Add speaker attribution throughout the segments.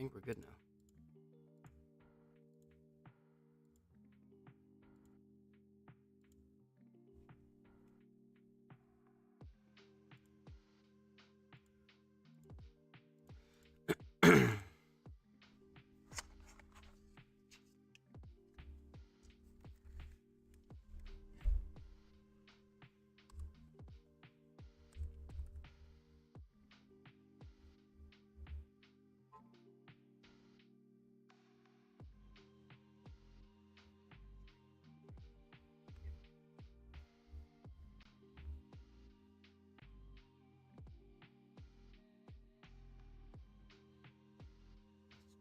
Speaker 1: think we're good now.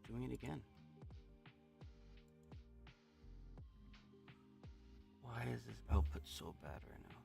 Speaker 1: It's doing it again. Why is this output so bad right now?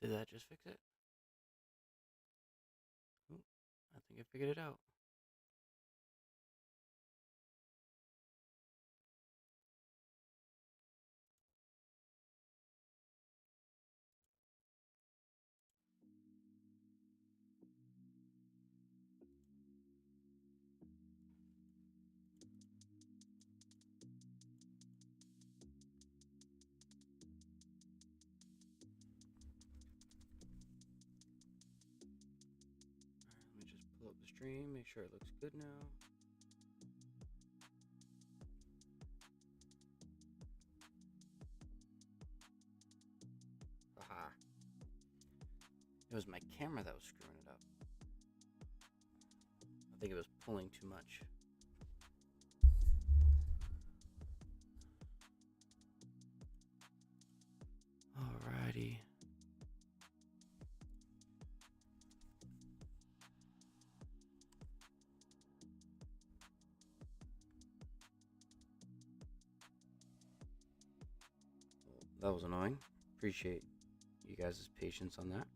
Speaker 1: Did that just fix it? Ooh, I think I figured it out. Let me just pull up the stream, make sure it looks good now. Haha. It was my camera that was screwing it up. I think it was pulling too much. Alrighty. Well, that was annoying. Appreciate you guys' patience on that.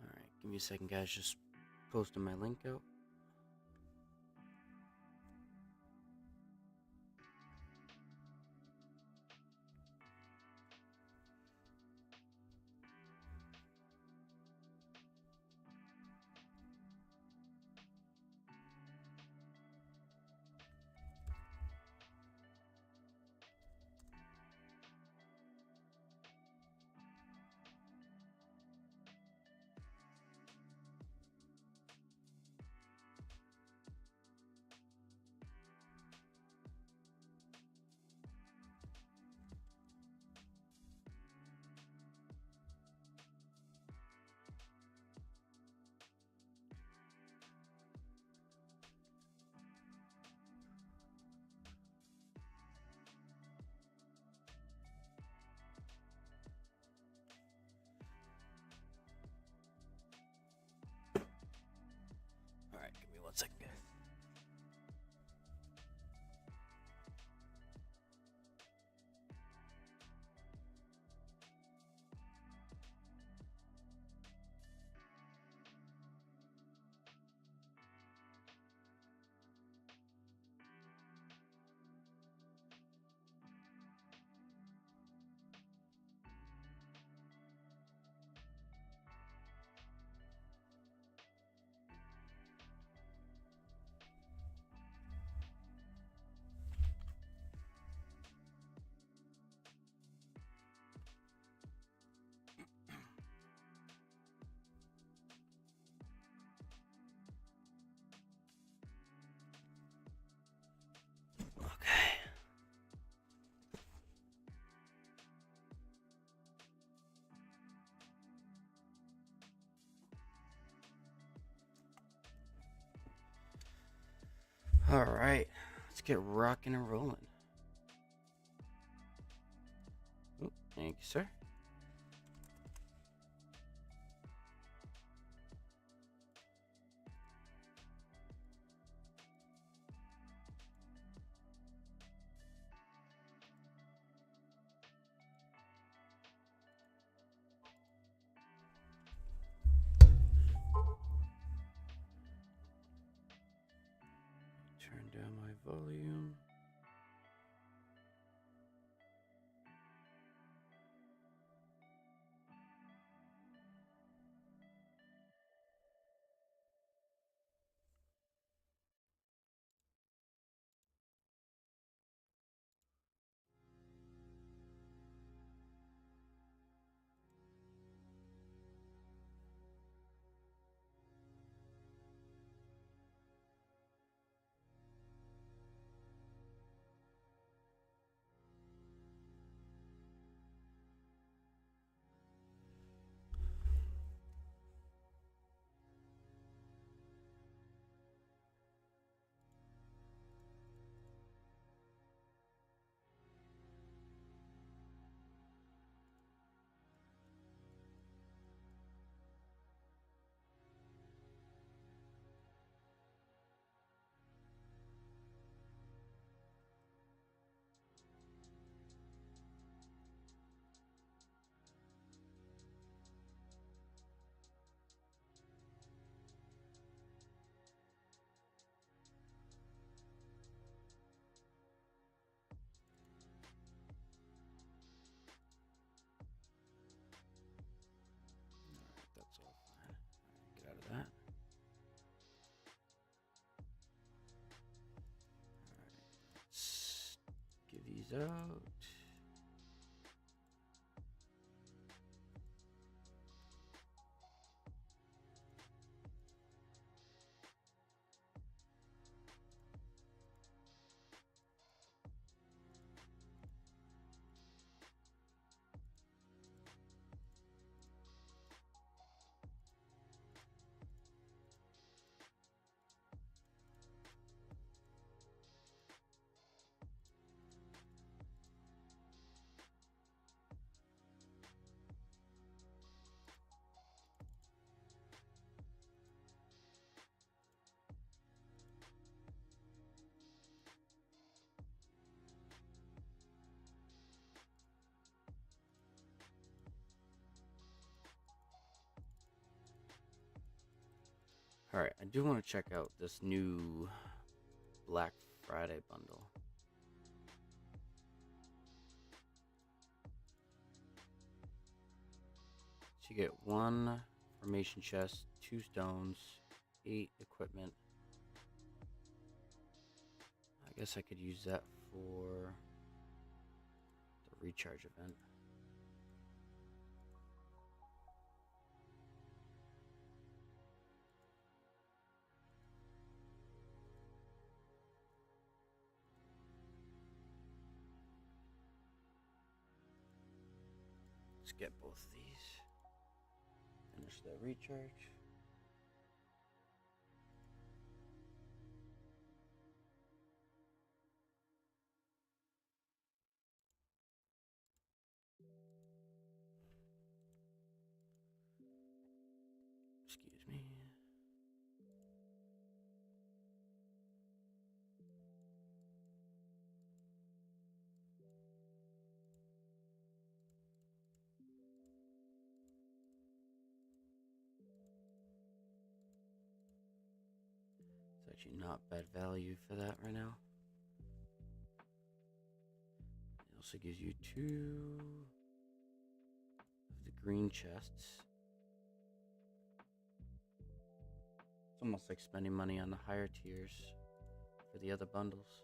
Speaker 1: Alright, give me a second, guys. Just posting my link out. All right, let's get rocking and rolling. Oh, thank you, sir. Turn down my volume. That's all fine. Get out of that. Let's give these out. All right, I do want to check out this new Black Friday bundle. So you get 1 formation chest, 2 stones, 8 equipment. I guess I could use that for the recharge event. Let's get both of these. Finish that recharge. Excuse me. It's actually not bad value for that right now. It also gives you 2 of the green chests. It's almost like spending money on the higher tiers for the other bundles.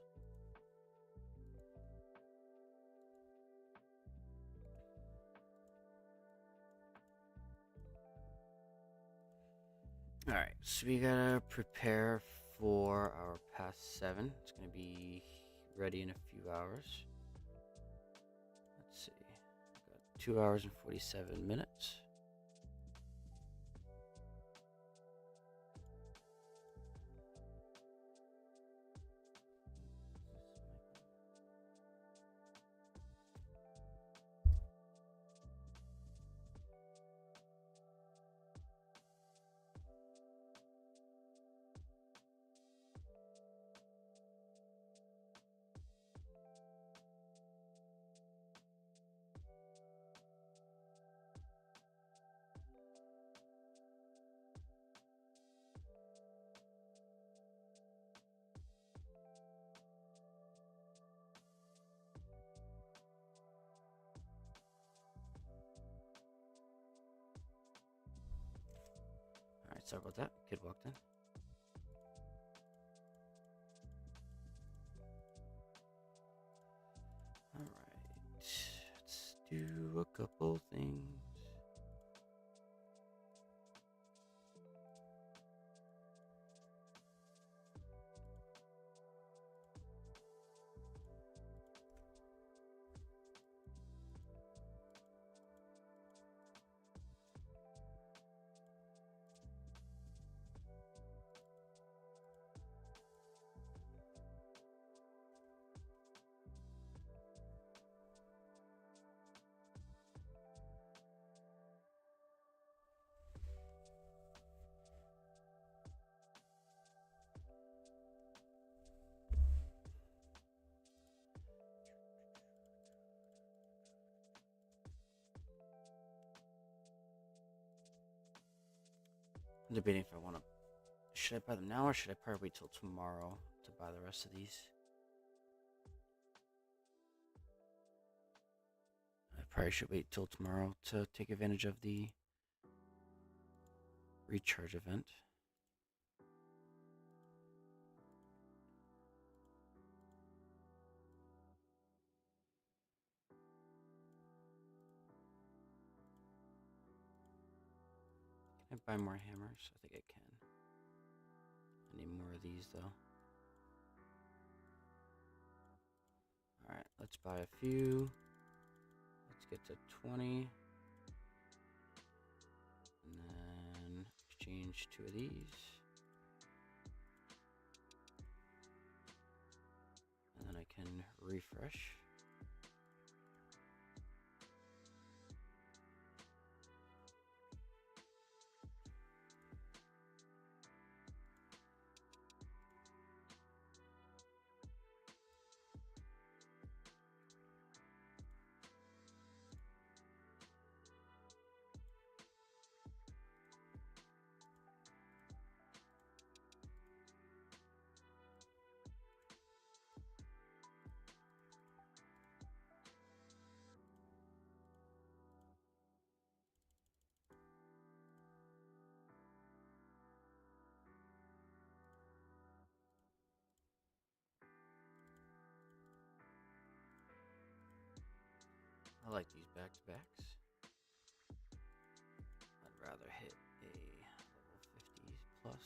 Speaker 1: Alright, so we gotta prepare for our past 7. It's gonna be ready in a few hours. Let's see. Got 2 hours and 47 minutes. Sorry about that. Kid walked in. Alright. Let's do a couple things. I'm debating if I want to. Should I buy them now or should I probably wait till tomorrow to buy the rest of these? I probably should wait till tomorrow to take advantage of the recharge event. Can I buy more hammers? I think I can. I need more of these though. Alright, let's buy a few. Let's get to 20. And then exchange 2 of these. And then I can refresh. I like these back-to-backs. I'd rather hit a level 50 plus.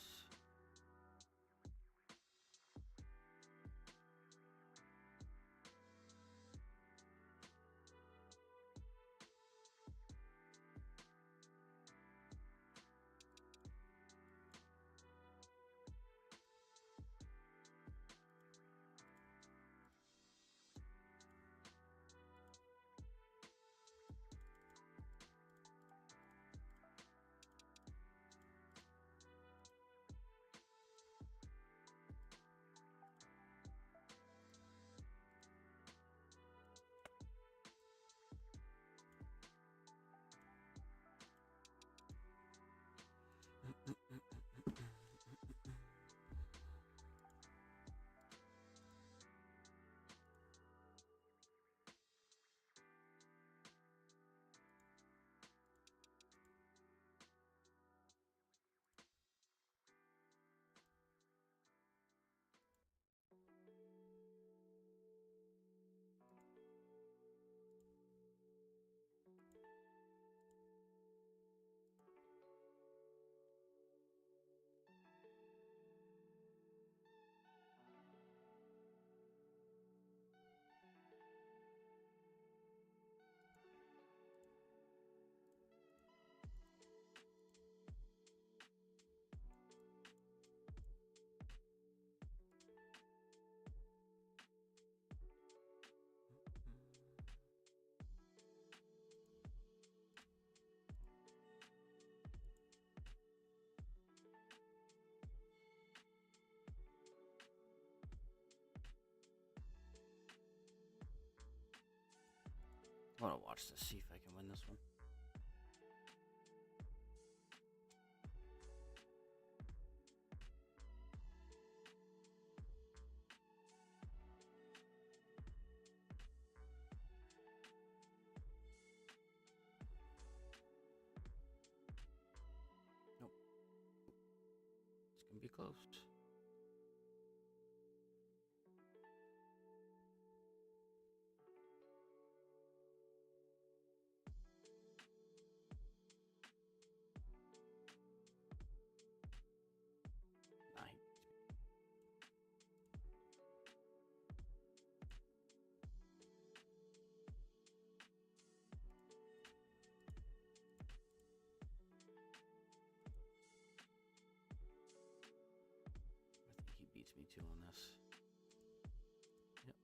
Speaker 1: I want to watch this, see if I can win this one. Nope. close. Nah, I think he beats me too on this. Yep.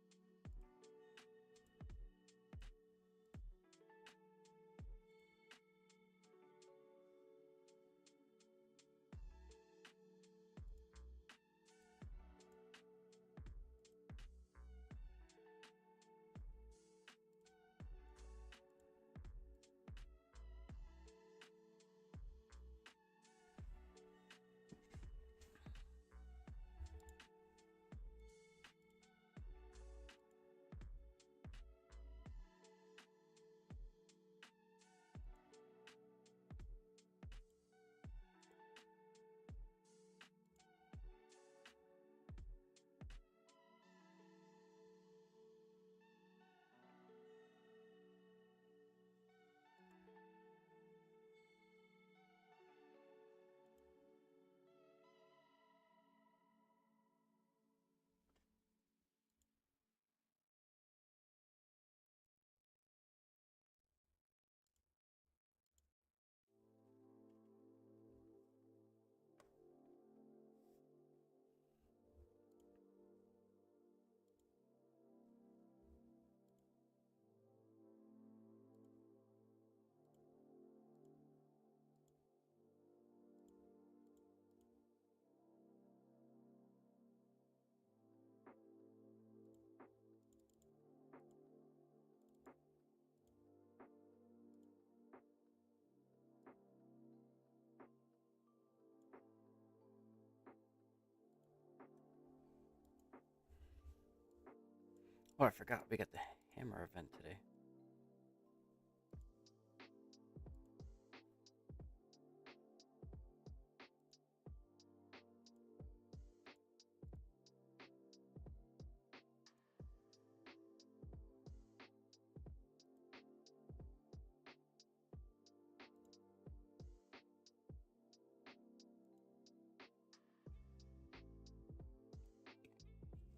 Speaker 1: Oh, I forgot. We got the hammer event today.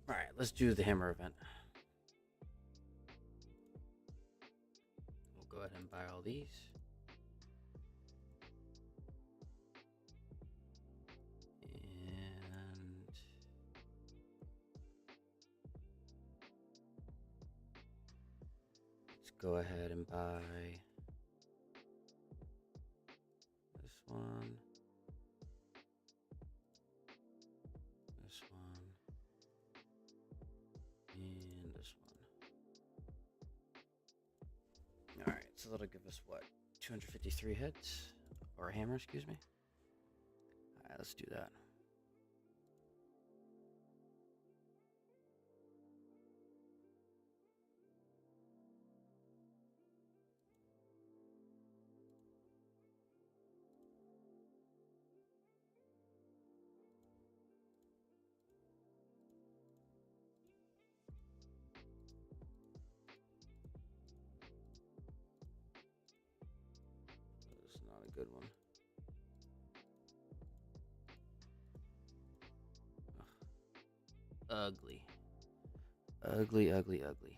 Speaker 1: All right, let's do the hammer event. We'll go ahead and buy all these. And let's go ahead and buy this one, this one, and this one. All right, so that'll give us what? 253 hits, or hammer, excuse me. All right, let's do that. This is not a good one. Ugh. Ugly. Ugly, ugly, ugly.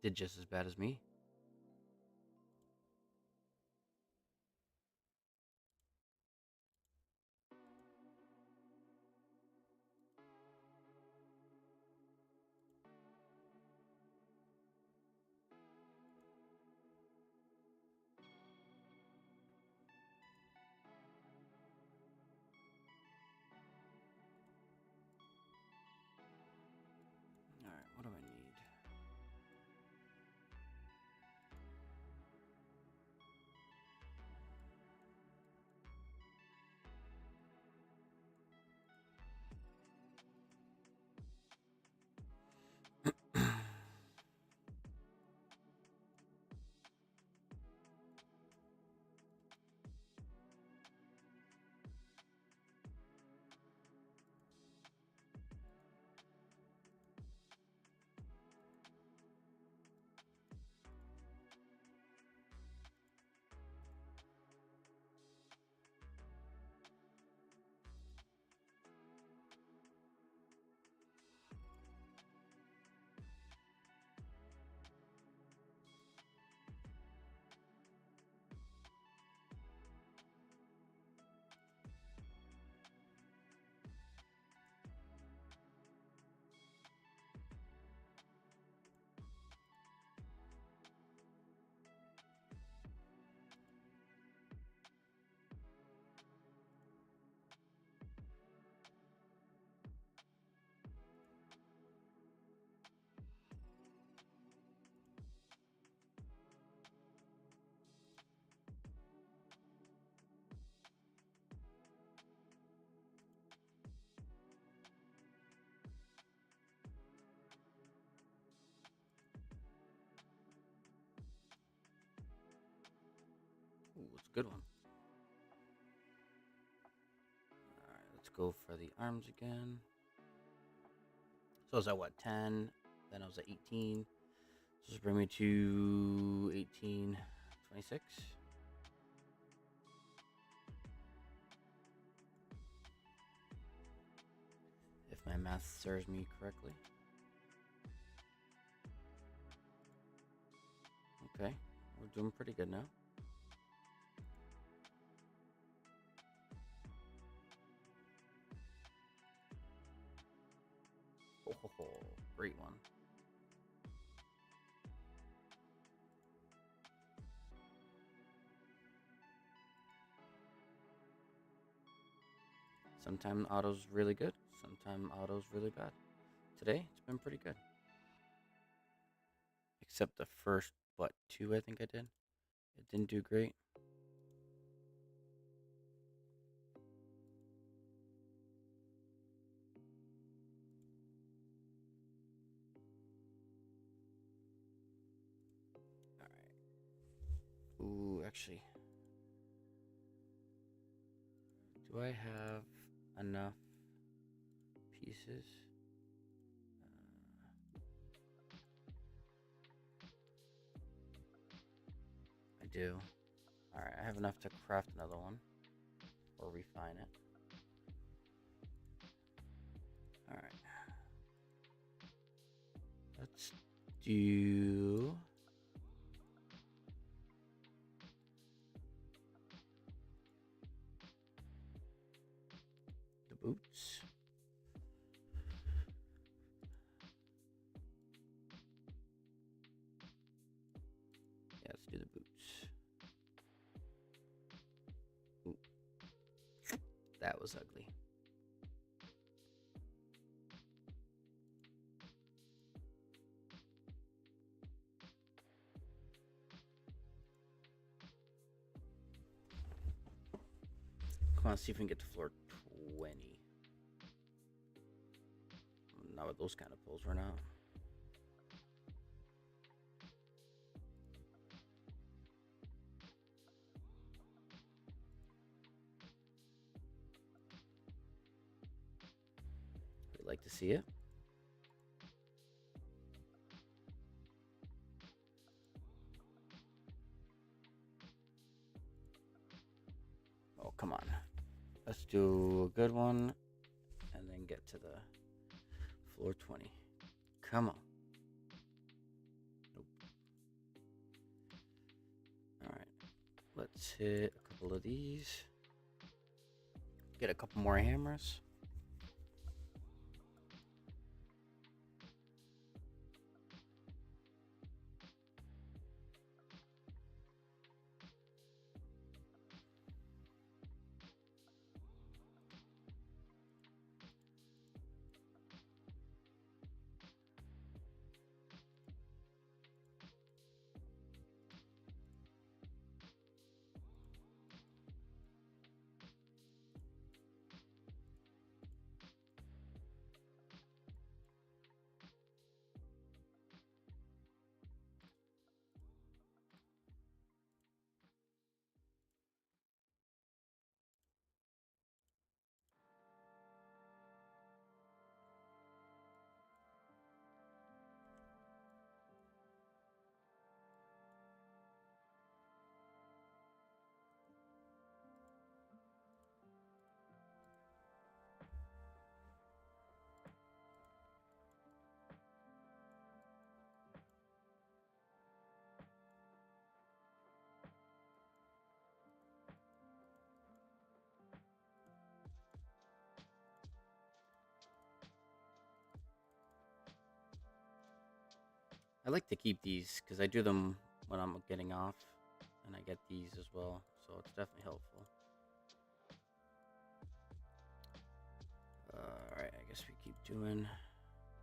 Speaker 1: Did just as bad as me. good one. Alright, let's go for the arms again. So I was at what, 10? Then I was at 18. So just bring me to 18, 26. If my math serves me correctly. Okay, we're doing pretty good now. Oh, great one. Sometimes auto's really good, sometimes auto's really bad. Today, it's been pretty good. Except the first, what, 2 I think I did. It didn't do great. Alright. Ooh, actually. Do I have enough pieces? I do. Alright, I have enough to craft another one. Or refine it. Alright. Let's do... the boots. Yeah, let's do the boots. Ooh. That was ugly. Come on, see if we can get to floor 20. Not with those kind of pulls, we're not. We'd like to see it. Oh, come on. Let's do a good one and then get to the floor 20. Come on. Nope. Alright. Let's hit a couple of these. Get a couple more hammers. I like to keep these because I do them when I'm getting off, and I get these as well, so it's definitely helpful. Alright, I guess we keep doing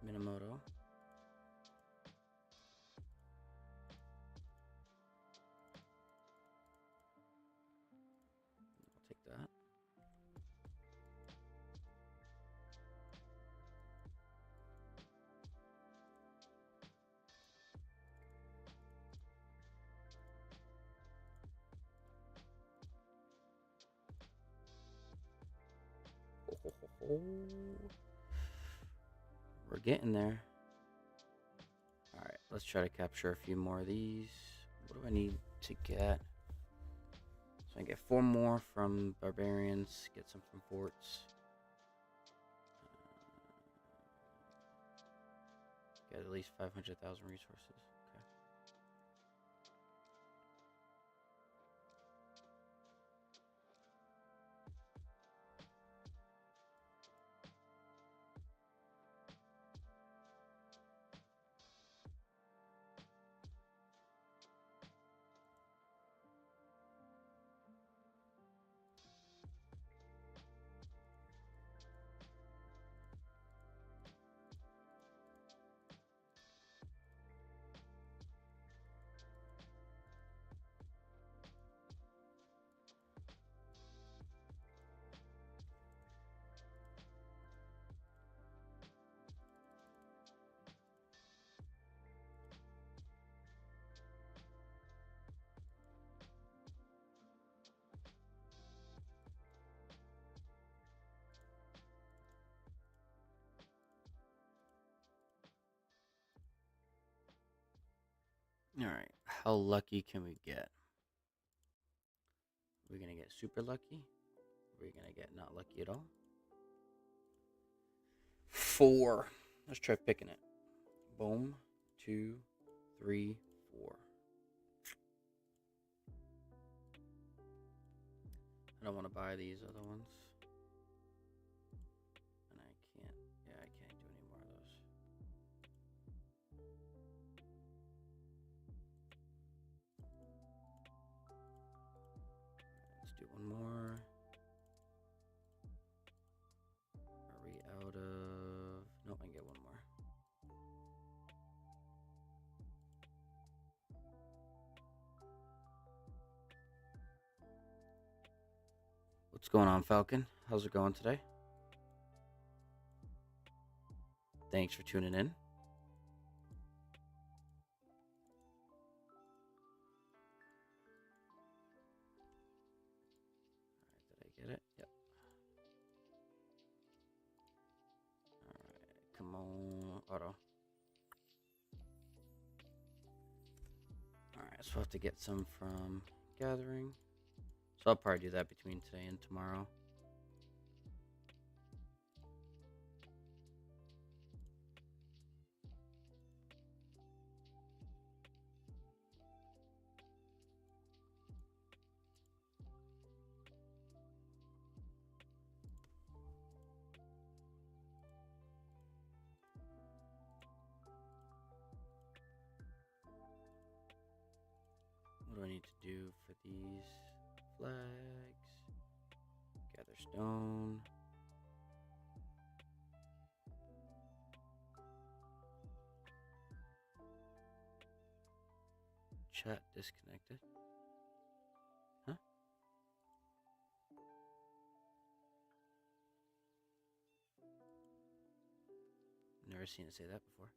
Speaker 1: Minamoto. I'll take that. Oh, we're getting there. All right, let's try to capture a few more of these. What do I need to get? So I get 4 more from barbarians, get some from forts. Get at least 500,000 resources. Okay. All right. How lucky can we get? We're gonna get super lucky. We're gonna get not lucky at all. 4. Let's try picking it. Boom. 2, 3, 4. I don't want to buy these other ones. And I can't. Yeah, I can't do any more of those. Let's do one more. Are we out of... Nope, I can get one more. What's going on, Falcon? How's it going today? Thanks for tuning in. Alright, did I get it? Yep. Alright, come on, auto. Alright, so I'll have to get some from Gathering. So I'll probably do that between today and tomorrow. What do I need to do for these flags? Gather stone. Chat disconnected. Huh? Never seen it say that before.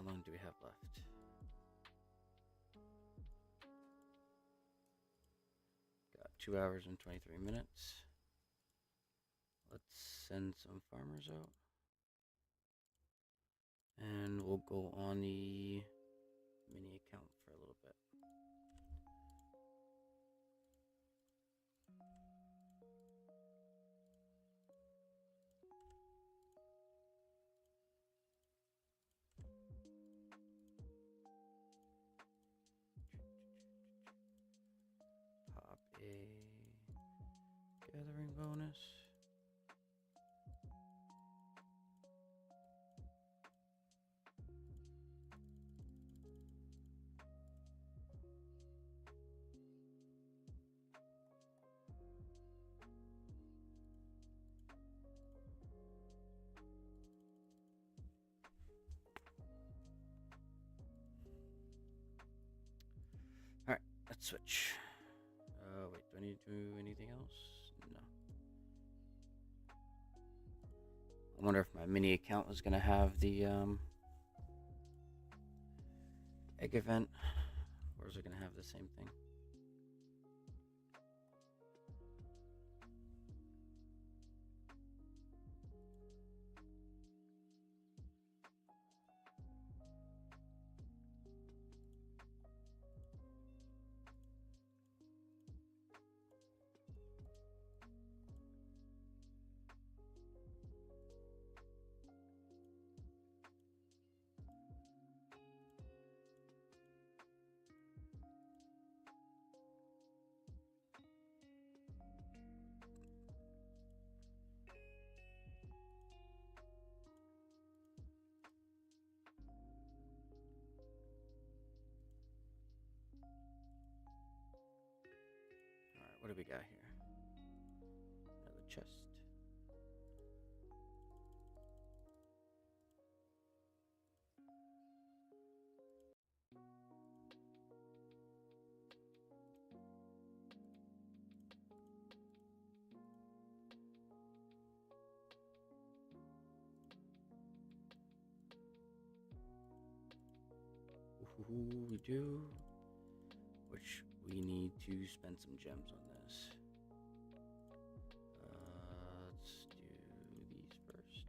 Speaker 1: how long do we have left? Got 2 hours and 23 minutes. Let's send some farmers out. And we'll go on the mini account for a little bit. Pop a gathering bonus. Alright, let's switch. Wait, do I need to do anything else? No. I wonder if my mini account was gonna have the egg event, or is it gonna have the same thing? Alright, what do we got here? Another chest. Ooh, we do. Which we need to spend some gems on this. Let's do these first.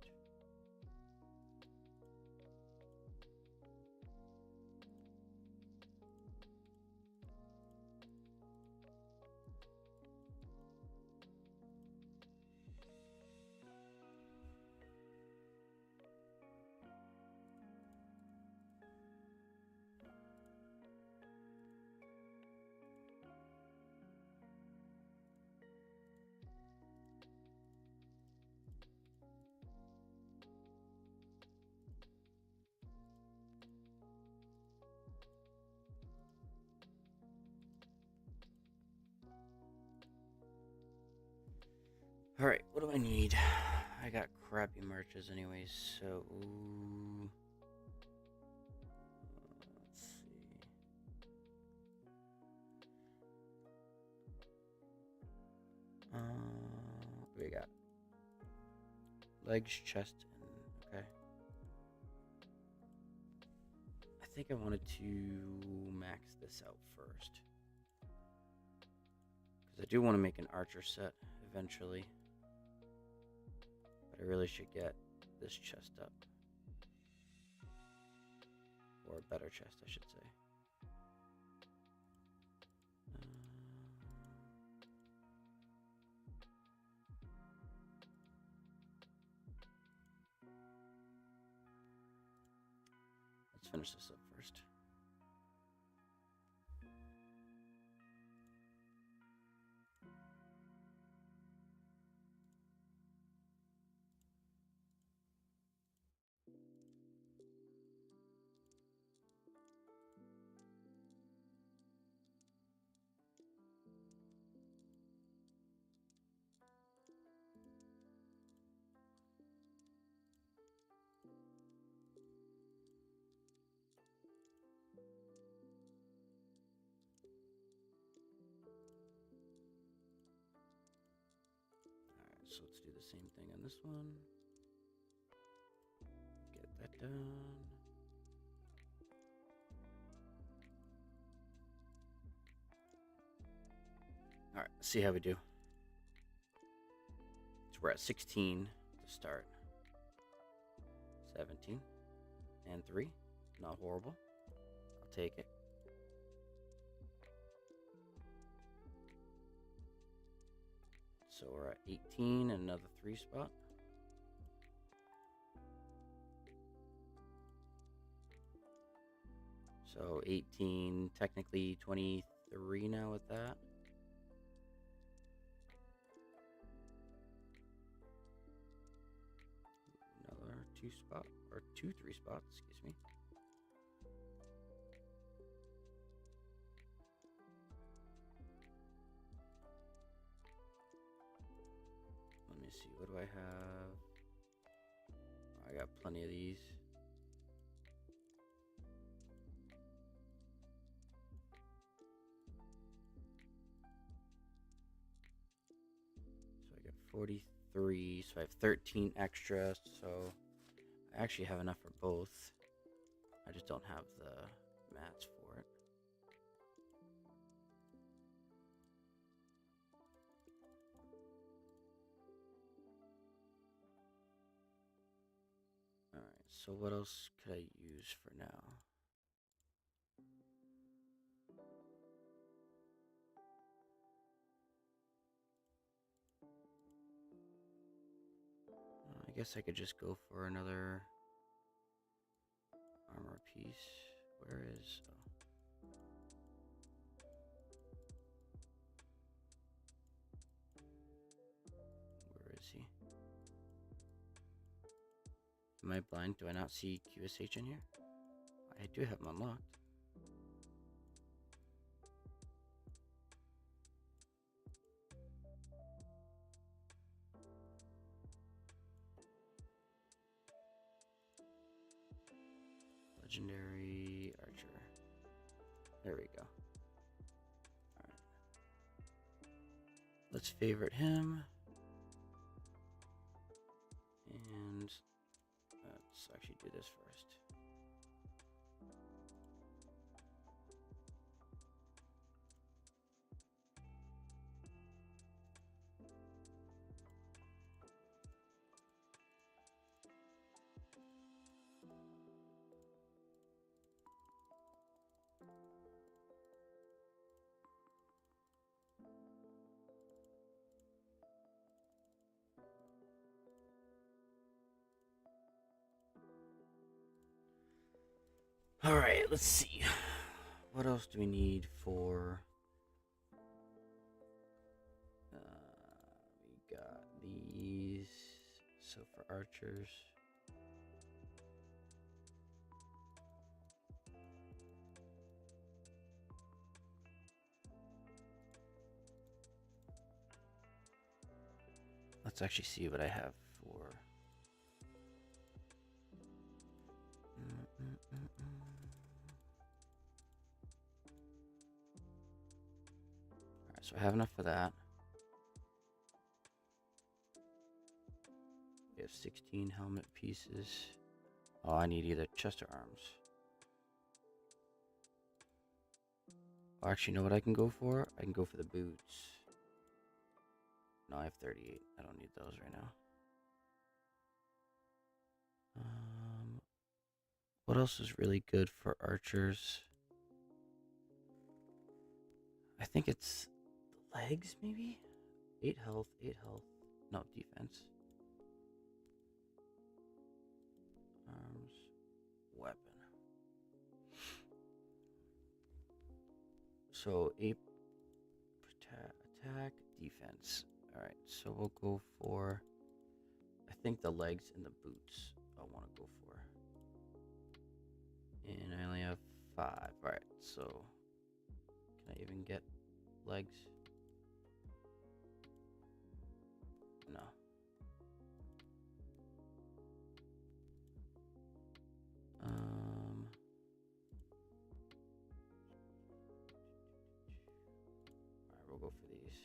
Speaker 1: Alright, what do I need? I got crappy merches anyways, so let's see. What do we got? Legs, chest, and okay. I think I wanted to max this out first. Because I do want to make an archer set eventually. But I really should get this chest up. Or a better chest, I should say. Let's finish this up first. So let's do the same thing on this one. Get that done. All right, let's see how we do. So we're at 16 to start. 17 and 3. Not horrible. I'll take it. So we're at 18 and another 3 spot. So 18, technically 23 now with that. Another 2 spot, or 2 3 spots, excuse me. Let me see, what do I have? I got plenty of these. So I got 43, so I have 13 extra, so I actually have enough for both. I just don't have the mats for it. Alright, so what else could I use for now? I guess I could just go for another armor piece. Where is... where is he? Am I blind? Do I not see QSH in here? I do have him unlocked. Legendary Archer. There we go. Alright. Let's favorite him. And let's actually do this first. All right, let's see. What else do we need for... we got these. So for archers... let's actually see what I have for... Alright, so I have enough for that. We have 16 helmet pieces. Oh, I need either chest or arms. Oh, actually, you know what I can go for? I can go for the boots. No, I have 38. I don't need those right now. What else is really good for archers? I think it's the legs, maybe? 8 health, 8 health. No, defense. Arms, weapon. So 8 attack, defense. Alright, so we'll go for... I think the legs and the boots I want to go for. And I only have 5. Alright, so... can I even get legs? No. Alright, we'll go for these.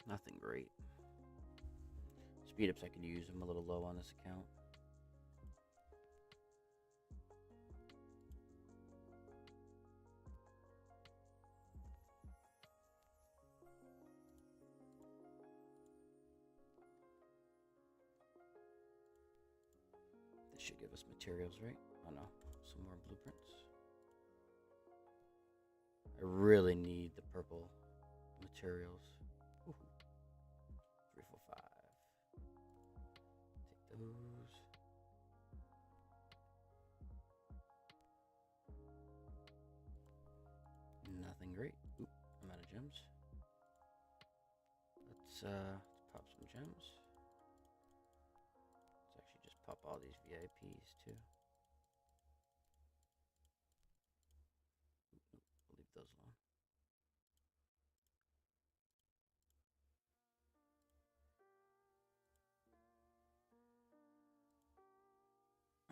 Speaker 1: Nothing great. Speed ups I could use. I'm a little low on this account. This should give us materials, right? Oh no, some more blueprints. I really need the purple materials. Ooh. 3, 4, 5. Take those. Nothing great. Oop, I'm out of gems. Let's pop some gems. Let's actually just pop all these VIPs too. Oop, nope, I'll leave those alone.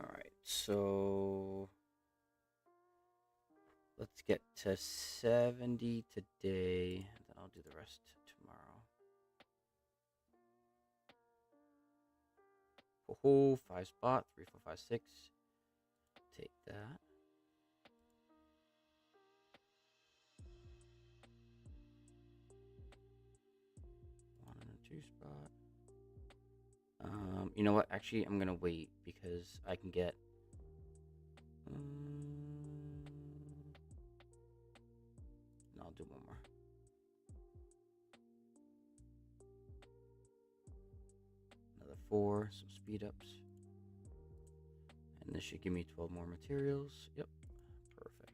Speaker 1: Alright, so let's get to 70 today, and then I'll do the rest tomorrow. Oh, 5 spot, 3, 4, 5, 6. Take that. One and a 2 spot. You know what? Actually, I'm gonna wait because I can get. No, I'll do one more. Another 4, some speed ups. And this should give me 12 more materials. Yep, perfect.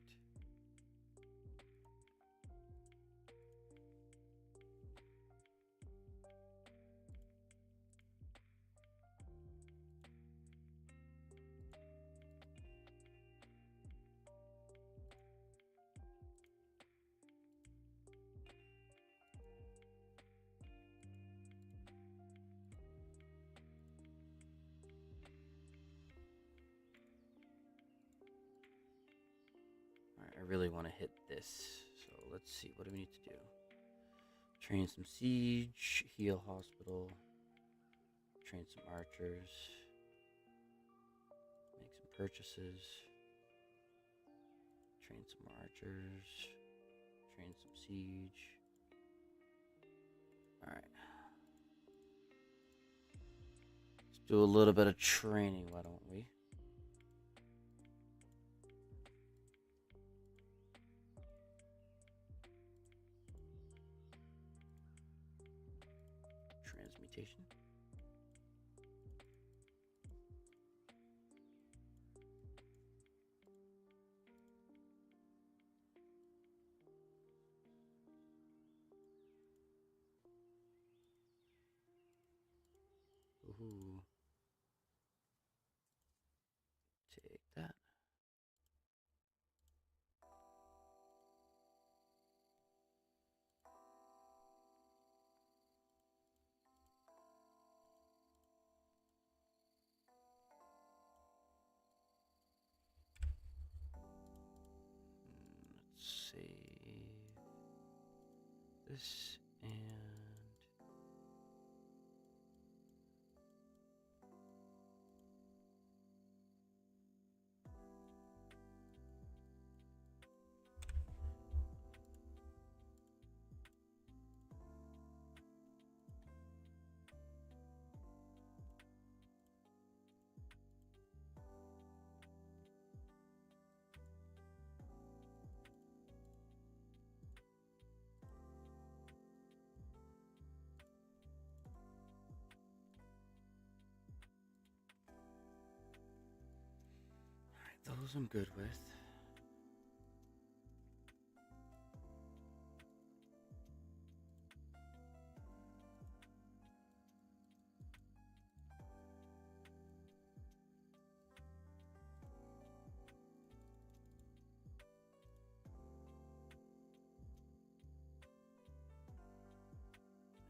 Speaker 1: I really want to hit this. So let's see. What do we need to do? Train some siege, heal hospital, train some archers, make some purchases, train some archers, train some siege. Alright. Let's do a little bit of training, why don't we? Transmutation. Ooh. Take that. Let's save this and those I'm good with.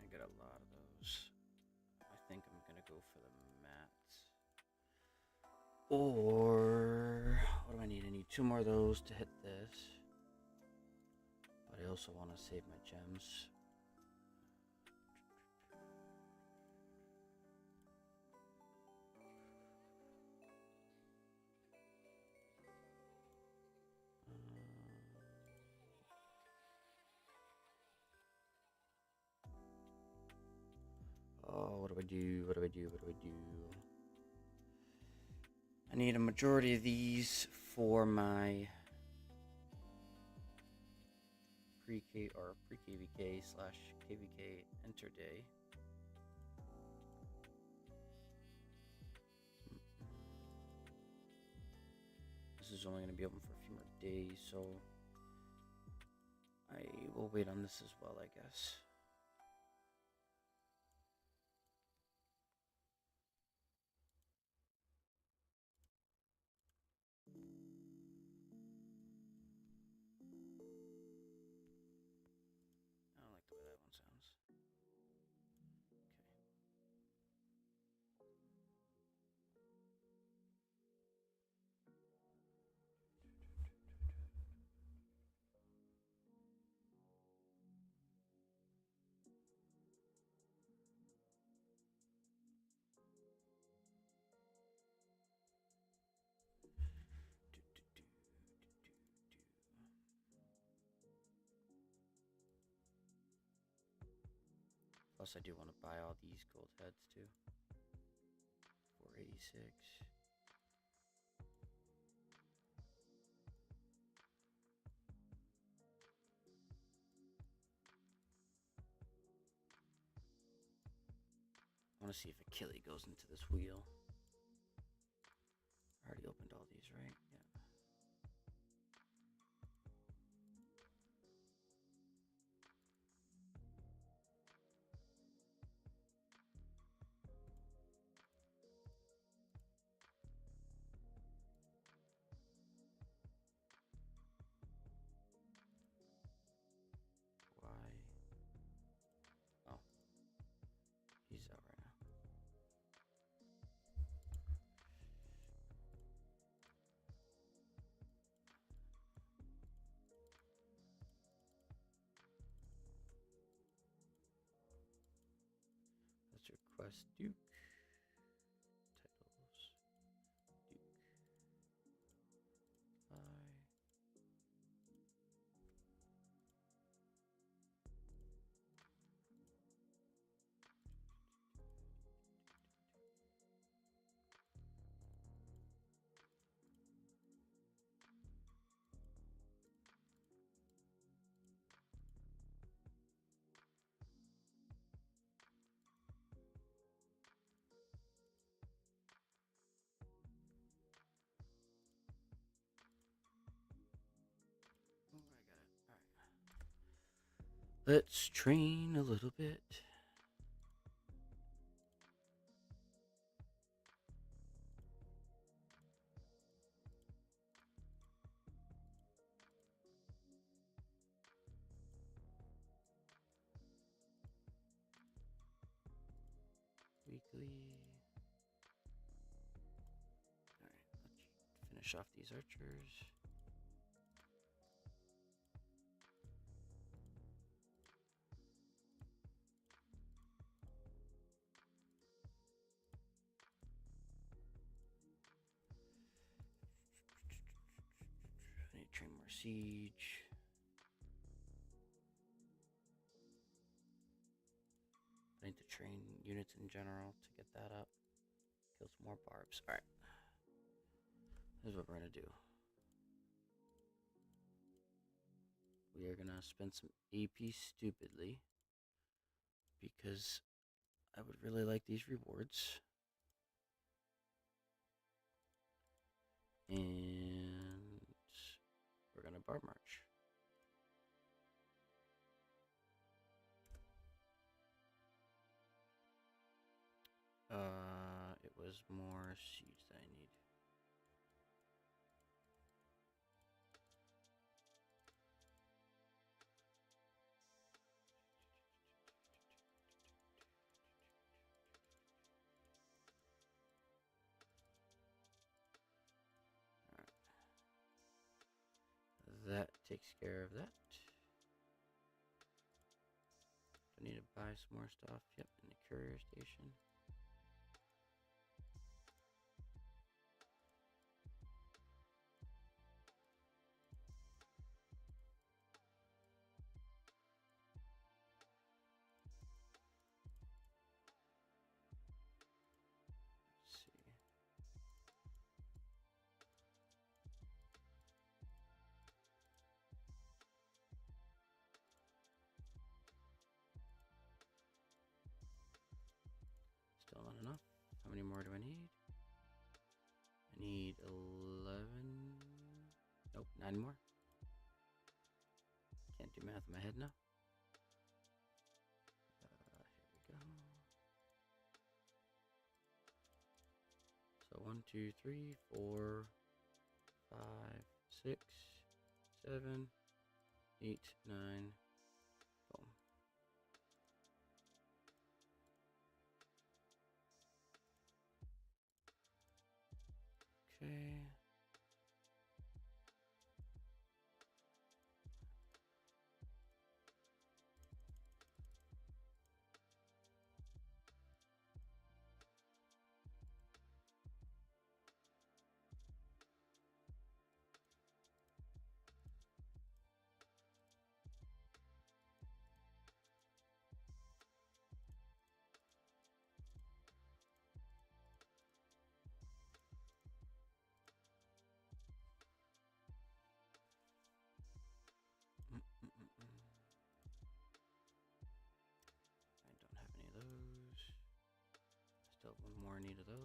Speaker 1: I get a lot of those. I think I'm gonna go for the mats. Or what do I need? I need 2 more of those to hit this. But I also want to save my gems. do? What do I do? What do I do? I need a majority of these for my pre-K or pre-KVK / KVK enter day. This is only going to be open for a few more days, so I will wait on this as well, I guess. I don't like the way that one sounds. Plus, I do want to buy all these gold heads too. 486. I want to see if Achille goes into this wheel. I already opened all these, right? Yeah. Why? Oh. He's out right now. Let's request Duke. Titles. Duke. I. Oh, I got it. All right. Let's train a little bit. Weekly. All right, let's finish off these archers. I need to train more siege. I need to train units in general to get that up. Kill some more barbs. Alright. This is what we're going to do. We are going to spend some AP stupidly. Because I would really like these rewards. And we're going to barb march. It was more siege that I need. That takes care of that. I need to buy some more stuff. Yep, in the courier station. 9 more. Can't do math in my head now. Here we go. So 1, 2, 3, 4, 5, 6, 7, 8, 9. Boom. Okay. I don't have any of those. Still have one more need of those.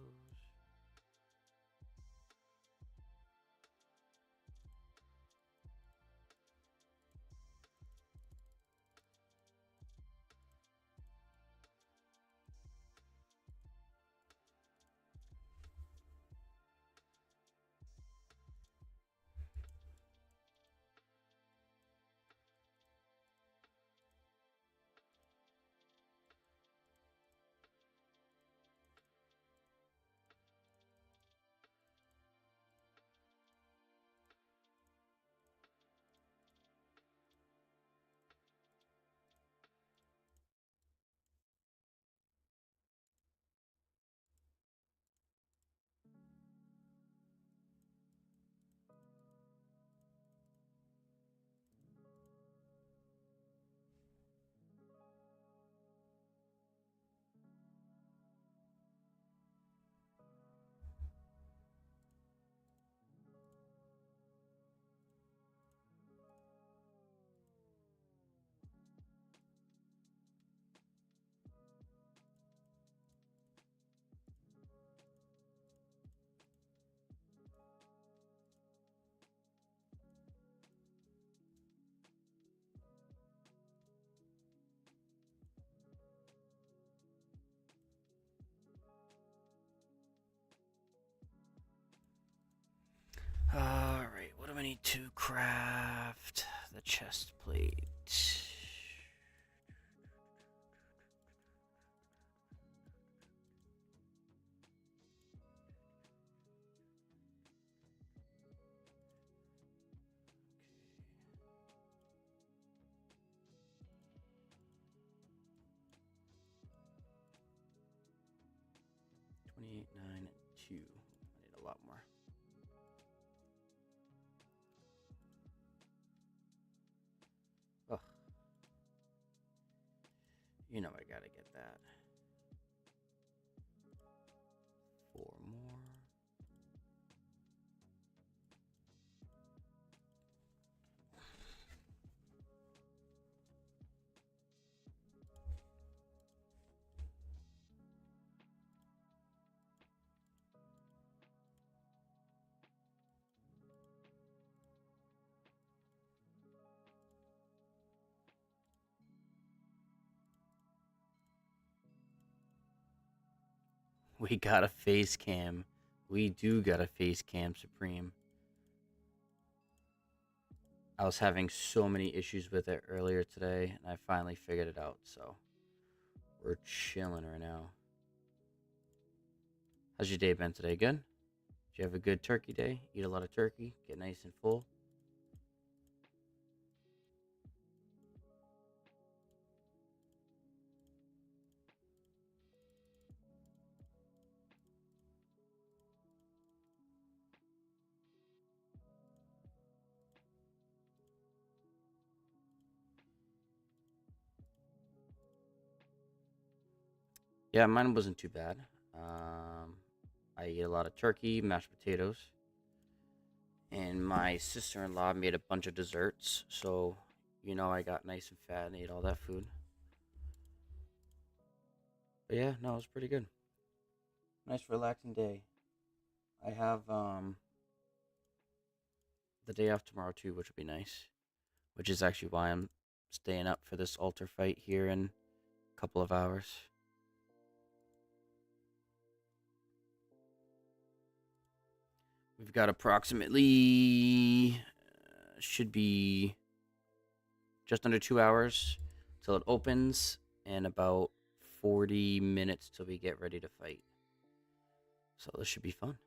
Speaker 1: Alright, what do I need to craft? The chest plate. Okay. 28, 9, 2. I need a lot more. Oh. You know I gotta get that. 4 more. We got a face cam. We do got a face cam, Supreme. I was having so many issues with it earlier today, and I finally figured it out, so we're chilling right now. How's your day been today? Good? Did you have a good turkey day? Eat a lot of turkey? Get nice and full? Yeah, mine wasn't too bad. I ate a lot of turkey, mashed potatoes, and my sister-in-law made a bunch of desserts, so I got nice and fat and ate all that food. But yeah, no, it was pretty good. Nice relaxing day. I have the day off tomorrow too, which would be nice. Which is actually why I'm staying up for this altar fight here in a couple of hours. We've got approximately should be just under 2 hours till it opens, and about 40 minutes till we get ready to fight. So this should be fun.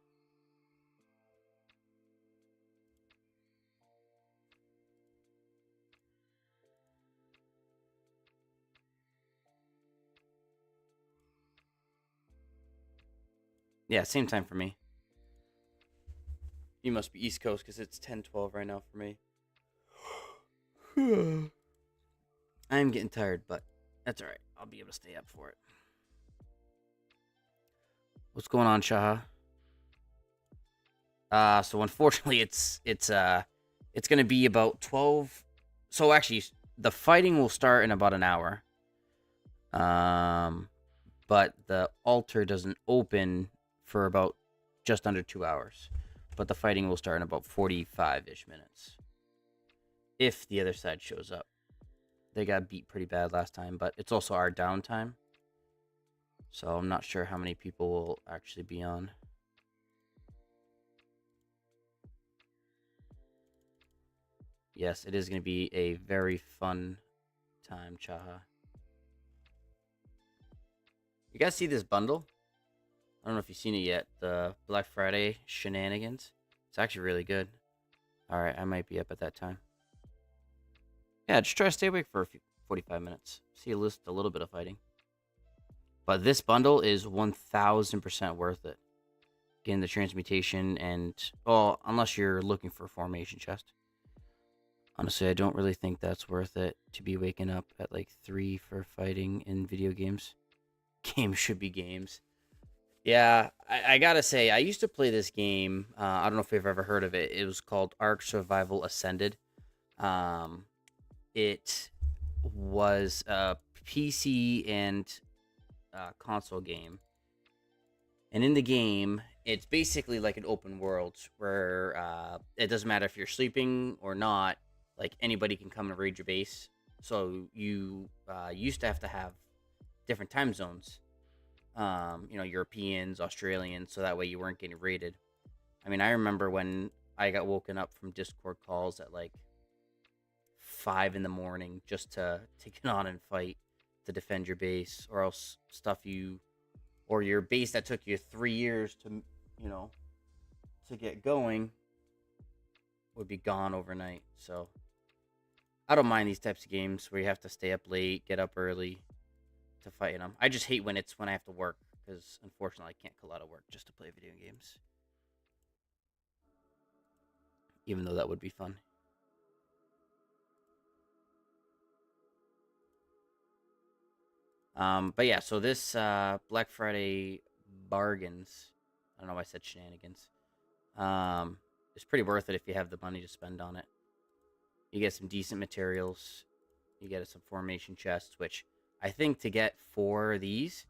Speaker 1: Yeah, same time for me. You must be East Coast because it's 10:12 right now for me. I'm getting tired, but that's all right. I'll be able to stay up for it. What's going on, Shaha? So unfortunately, it's gonna be about 12. So actually, the fighting will start in about an hour. But the altar doesn't open for about just under 2 hours. But the fighting will start in about 45-ish minutes. If the other side shows up. They got beat pretty bad last time, but it's also our downtime. So I'm not sure how many people will actually be on. Yes, it is going to be a very fun time, Chaha. You guys see this bundle? I don't know if you've seen it yet. The Black Friday shenanigans. It's actually really good. Alright, I might be up at that time. Yeah, just try to stay awake for 45 minutes. See a little bit of fighting. But this bundle is 1000% worth it. Getting the transmutation and... well, unless you're looking for a formation chest. Honestly, I don't really think that's worth it to be waking up at like 3 for fighting in video games. Games should be games. Yeah, I gotta say, I used to play this game. I don't know if you've ever heard of it. It was called Ark Survival Ascended. It was a PC and console game. And in the game, it's basically like an open world where it doesn't matter if you're sleeping or not. Like anybody can come and raid your base. So you used to have different time zones. Europeans, Australians, so that way you weren't getting raided. I mean, I remember when I got woken up from Discord calls at like 5 in the morning just to get on and fight to defend your base, or else or your base that took you 3 years to get going would be gone overnight. So I don't mind these types of games where you have to stay up late, get up early to fight in them. I just hate when I have to work, because unfortunately I can't call out of work just to play video games. Even though that would be fun. But yeah, so this Black Friday bargains, I don't know why I said shenanigans, it's pretty worth it if you have the money to spend on it. You get some decent materials. You get some formation chests, which I think to get 4 of these,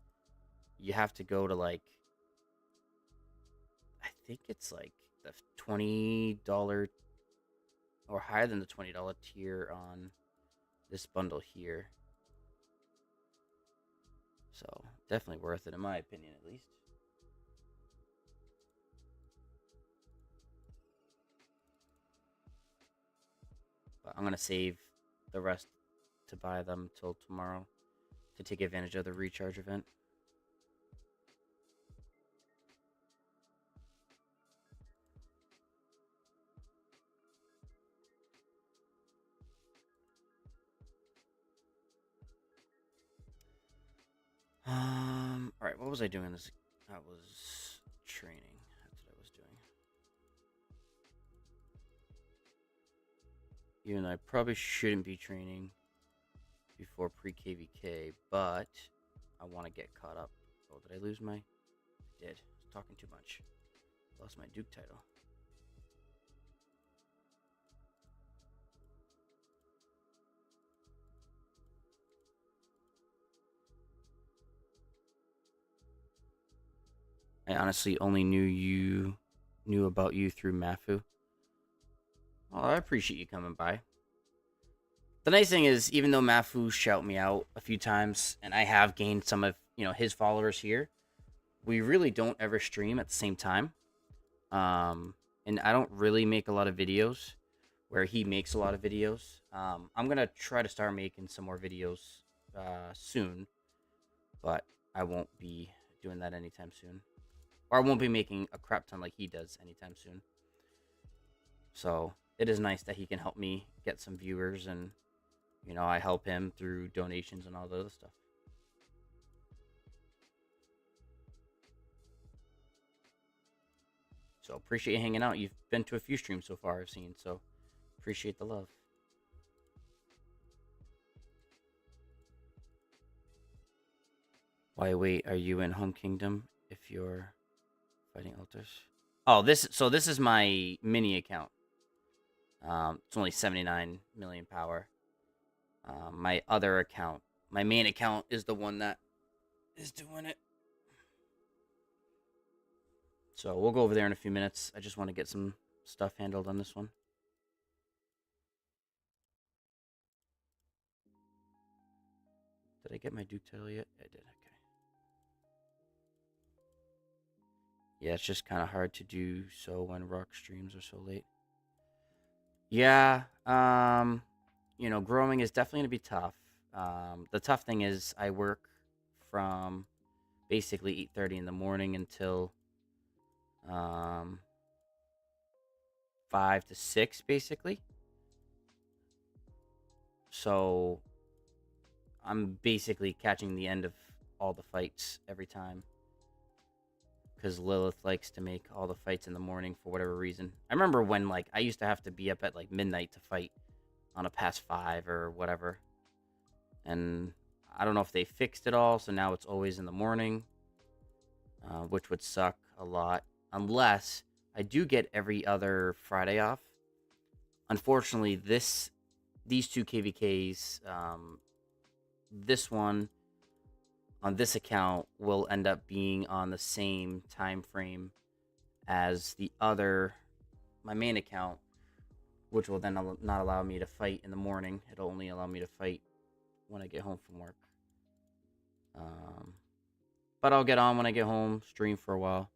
Speaker 1: you have to go to like, I think it's like the $20 or higher than the $20 tier on this bundle here. So definitely worth it in my opinion, at least. But I'm gonna save the rest to buy them till tomorrow to take advantage of the recharge event. All right, what was I doing this? I was training. That's what I was doing. Even though I probably shouldn't be training before pre-KVK, but I want to get caught up. Oh, did I lose my... I did. I was talking too much. Lost my Duke title. I honestly only knew about you through Mafu. Oh, I appreciate you coming by. The nice thing is, even though Mafu shout me out a few times, and I have gained some of his followers here, we really don't ever stream at the same time. And I don't really make a lot of videos where he makes a lot of videos. I'm gonna try to start making some more videos soon, but I won't be doing that anytime soon, or I won't be making a crap ton like he does anytime soon. So it is nice that he can help me get some viewers, and I help him through donations and all the other stuff. So appreciate you hanging out. You've been to a few streams so far, I've seen. So appreciate the love. Why wait? Are you in Home Kingdom if you're fighting altars? Oh, this is my mini account. It's only 79 million power. My other account, my main account, is the one that is doing it. So we'll go over there in a few minutes. I just want to get some stuff handled on this one. Did I get my Duke title yet? I did. Okay. Yeah, it's just kind of hard to do so when Rock streams are so late. Yeah, growing is definitely going to be tough. The tough thing is I work from basically 8:30 in the morning until 5 to 6 basically. So I'm basically catching the end of all the fights every time, because Lilith likes to make all the fights in the morning for whatever reason. I remember when I used to have to be up at midnight to fight on a past 5 or whatever, and I don't know if they fixed it all, so now it's always in the morning, which would suck a lot, unless I do get every other Friday off. Unfortunately, these two KVKs, this one on this account will end up being on the same time frame as my main account, which will then not allow me to fight in the morning. It'll only allow me to fight when I get home from work. But I'll get on when I get home, stream for a while.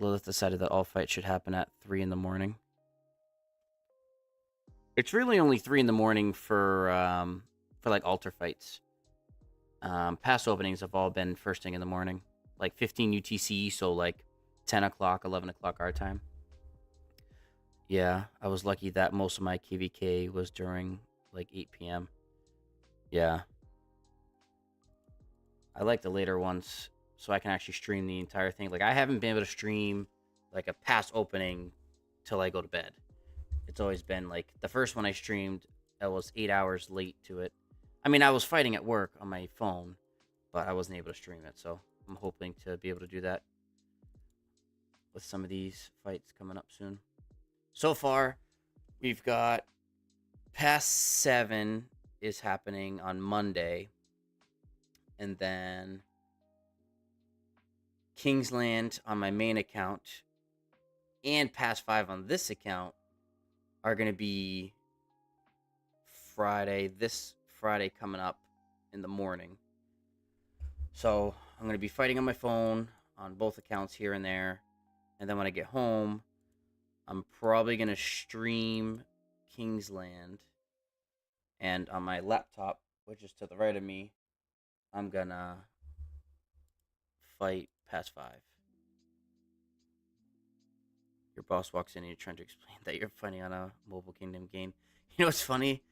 Speaker 1: Lilith decided that all fights should happen at 3 in the morning. It's really only 3 in the morning for altar fights. Past openings have all been first thing in the morning, 15 UTC, so 10 o'clock, 11 o'clock our time. Yeah, I was lucky that most of my KVK was during 8 p.m. Yeah. I like the later ones so I can actually stream the entire thing. I haven't been able to stream a past opening till I go to bed. It's always been the first one I streamed, I was 8 hours late to it. I mean, I was fighting at work on my phone, but I wasn't able to stream it, so I'm hoping to be able to do that with some of these fights coming up soon. So far, we've got past 7 is happening on Monday, and then Kingsland on my main account and past 5 on this account are going to be this Friday coming up in the morning. So I'm going to be fighting on my phone on both accounts here and there. And then when I get home, I'm probably going to stream Kingsland. And on my laptop, which is to the right of me, I'm going to fight past 5. Your boss walks in and you're trying to explain that you're fighting on a Mobile Kingdom game. You know what's funny?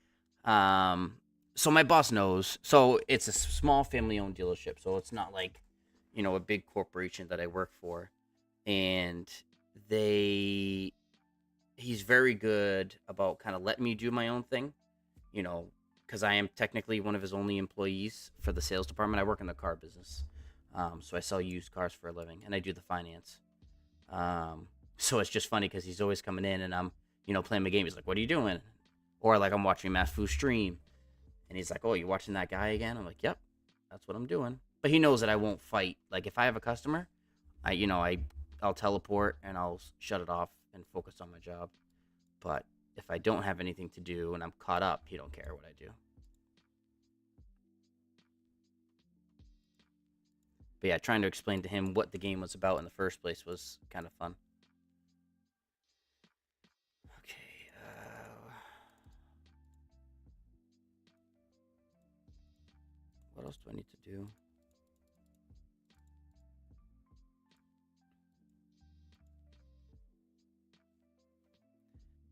Speaker 1: So my boss knows. So it's a small family-owned dealership. So it's not a big corporation that I work for. And he's very good about kind of letting me do my own thing, because I am technically one of his only employees for the sales department. I work in the car business. So I sell used cars for a living, and I do the finance. So it's just funny because he's always coming in, and I'm, playing my game. He's like, "What are you doing?" Or I'm watching Mafu stream, and he's like, "Oh, you watching that guy again?" I'm like, "Yep, that's what I'm doing." But he knows that I won't fight. If I have a customer, I'll teleport and I'll shut it off and focus on my job. But if I don't have anything to do and I'm caught up, he don't care what I do. But yeah, trying to explain to him what the game was about in the first place was kind of fun. Okay. What else do I need to do?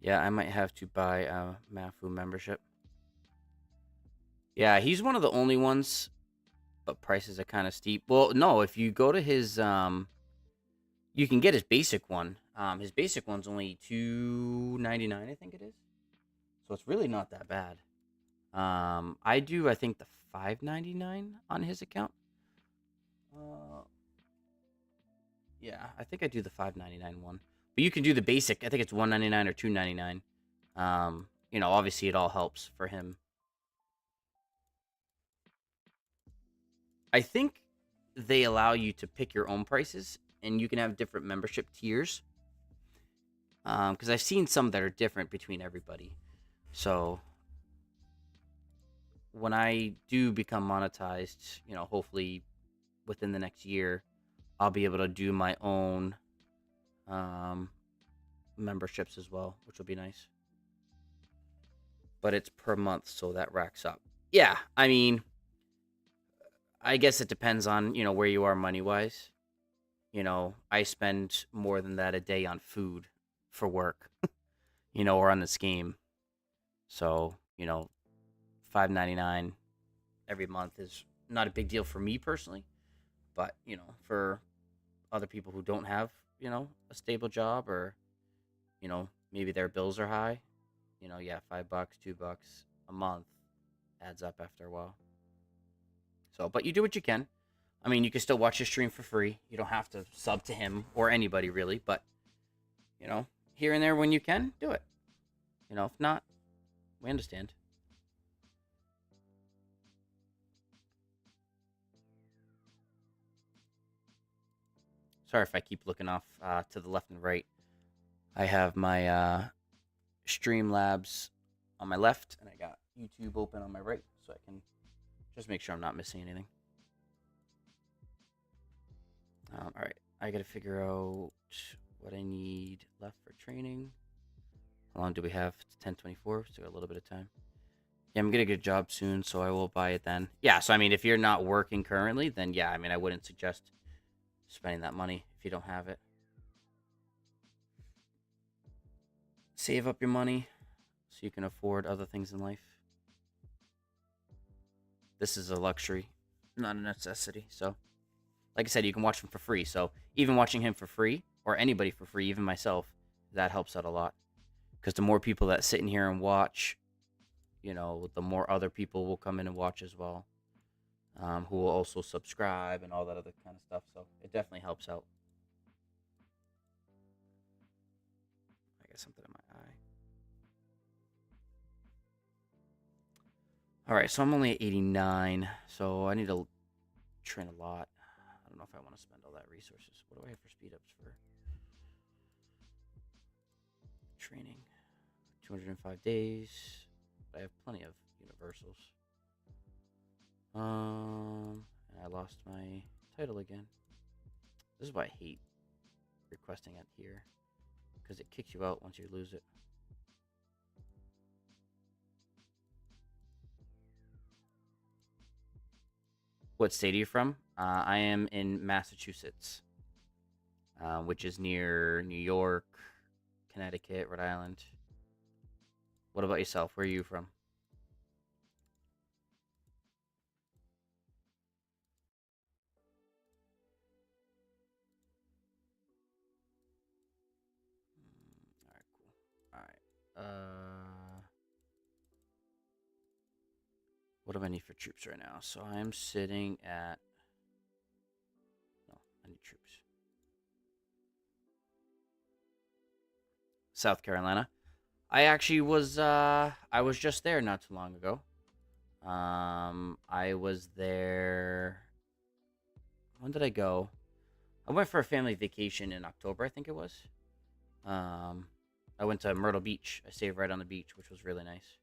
Speaker 1: Yeah, I might have to buy a Mafu membership. Yeah, he's one of the only ones, but prices are kind of steep. Well, no, if you go to his you can get his basic one. His basic one's only $2.99, I think it is. So it's really not that bad. I do I think the $5.99 on his account. Uh, yeah, I think I do the $5.99 one. But you can do the basic. I think it's $1.99 or $2.99. Obviously it all helps for him. I think they allow you to pick your own prices, and you can have different membership tiers. Because I've seen some that are different between everybody. So when I do become monetized, hopefully within the next year, I'll be able to do my own memberships as well, which will be nice. But it's per month, so that racks up. Yeah, I mean, I guess it depends on where you are money wise. I spend more than that a day on food for work, or on this game. So $5.99 every month is not a big deal for me personally, but for other people who don't have a stable job, or maybe their bills are high, yeah, $5, $2 a month adds up after a while. So, but you do what you can. I mean, you can still watch his stream for free. You don't have to sub to him or anybody really, but here and there when you can, do it. If not, we understand. Sorry if I keep looking off to the left and right. I have my Streamlabs on my left, and I got YouTube open on my right, so I can just make sure I'm not missing anything. All right, I gotta figure out what I need left for training. How long do we have? It's 10:24, so got a little bit of time. Yeah, I'm gonna get a job soon, so I will buy it then. Yeah, so I mean, if you're not working currently, then yeah, I mean, I wouldn't suggest spending that money if you don't have it. Save up your money so you can afford other things in life. This is a luxury, not a necessity. So, like I said, you can watch him for free. So, even watching him for free, or anybody for free, even myself, that helps out a lot. Because the more people that sit in here and watch, the more other people will come in and watch as well, who will also subscribe and all that other kind of stuff. So, it definitely helps out. I got something in my eye. All right, so I'm only at 89, so I need to train a lot. I don't know if I want to spend all that resources. What do I have for speed ups for training? 205 days. I have plenty of universals. And I lost my title again. This is why I hate requesting it here, because it kicks you out once you lose it. What state are you from? I am in Massachusetts, which is near New York, Connecticut, Rhode Island. What about yourself? Where are you from? All right, cool. All right. What do I need for troops right now? So I'm sitting at. No, I need troops. South Carolina. I actually was. I was just there not too long ago. I was there. When did I go? I went for a family vacation in October, I think it was. I went to Myrtle Beach. I stayed right on the beach, which was really nice.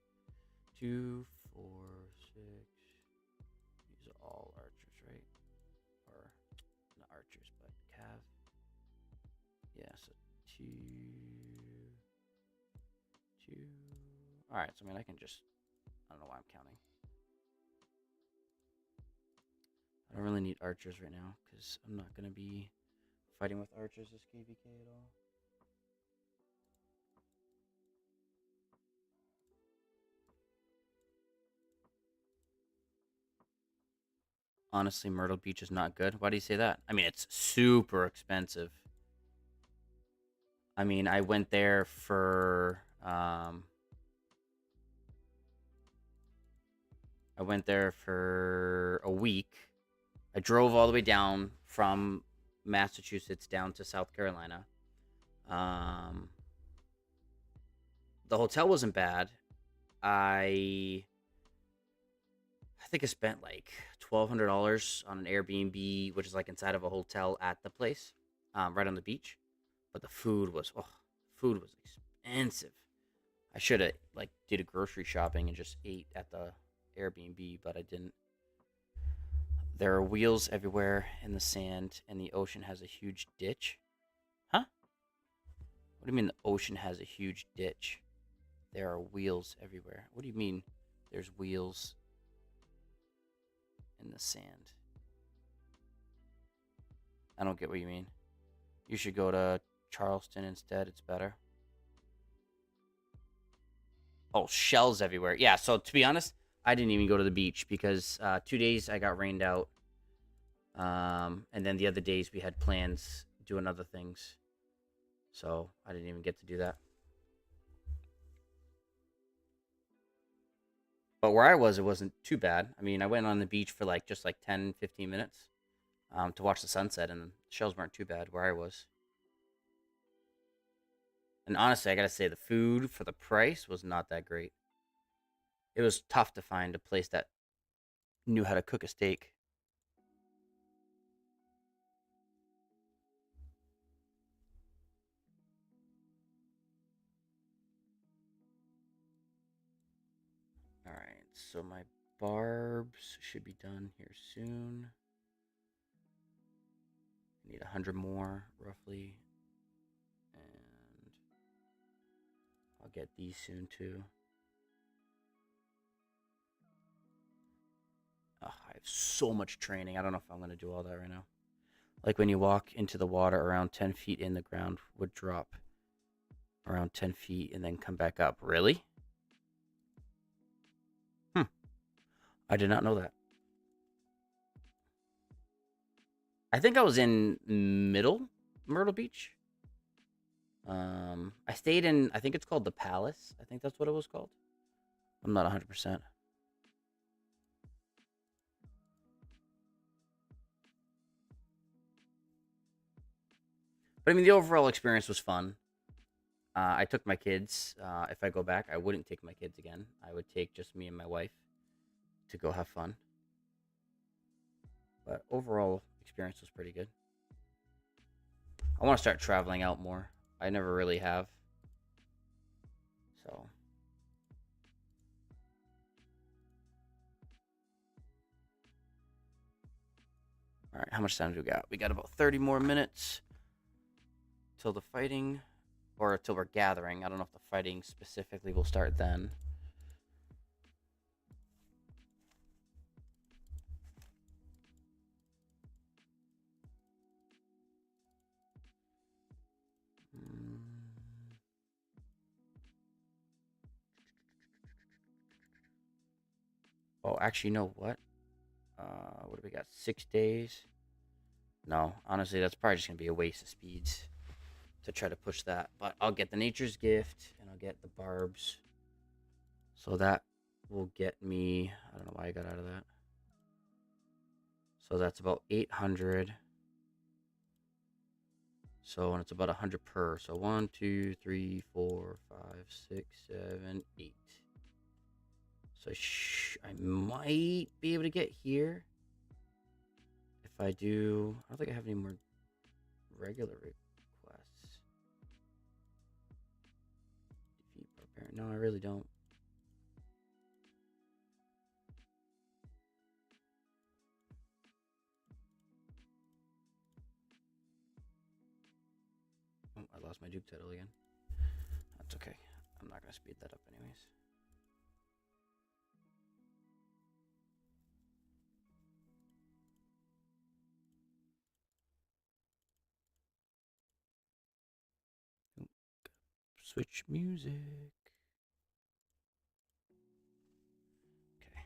Speaker 1: 2, 4, 6. These are all archers, right? Or not archers, but cav. Yeah, so 2, 2. All right, so I mean, I can just. I don't know why I'm counting. I don't really need archers right now because I'm not gonna be fighting with archers this KVK at all. Honestly, Myrtle Beach is not good. Why do you say that? I mean, it's super expensive. I mean, I went there for a week. I drove all the way down from Massachusetts down to South Carolina. Um, the hotel wasn't bad. I think I spent like $1,200 on an Airbnb, which is like inside of a hotel at the place, right on the beach. But the food was expensive. I should have like did a grocery shopping and just ate at the Airbnb, but I didn't. There are wheels everywhere in the sand, and the ocean has a huge ditch. Huh? What do you mean the ocean has a huge ditch? There are wheels everywhere. What do you mean there's wheels in the sand? I don't get what you mean. You should go to Charleston instead. It's better. Oh, shells everywhere. Yeah, so to be honest, I didn't even go to the beach because 2 days I got rained out. And then the other days we had plans doing other things. So I didn't even get to do that. But where I was, it wasn't too bad. I mean, I went on the beach for like just like 10, 15 minutes to watch the sunset, and the shells weren't too bad where I was. And honestly, I gotta say, the food for the price was not that great. It was tough to find a place that knew how to cook a steak. All right, so my barbs should be done here soon. I need 100 more, roughly. And I'll get these soon, too. Oh, I have so much training. I don't know if I'm going to do all that right now. Like when you walk into the water around 10 feet in, the ground would drop around 10 feet and then come back up. Really? Hmm. I did not know that. I think I was in middle Myrtle Beach. I stayed in, I think it's called the Palace. I think that's what it was called. I'm not 100%. But I mean, the overall experience was fun. I took my kids. If I go back, I wouldn't take my kids again. I would take just me and my wife to go have fun. But overall experience was pretty good. I want to start traveling out more. I never really have. So, all right, how much time do we got? We got about 30 more minutes till the fighting, or till we're gathering. I don't know if the fighting specifically will start then. Mm. Oh, actually, you know what? What do we got? 6 days? No, honestly, that's probably just gonna be a waste of speeds to try to push that. But I'll get the Nature's Gift and I'll get the Barbs. So that will get me. I don't know why I got out of that. So that's about 800. So and it's about 100 per. So 1, 2, 3, 4, 5, 6, 7, 8. So I might be able to get here. If I do, I don't think I have any more regular requests. No, I really don't. Oh, I lost my Duke title again. That's okay. I'm not going to speed that up anyways. Switch music. Okay.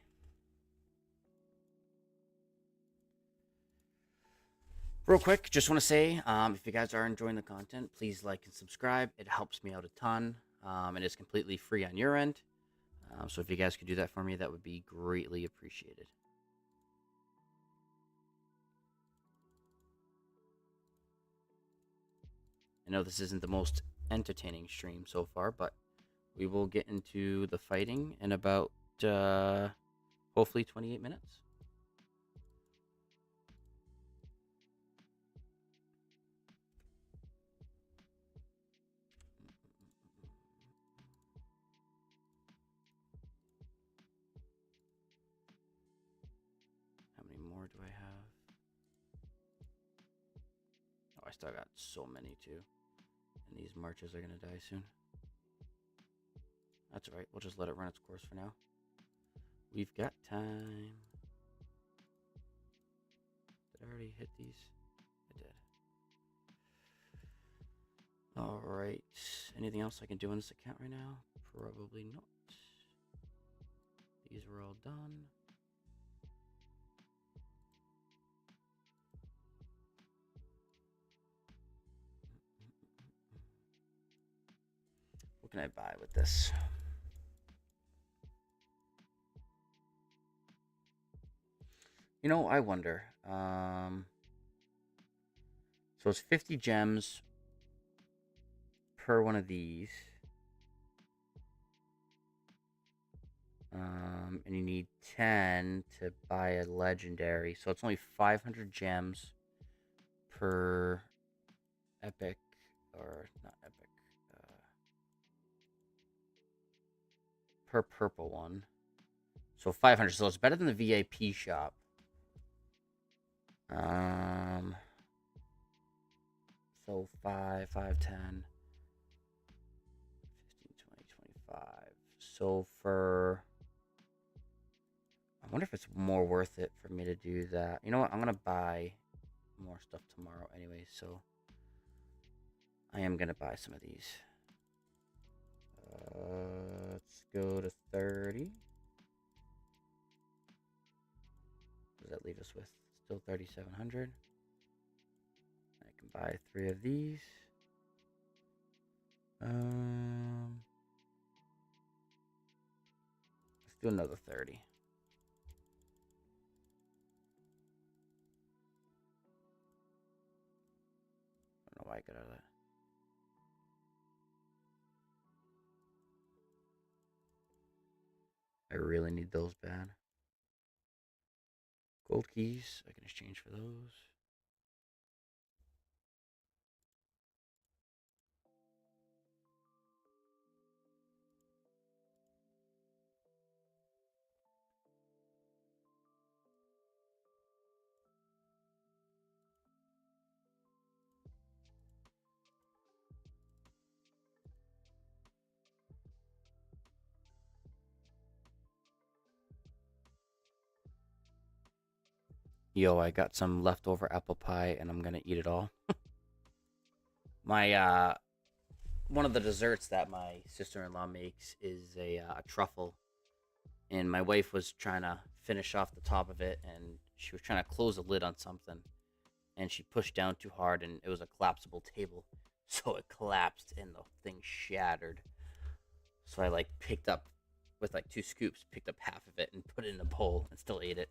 Speaker 1: Real quick, just want to say, if you guys are enjoying the content, please like and subscribe. It helps me out a ton, and it's completely free on your end. So if you guys could do that for me, that would be greatly appreciated. I know this isn't the most entertaining stream so far, but we will get into the fighting in about hopefully 28 minutes. How many more do I have? Oh, I still got so many too. And these marches are going to die soon. That's all right. We'll just let it run its course for now. We've got time. Did I already hit these? I did. All right. Anything else I can do in this account right now? Probably not. These are all done. What can I buy with this? You know, I wonder. So it's 50 gems per one of these. And you need 10 to buy a legendary. So it's only 500 gems per epic, or not epic, per purple one. So 500. So it's better than the VIP shop. So 5, 5, 10, 15, 20, 25. So for, I wonder if it's more worth it for me to do that. You know what? I'm going to buy more stuff tomorrow anyway. So I am going to buy some of these. Let's go to 30. What does that leave us with? Still 3,700. I can buy 3 of these. Let's do another 30. I don't know why I got out of that. I really need those bad. Gold keys, I can exchange for those. Yo, I got some leftover apple pie and I'm gonna eat it all. My one of the desserts that my sister-in-law makes is a truffle, and my wife was trying to finish off the top of it, and she was trying to close the lid on something, and she pushed down too hard, and it was a collapsible table, so it collapsed and the thing shattered. So I like picked up with like 2 scoops, picked up half of it and put it in a bowl and still ate it.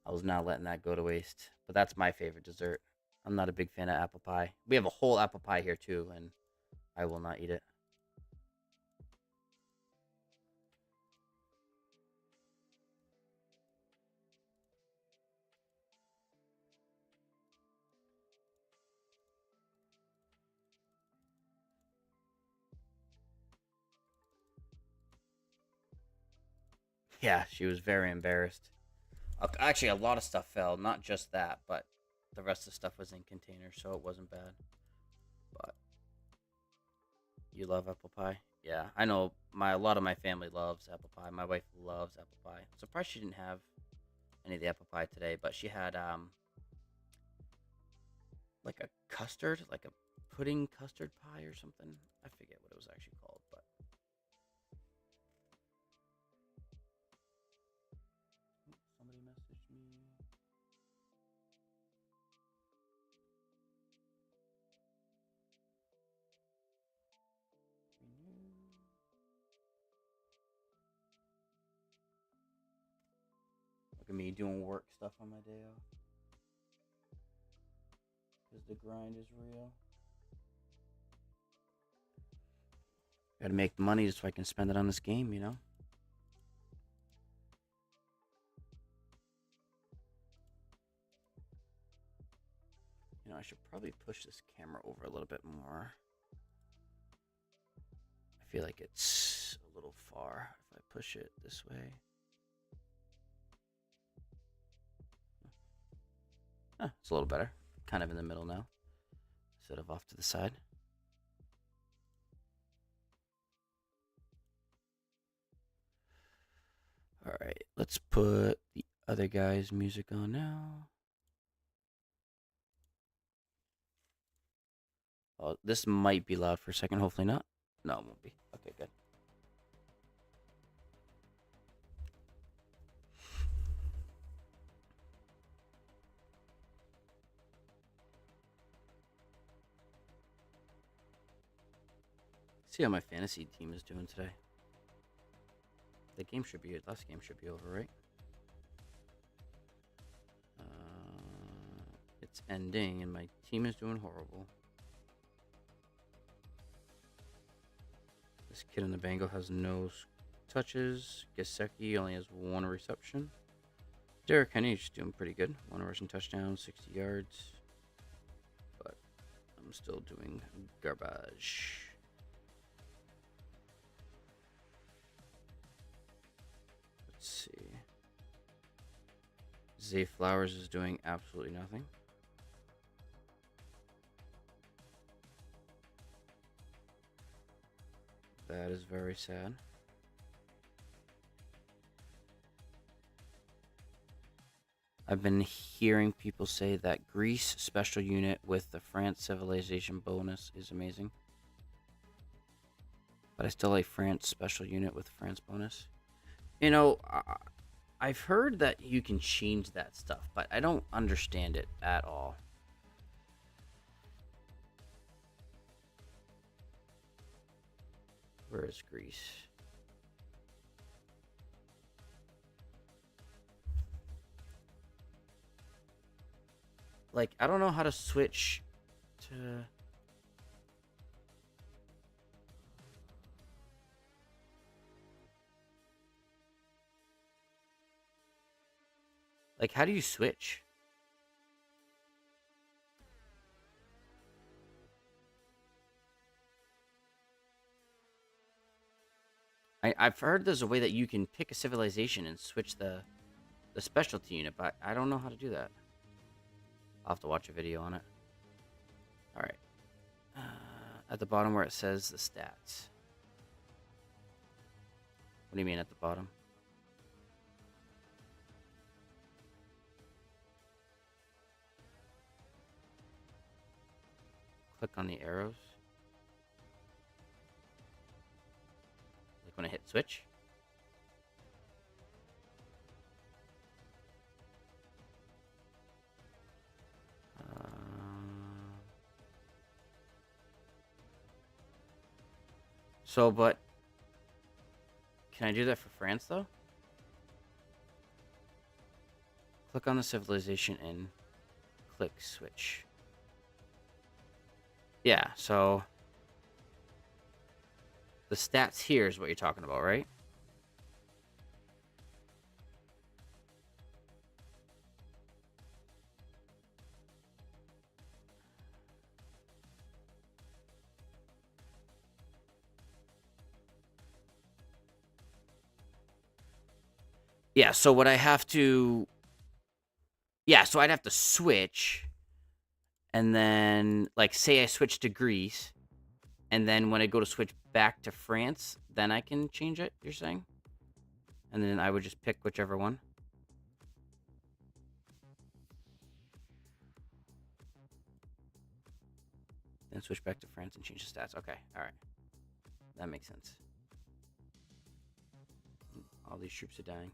Speaker 1: I was not letting that go to waste. But that's my favorite dessert. I'm not a big fan of apple pie. We have a whole apple pie here too, and I will not eat it. Yeah, she was very embarrassed. Actually, a lot of stuff fell, not just that, but the rest of the stuff was in containers, so it wasn't bad. But you love apple pie? Yeah, I know. A lot of my family loves apple pie. My wife loves apple pie. I'm surprised she didn't have any of the apple pie today, but she had like a custard, like a pudding custard pie or something. I forget what it was actually called, but somebody messaged me. Look at me doing work stuff on my day off because the grind is real. Got to make money so I can spend it on this game, you know? You know, I should probably push this camera over a little bit more. I feel like it's a little far if I push it this way. It's a little better. Kind of in the middle now instead of off to the side. All right, let's put the other guy's music on now. Oh, this might be loud for a second. Hopefully not. No, it won't be. Okay, good. See how my fantasy team is doing today. The game should be, last game should be over, right? It's ending and my team is doing horrible. This kid in the Bengal has no touches. Gesicki only has one reception. Derrick Henry is doing pretty good. One rushing touchdown, 60 yards. But I'm still doing garbage. Let's see. Zay Flowers is doing absolutely nothing. That is very sad. I've been hearing people say that Greece special unit with the France civilization bonus is amazing. But I still like France special unit with France bonus. You know, I've heard that you can change that stuff, but I don't understand it at all. Where is Greece? Like, I don't know how to switch to... Like, how do you switch? I've heard there's a way that you can pick a civilization and switch the specialty unit, but I don't know how to do that. I'll have to watch a video on it. All right. At the bottom where it says the stats. What do you mean at the bottom? Click on the arrows. Like when I hit switch. But can I do that for France though? Click on the civilization and click switch. Yeah, so the stats here is what you're talking about, right? Yeah, so what I have to... Yeah, so I'd have to switch, and then, like, say I switch to Greece, and then when I go to switch back to France, then I can change it, you're saying? And then I would just pick whichever one? Then switch back to France and change the stats. Okay, alright. That makes sense. All these troops are dying.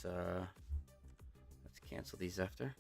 Speaker 1: Alright. Let's cancel these after.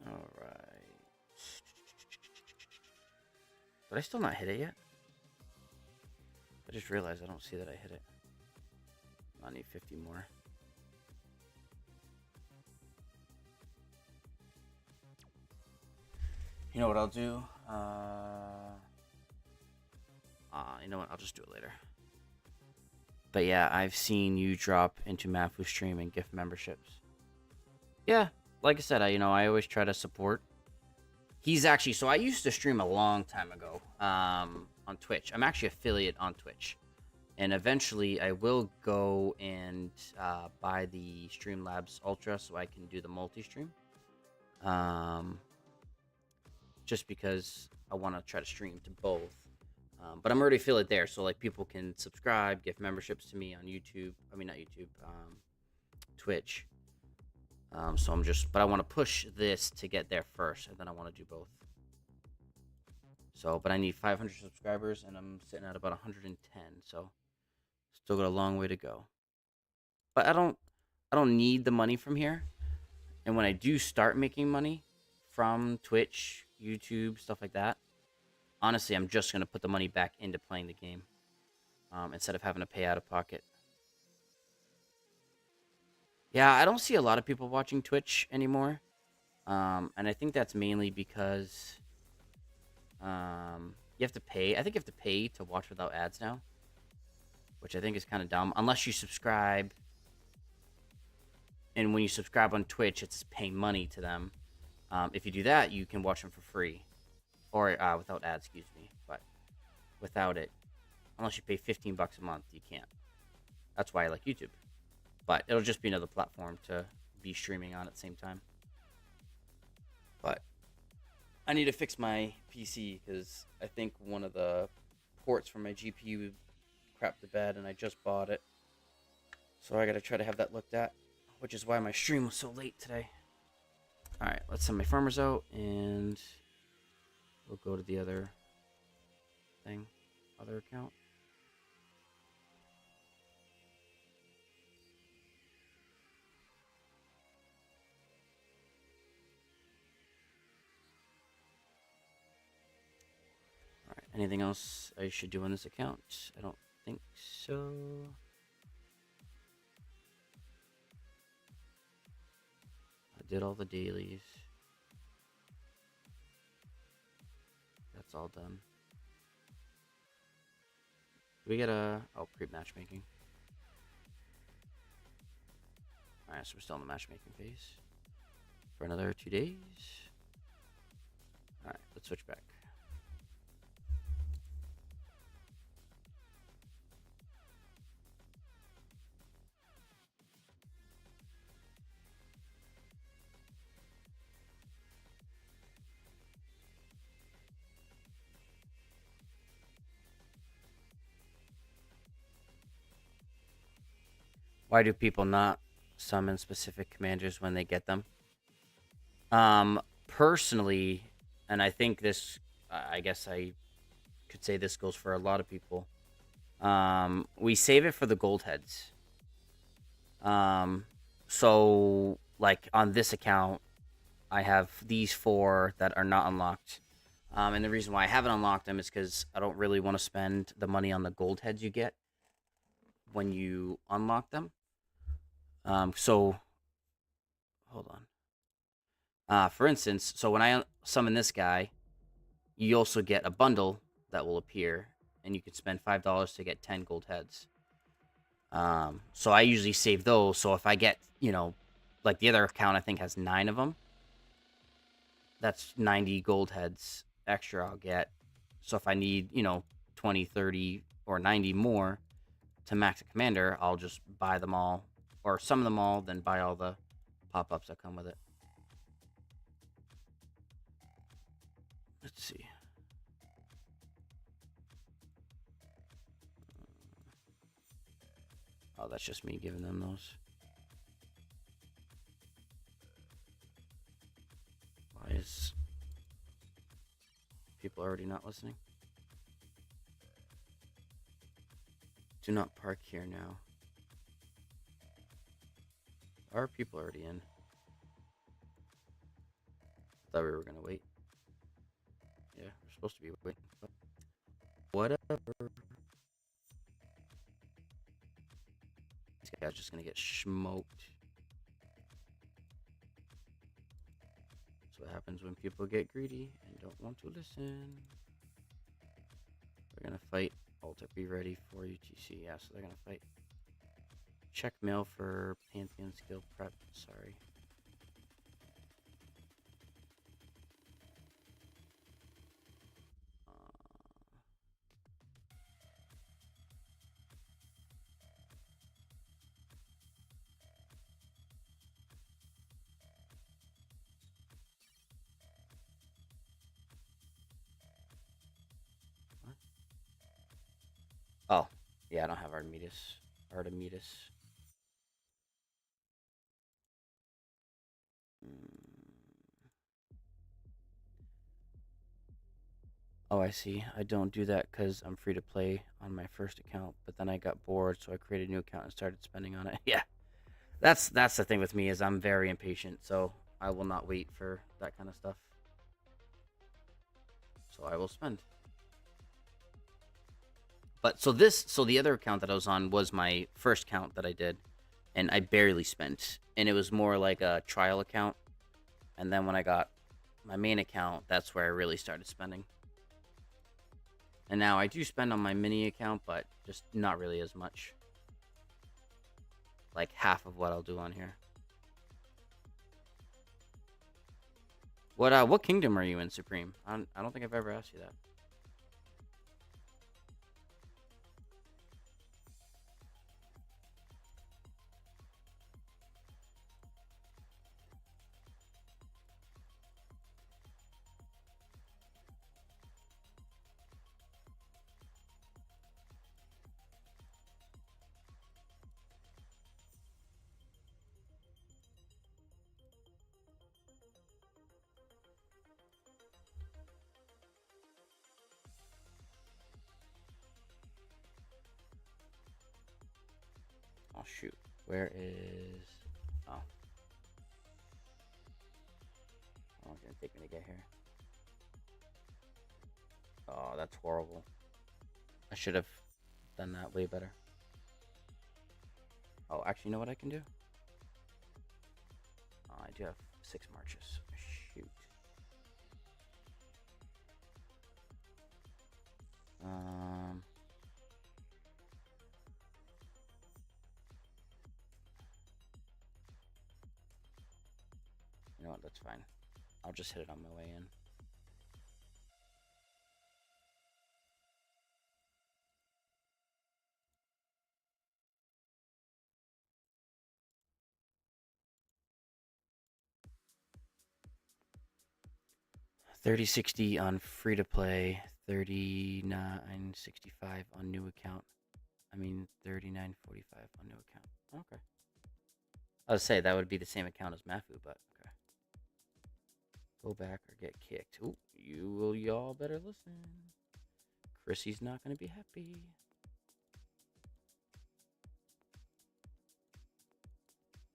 Speaker 1: Alright. Did I still not hit it yet? I just realized I don't see that I hit it. I need 50 more. You know what I'll do? You know what? I'll just do it later. But yeah, I've seen you drop into Mafu stream and gift memberships. Yeah, like I said, I always try to support. He's actually, so I used to stream a long time ago on Twitch. I'm actually affiliate on Twitch. And eventually I will go and buy the Streamlabs Ultra so I can do the multi-stream. Just because I want to try to stream to both. But I'm already affiliate there, so like people can subscribe, gift memberships to me on YouTube. I mean, not YouTube, Twitch. So but I want to push this to get there first, and then I want to do both. So, but I need 500 subscribers, and I'm sitting at about 110. So, still got a long way to go. But I don't need the money from here. And when I do start making money from Twitch, YouTube, stuff like that, honestly, I'm just gonna put the money back into playing the game, instead of having to pay out of pocket. Yeah, I don't see a lot of people watching Twitch anymore. And I think that's mainly because you have to pay. I think you have to pay to watch without ads now, which I think is kind of dumb. Unless you subscribe, and when you subscribe on Twitch, it's paying money to them. If you do that, you can watch them for free, or without ads, excuse me. But without it, unless you pay $15 a month, you can't. That's why I like YouTube. But it'll just be another platform to be streaming on at the same time. But I need to fix my PC because I think one of the ports from my GPU crapped the bed, and I just bought it. So I gotta try to have that looked at, which is why my stream was so late today. Alright, let's send my farmers out, and we'll go to the other thing, other account. Alright, anything else I should do on this account? I don't think so. I did all the dailies. That's all done. Do we get pre-matchmaking? Alright, so we're still in the matchmaking phase for another 2 days. Alright, let's switch back. Why do people not summon specific commanders when they get them? Personally, and I think this, I guess I could say this goes for a lot of people. We save it for the gold heads. Um, so like on this account, I have these four that are not unlocked. And the reason why I haven't unlocked them is because I don't really want to spend the money on the gold heads you get when you unlock them. So hold on. For instance, so when I summon this guy, you also get a bundle that will appear, and you can spend $5 to get 10 gold heads. So I usually save those. So if I get, like the other account, I think has 9 of them. That's 90 gold heads extra I'll get. So if I need, 20, 30, or 90 more to max a commander, I'll just buy them all, or summon them all, then buy all the pop-ups that come with it. Let's see. Oh, that's just me giving them those. Why is people already not listening? Do not park here now. Are people already in? I thought we were gonna wait. Yeah, we're supposed to be waiting. But whatever. This guy's just gonna get smoked. That's what happens when people get greedy and don't want to listen. We're gonna fight. Alter, be ready for UTC. Yeah, so they're gonna fight. Check mail for Pantheon skill prep. Sorry. What? Oh, yeah, I don't have Artemis. Oh, I see. I don't do that because I'm free to play on my first account, but then I got bored, so I created a new account and started spending on it. Yeah, that's the thing with me is I'm very impatient, so I will not wait for that kind of stuff. So I will spend. But so the other account that I was on was my first account that I did, and I barely spent, and it was more like a trial account. And then when I got my main account, that's where I really started spending. And now I do spend on my mini account, but just not really as much. Like half of what I'll do on here. What kingdom are you in, Supreme? I don't think I've ever asked you that. Oh shoot. Where is oh. How long is it gonna take me to get here? Oh, that's horrible. I should have done that way better. Oh, actually, you know what I can do? Oh, I do have 6 marches. Shoot. Um. You know what? That's fine. I'll just hit it on my way in. $30.60 on free to play, $39.65 on new account. I mean, 39.45 on new account. Okay. I would say that would be the same account as Mafu, but okay. Go back or get kicked. Ooh, y'all better listen. Chrissy's not gonna be happy.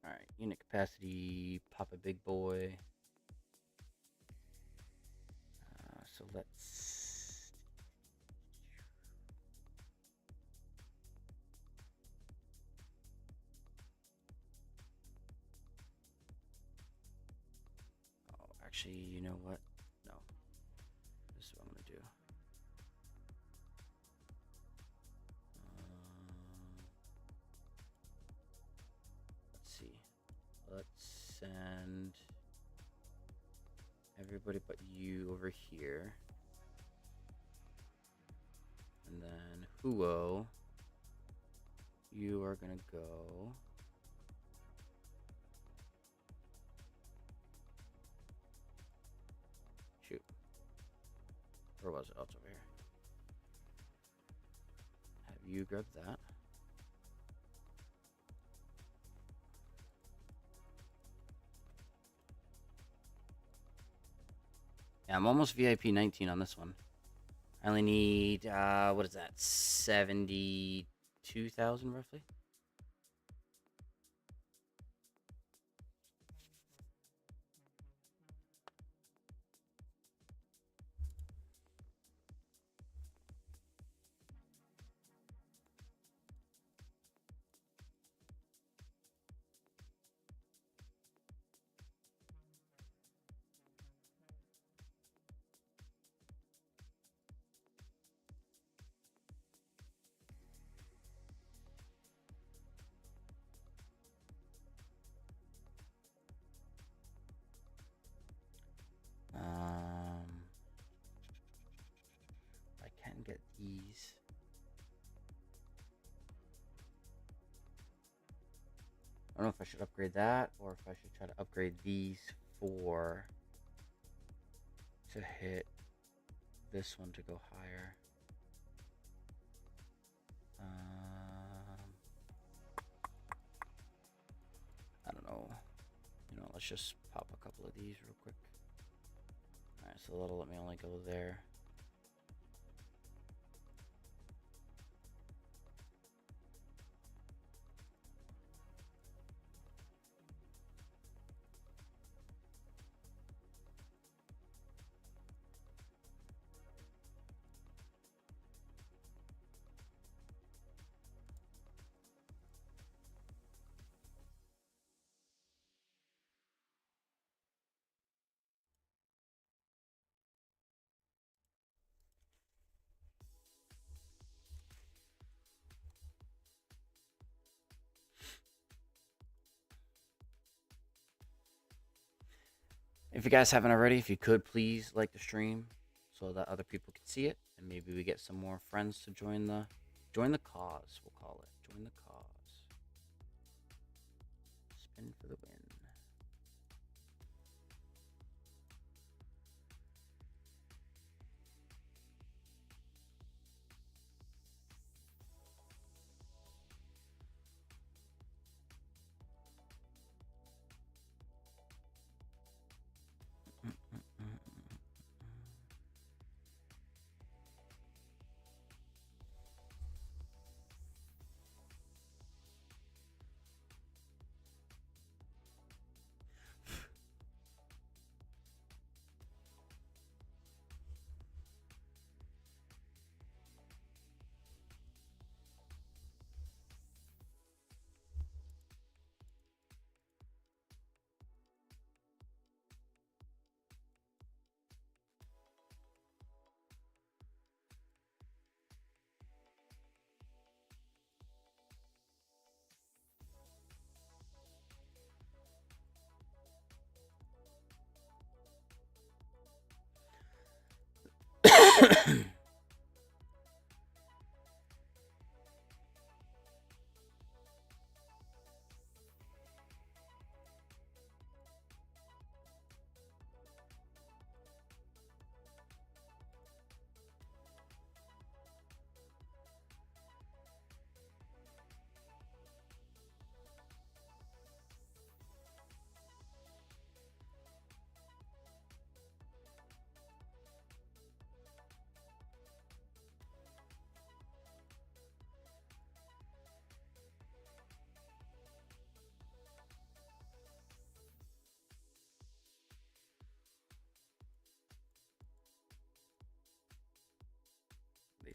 Speaker 1: All right, unit capacity, pop a big boy. So let's. Oh, actually, you know what? No. This is what I'm gonna do. Let's see. Let's send everybody but you over here. And then Huo, you are gonna go. Shoot. Where was it? Oh, it's over here. Have you grab that? Yeah, I'm almost VIP 19 on this one. I only need, what is that? 72,000 roughly? I can get these. I don't know if I should upgrade that or if I should try to upgrade these four to hit this one to go higher. I don't know. You know, let's just pop a couple of these real quick. Alright, so that'll let me only go there. If you guys haven't already, if you could please like the stream so that other people can see it, and maybe we get some more friends to join the cause. We'll call it join the cause. Spin for the win.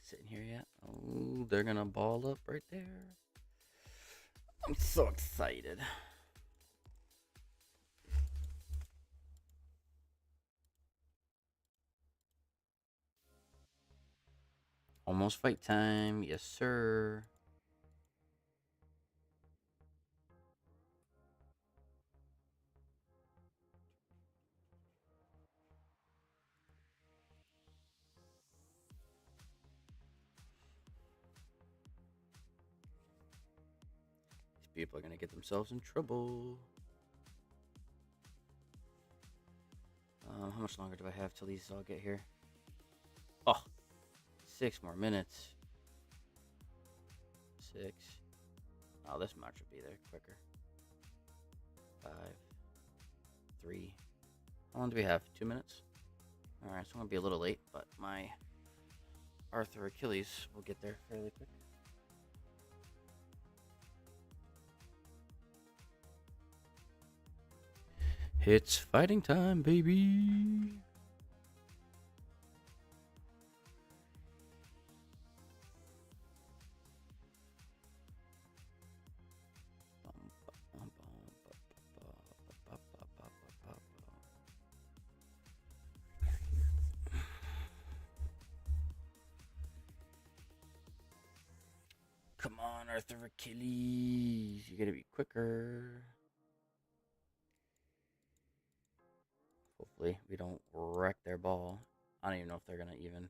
Speaker 1: sitting here yet. Oh, they're gonna ball up right there. I'm so excited. Almost fight time. Yes, sir. These people are gonna get themselves in trouble. How much longer do I have till these all get here? Oh, 6 more minutes. 6. Oh, this march will be there quicker. 5, 3. How long do we have? 2 minutes? Alright, so I'm going to be a little late, but my Arthur Achilles will get there fairly quick. It's fighting time, baby! Come on, Arthur Achilles. You gotta be quicker. Hopefully, we don't wreck their ball. I don't even know if they're gonna even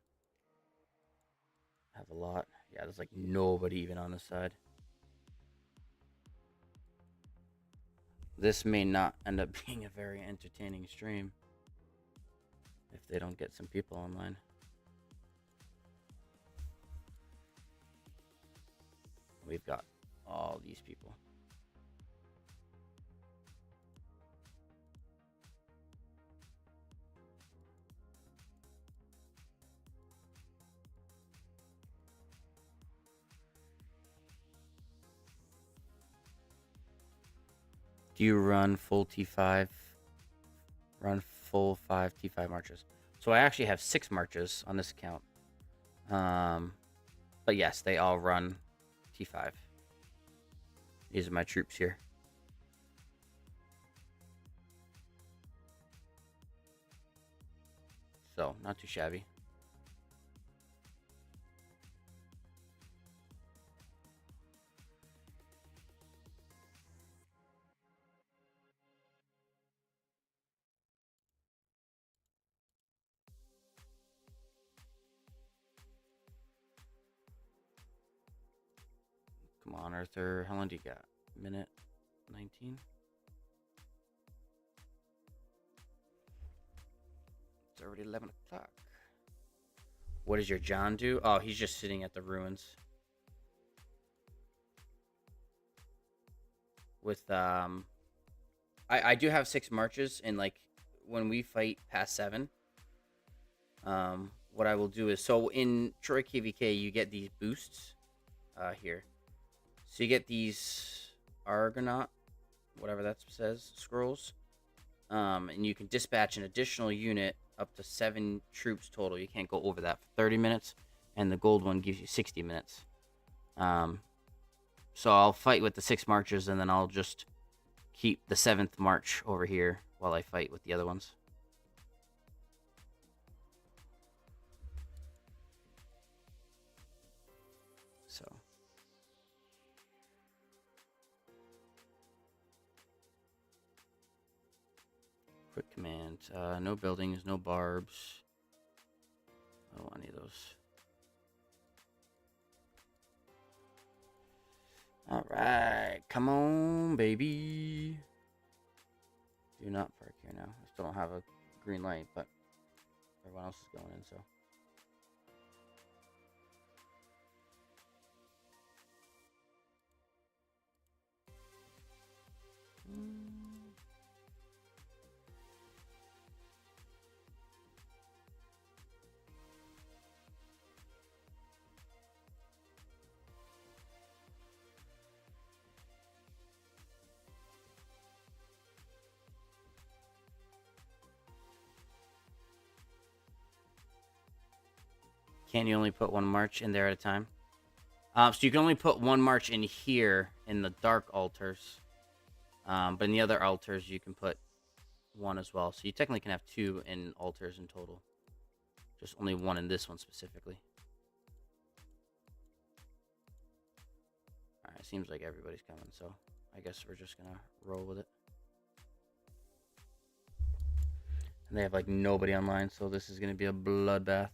Speaker 1: have a lot. Yeah, there's like nobody even on this side. This may not end up being a very entertaining stream if they don't get some people online. We've got all these people. Do you run full T5? Run full 5 T5 marches. So I actually have 6 marches on this account. But yes, they all run T5. These are my troops here. So, not too shabby. Come on, Arthur. How long do you got? Minute 19? It's already 11 o'clock. What does your John do? Oh, he's just sitting at the ruins. With, I do have 6 marches, and, like, when we fight past 7, what I will do is, so in Troy KVK, you get these boosts, here. So you get these Argonaut, whatever that says, scrolls. And you can dispatch an additional unit up to 7 troops total. You can't go over that for 30 minutes. And the gold one gives you 60 minutes. So I'll fight with the 6 marches, and then I'll just keep the 7th march over here while I fight with the other ones. So. Quick command. No buildings, no barbs. I don't want any of those. Alright, come on, baby. Do not park here now. I still don't have a green light, but everyone else is going in, so. Can you only put one march in there at a time? So you can only put one march in here in the dark altars. But in the other altars, you can put one as well. So you technically can have 2 in altars in total. Just only 1 in this one specifically. Alright, seems like everybody's coming, so I guess we're just gonna roll with it. And they have like nobody online, so this is gonna be a bloodbath.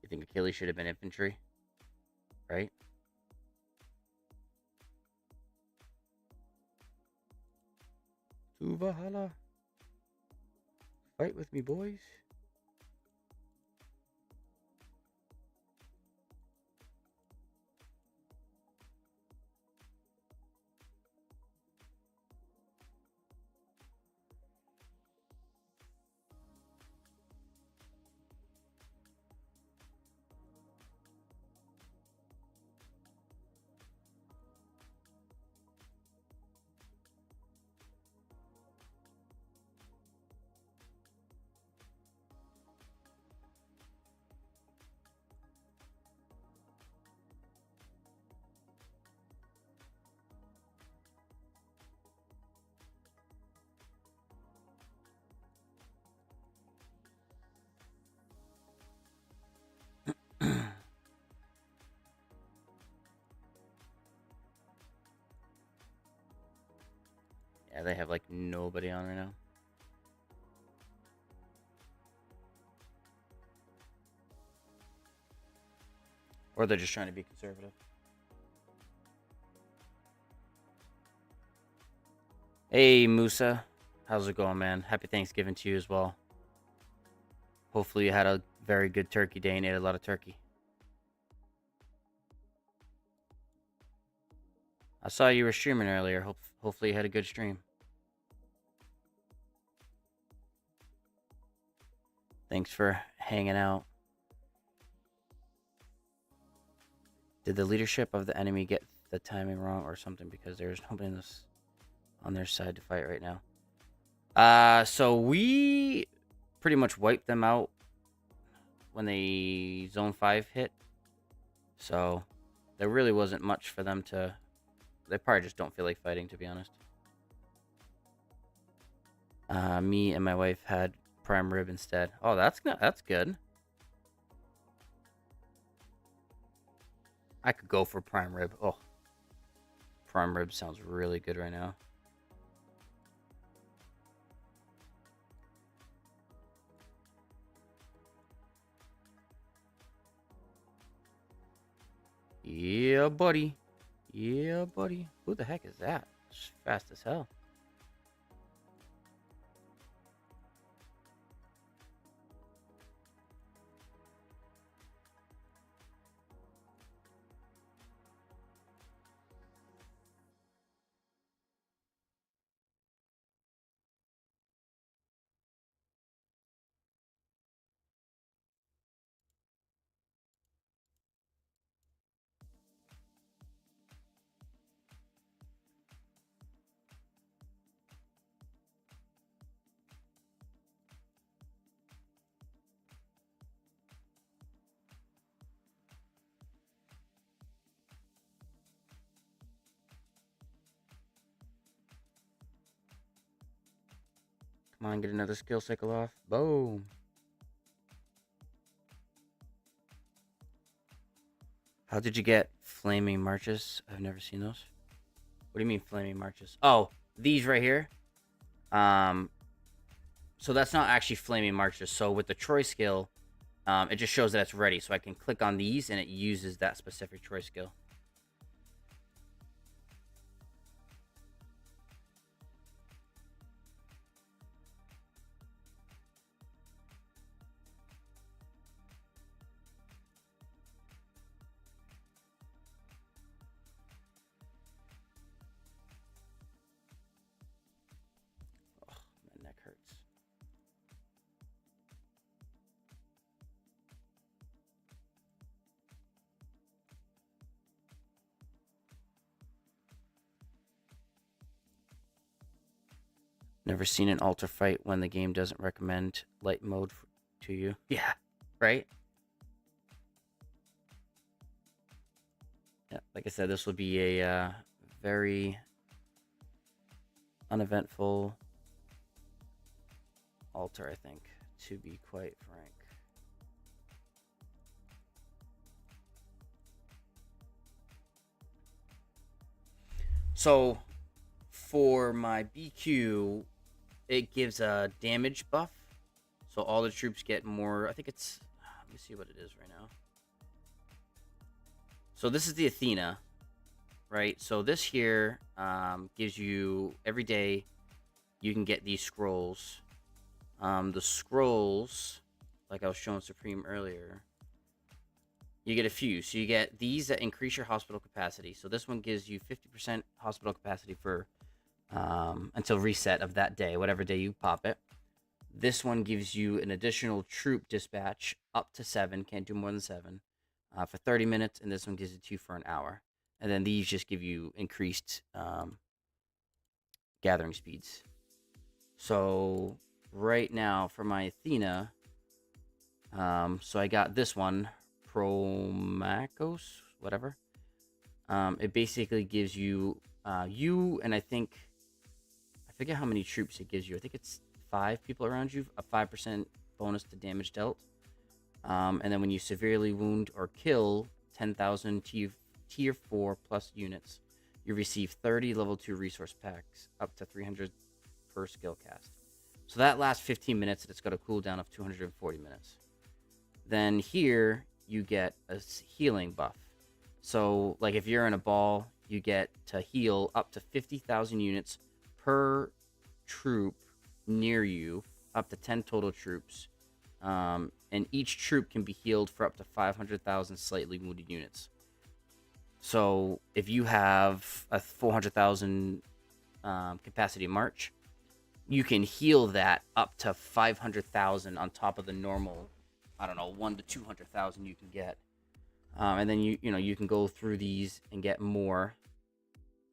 Speaker 1: You think Achilles should have been infantry? Right? To Valhalla. Fight with me, boys. Yeah, they have like nobody on right now. Or they're just trying to be conservative. Hey, Musa. How's it going, man? Happy Thanksgiving to you as well. Hopefully you had a very good turkey day and ate a lot of turkey. I saw you were streaming earlier. Hopefully you had a good stream. Thanks for hanging out. Did the leadership of the enemy get the timing wrong or something? Because there's nobody on their side to fight right now. So we pretty much wiped them out when the Zone 5 hit. So there really wasn't much for them to... They probably just don't feel like fighting, to be honest. Me and my wife had prime rib instead. Oh, that's good. I could go for prime rib. Oh, prime rib sounds really good right now. Yeah, buddy. Yeah, buddy. Who the heck is that? It's fast as hell. Come on, get another skill cycle off. Boom. How did you get flaming marches? I've never seen those. What do you mean flaming marches? Oh, these right here. So that's not actually flaming marches. So with the Troy skill, it just shows that it's ready. So I can click on these and it uses that specific Troy skill. Never seen an altar fight when the game doesn't recommend light mode to you. Yeah, right? Yeah, like I said, this will be a very uneventful altar, I think, to be quite frank. So, for my BQ, it gives a damage buff. So all the troops get more. I think it's. Let me see what it is right now. So this is the Athena, right? So this here gives you every day you can get these scrolls. The scrolls, like I was showing Supreme earlier, you get a few. So you get these that increase your hospital capacity. So this one gives you 50% hospital capacity for until reset of that day, whatever day you pop it. This one gives you an additional troop dispatch up to 7, can't do more than 7, for 30 minutes, and this one gives it 2 for an hour. And then these just give you increased gathering speeds. So right now for my Athena, so I got this one, Promachos, whatever. It basically gives you, and I forget how many troops it gives you. I think it's 5 people around you, a 5% bonus to damage dealt. And then when you severely wound or kill 10,000 tier 4 plus units, you receive 30 level 2 resource packs, up to 300 per skill cast. So that lasts 15 minutes, and it's got a cooldown of 240 minutes. Then here, you get a healing buff. So, like, if you're in a ball, you get to heal up to 50,000 units per troop near you, up to 10 total troops. And each troop can be healed for up to 500,000 slightly wounded units. So if you have a 400,000 capacity march, you can heal that up to 500,000 on top of the normal, I don't know, 1 to 200,000 you can get. And then you can go through these and get more.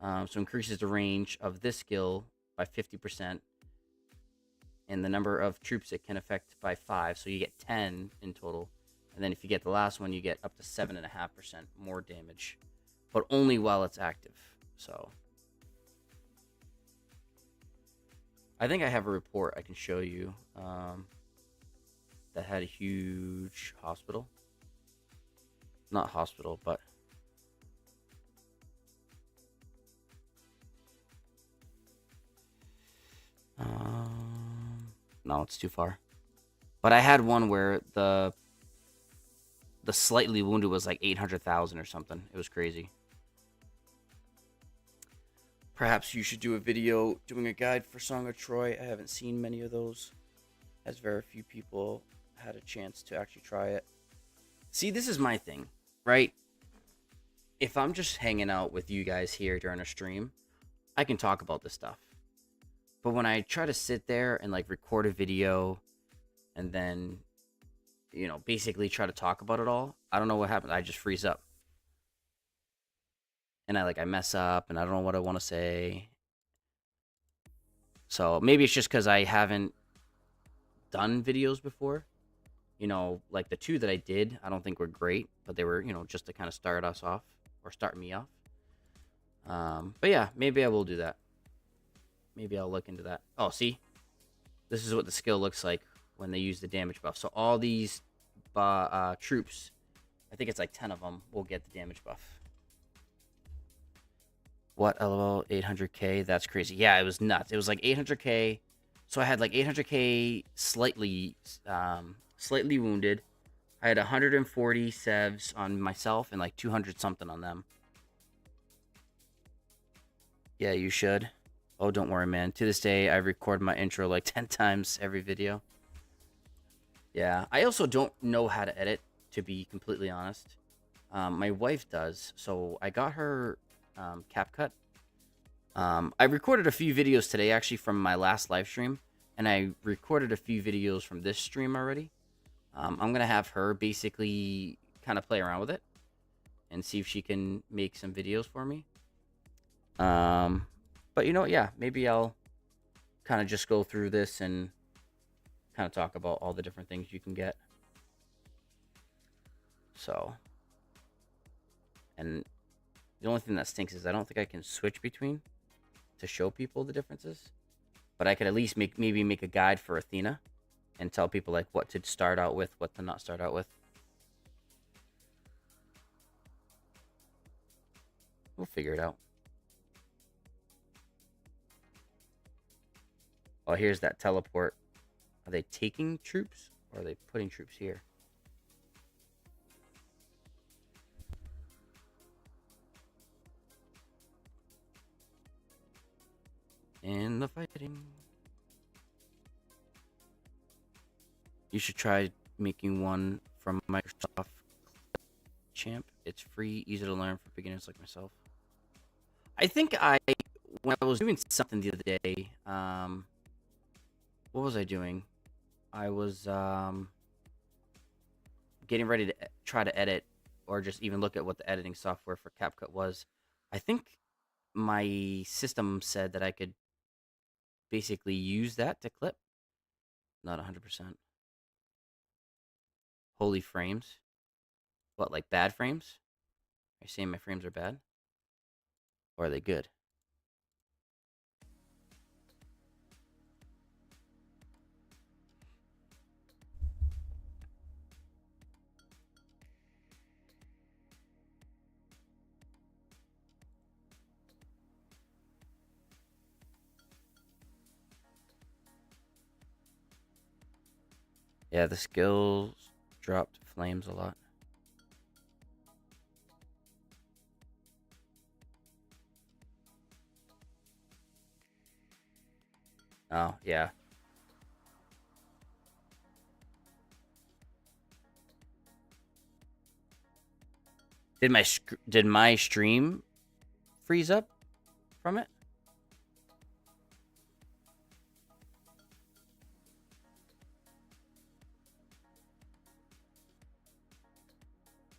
Speaker 1: So increases the range of this skill by 50%. And the number of troops it can affect by 5, so you get 10 in total. And then if you get the last one, you get up to 7.5% more damage, but only while it's active. So I think I have a report I can show you that had a huge hospital. Not hospital, but no, it's too far. But I had one where the slightly wounded was like 800,000 or something. It was crazy. Perhaps you should do a video doing a guide for Song of Troy. I haven't seen many of those, as very few people had a chance to actually try it. See, this is my thing, right? If I'm just hanging out with you guys here during a stream, I can talk about this stuff. But when I try to sit there and like record a video and then, basically try to talk about it all, I don't know what happens. I just freeze up. And I mess up and I don't know what I want to say. So maybe it's just because I haven't done videos before. Like the 2 that I did, I don't think were great, but they were, just to kind of start us off or start me off. But yeah, maybe I will do that. Maybe I'll look into that. Oh, see? This is what the skill looks like when they use the damage buff. So all these troops, I think it's like 10 of them, will get the damage buff. What, LOL, 800k? That's crazy. Yeah, it was nuts. It was like 800k. So I had like 800k slightly wounded. I had 140 sevs on myself and like 200 something on them. Yeah, you should. Oh, don't worry, man. To this day, I record my intro like 10 times every video. Yeah, I also don't know how to edit, to be completely honest. My wife does, so I got her CapCut. I recorded a few videos today, actually, from my last live stream, and I recorded a few videos from this stream already. I'm going to have her basically kind of play around with it and see if she can make some videos for me. But yeah, maybe I'll kind of just go through this and kind of talk about all the different things you can get. So, and the only thing that stinks is I don't think I can switch between to show people the differences. But I could at least maybe make a guide for Athena and tell people like what to start out with, what to not start out with. We'll figure it out. Oh, here's that teleport. Are they taking troops or are they putting troops here? In the fighting. You should try making one from Microsoft Champ. It's free, easy to learn for beginners like myself. I think when I was doing something the other day, what was I doing? I was getting ready to try to edit or just even look at what the editing software for CapCut was. I think my system said that I could basically use that to clip. Not 100%. Holy frames. What, like bad frames? Are you saying my frames are bad? Or are they good? Yeah, the skills dropped flames a lot. Oh, yeah. Did my stream freeze up from it?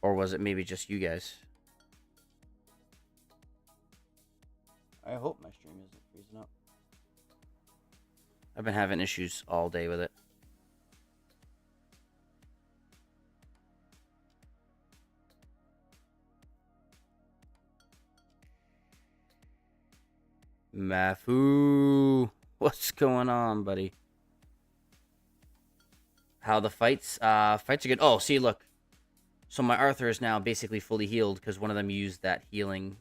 Speaker 1: Or was it maybe just you guys? I hope my stream isn't freezing up. I've been having issues all day with it. Mafu, what's going on, buddy? How the fights? Fights are good. Oh, see, look. So my Arthur is now basically fully healed because one of them used that healing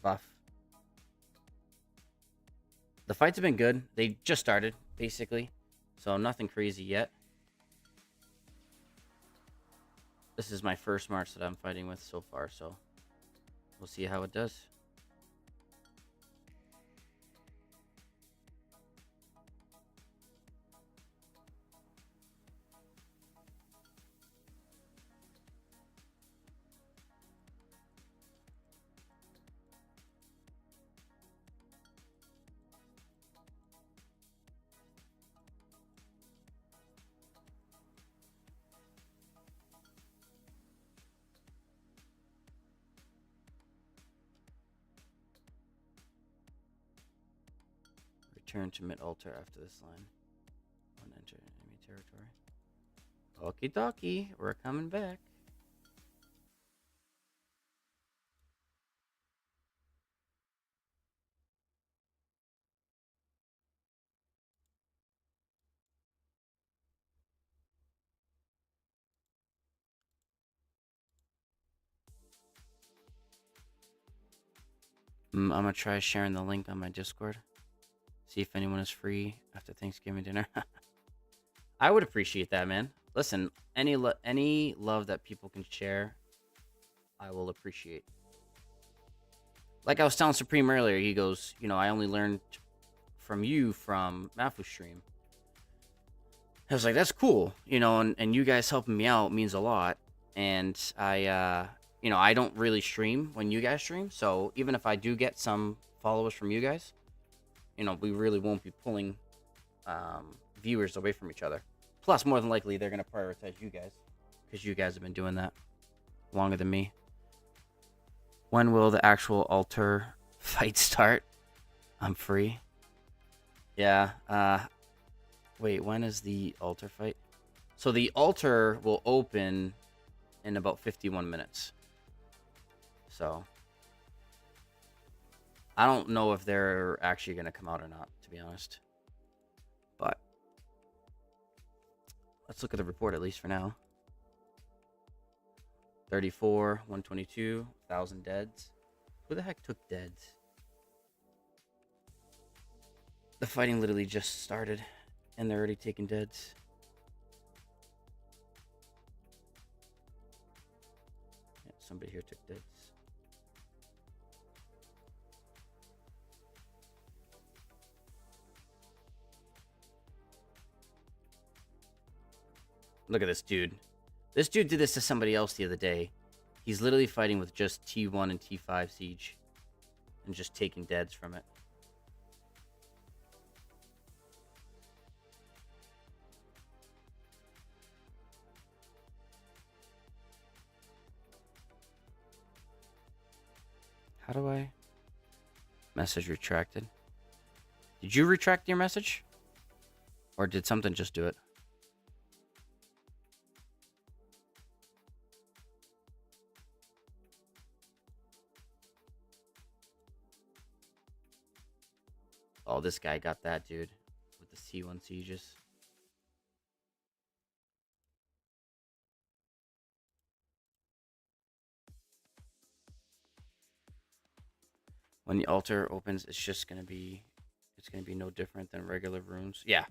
Speaker 1: buff. The fights have been good. They just started, basically. So nothing crazy yet. This is my first March that I'm fighting with so far, so we'll see how it does. Return to mid-altar after this line. One enter enemy territory. Okie dokie, we're coming back. I'm gonna try sharing the link on my Discord. See if anyone is free after Thanksgiving dinner. I would appreciate that, man. Listen, any love that people can share, I will appreciate. Like I was telling Supreme earlier, he goes, I only learned from you from Mafu's stream. I was like, that's cool, and you guys helping me out means a lot. And I don't really stream when you guys stream, so even if I do get some followers from you guys, we really won't be pulling viewers away from each other. Plus, more than likely, they're going to prioritize you guys because you guys have been doing that longer than me. When will the actual altar fight start? I'm free. Yeah. Wait, when is the altar fight? So the altar will open in about 51 minutes. So I don't know if they're actually going to come out or not, to be honest. But let's look at the report at least for now. 34, 122, 1,000 deads. Who the heck took deads? The fighting literally just started, and they're already taking deads. Yeah, somebody here took deads. Look at this dude. This dude did this to somebody else the other day. He's literally fighting with just T1 and T5 siege and just taking deads from it. How do I... Message retracted. Did you retract your message? Or did something just do it? Oh, this guy got that, dude. With the C1 sieges. When the altar opens, it's just gonna be... It's gonna be no different than regular rooms. Yeah.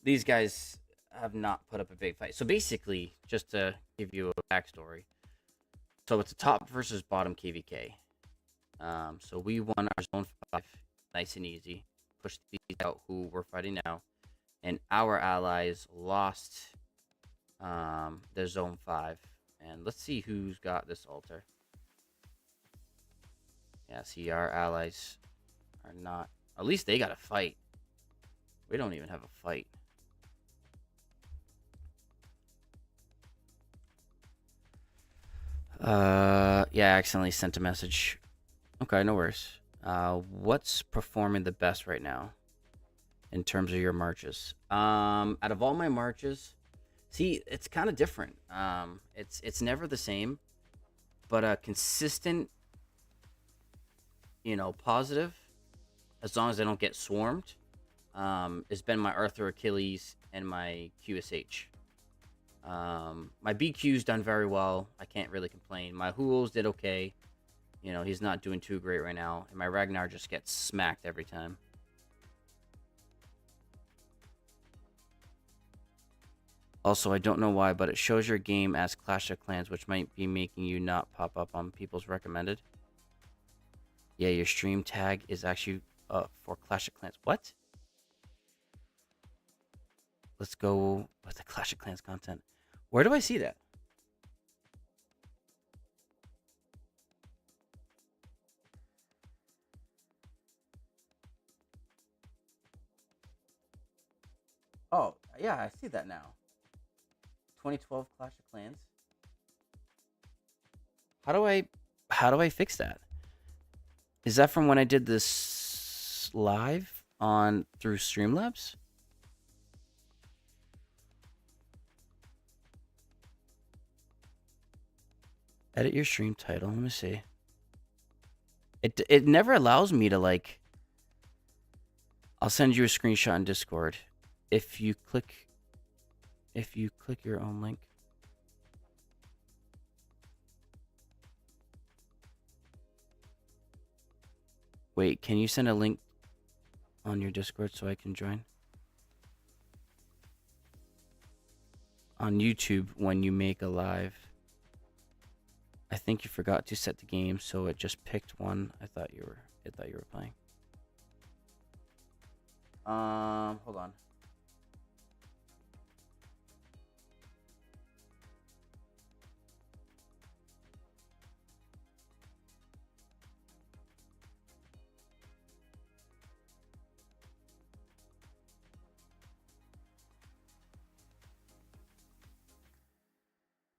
Speaker 1: These guys have not put up a big fight. So basically, just to give you a backstory. So it's a top versus bottom KVK. So we won our zone 5 nice and easy. Pushed these out who we're fighting now. And our allies lost their zone 5. And let's see who's got this altar. Yeah, see, our allies are not... At least they got a fight. We don't even have a fight. Yeah, I accidentally sent a message. Okay, no worries. What's performing the best right now in terms of your marches? Out of all my marches, see, it's kind of different. It's never the same, but a consistent, positive, as long as I don't get swarmed, has been my Arthur Achilles and my QSH. My BQ's done very well. I can't really complain. My Hools did okay. He's not doing too great right now. And my Ragnar just gets smacked every time. Also, I don't know why, but it shows your game as Clash of Clans, which might be making you not pop up on people's recommended. Yeah, your stream tag is actually for Clash of Clans. What? Let's go with the Clash of Clans content. Where do I see that? Oh, yeah, I see that now. 2012 Clash of Clans. How do I fix that? Is that from when I did this live on through Streamlabs? Edit your stream title. Let me see. It never allows me to like. I'll send you a screenshot on Discord. If you click your own link. Wait, can you send a link on your Discord so I can join? On YouTube, when you make a live, I think you forgot to set the game, so it just picked one. It thought you were playing. Hold on.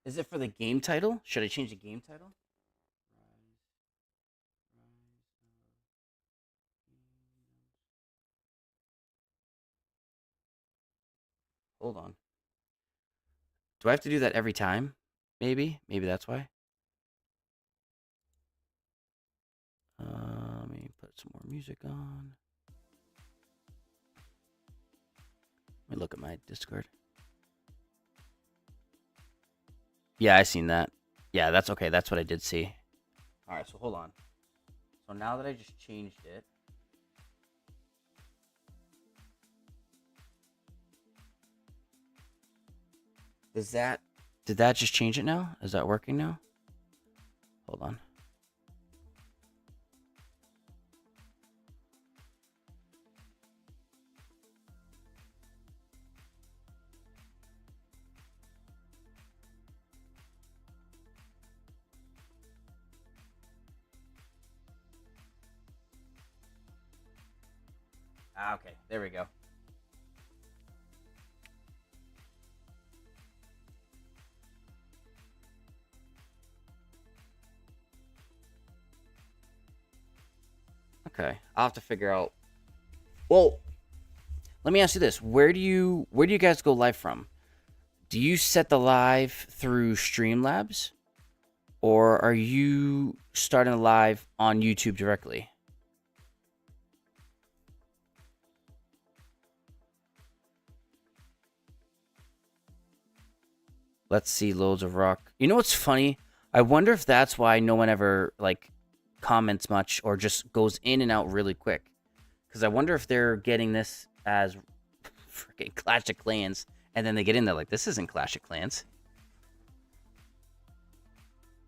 Speaker 1: Is it for the game title? Should I change the game title? Hold on. Do I have to do that every time? Maybe. Maybe that's why. Let me put some more music on. Let me look at my Discord. Yeah, I seen that. Yeah, that's okay. That's what I did see. All right, so hold on. So now that I just changed it, did that just change it now? Is that working now? Hold on. Ah, okay. There we go. Okay. I'll have to figure out. Well, let me ask you this. Where do you guys go live from? Do you set the live through Streamlabs? Or are you starting a live on YouTube directly? Let's see, loads of rock. You know what's funny? I wonder if that's why no one ever like comments much or just goes in and out really quick. Because I wonder if they're getting this as freaking Clash of Clans, and then they get in there like, this isn't Clash of Clans.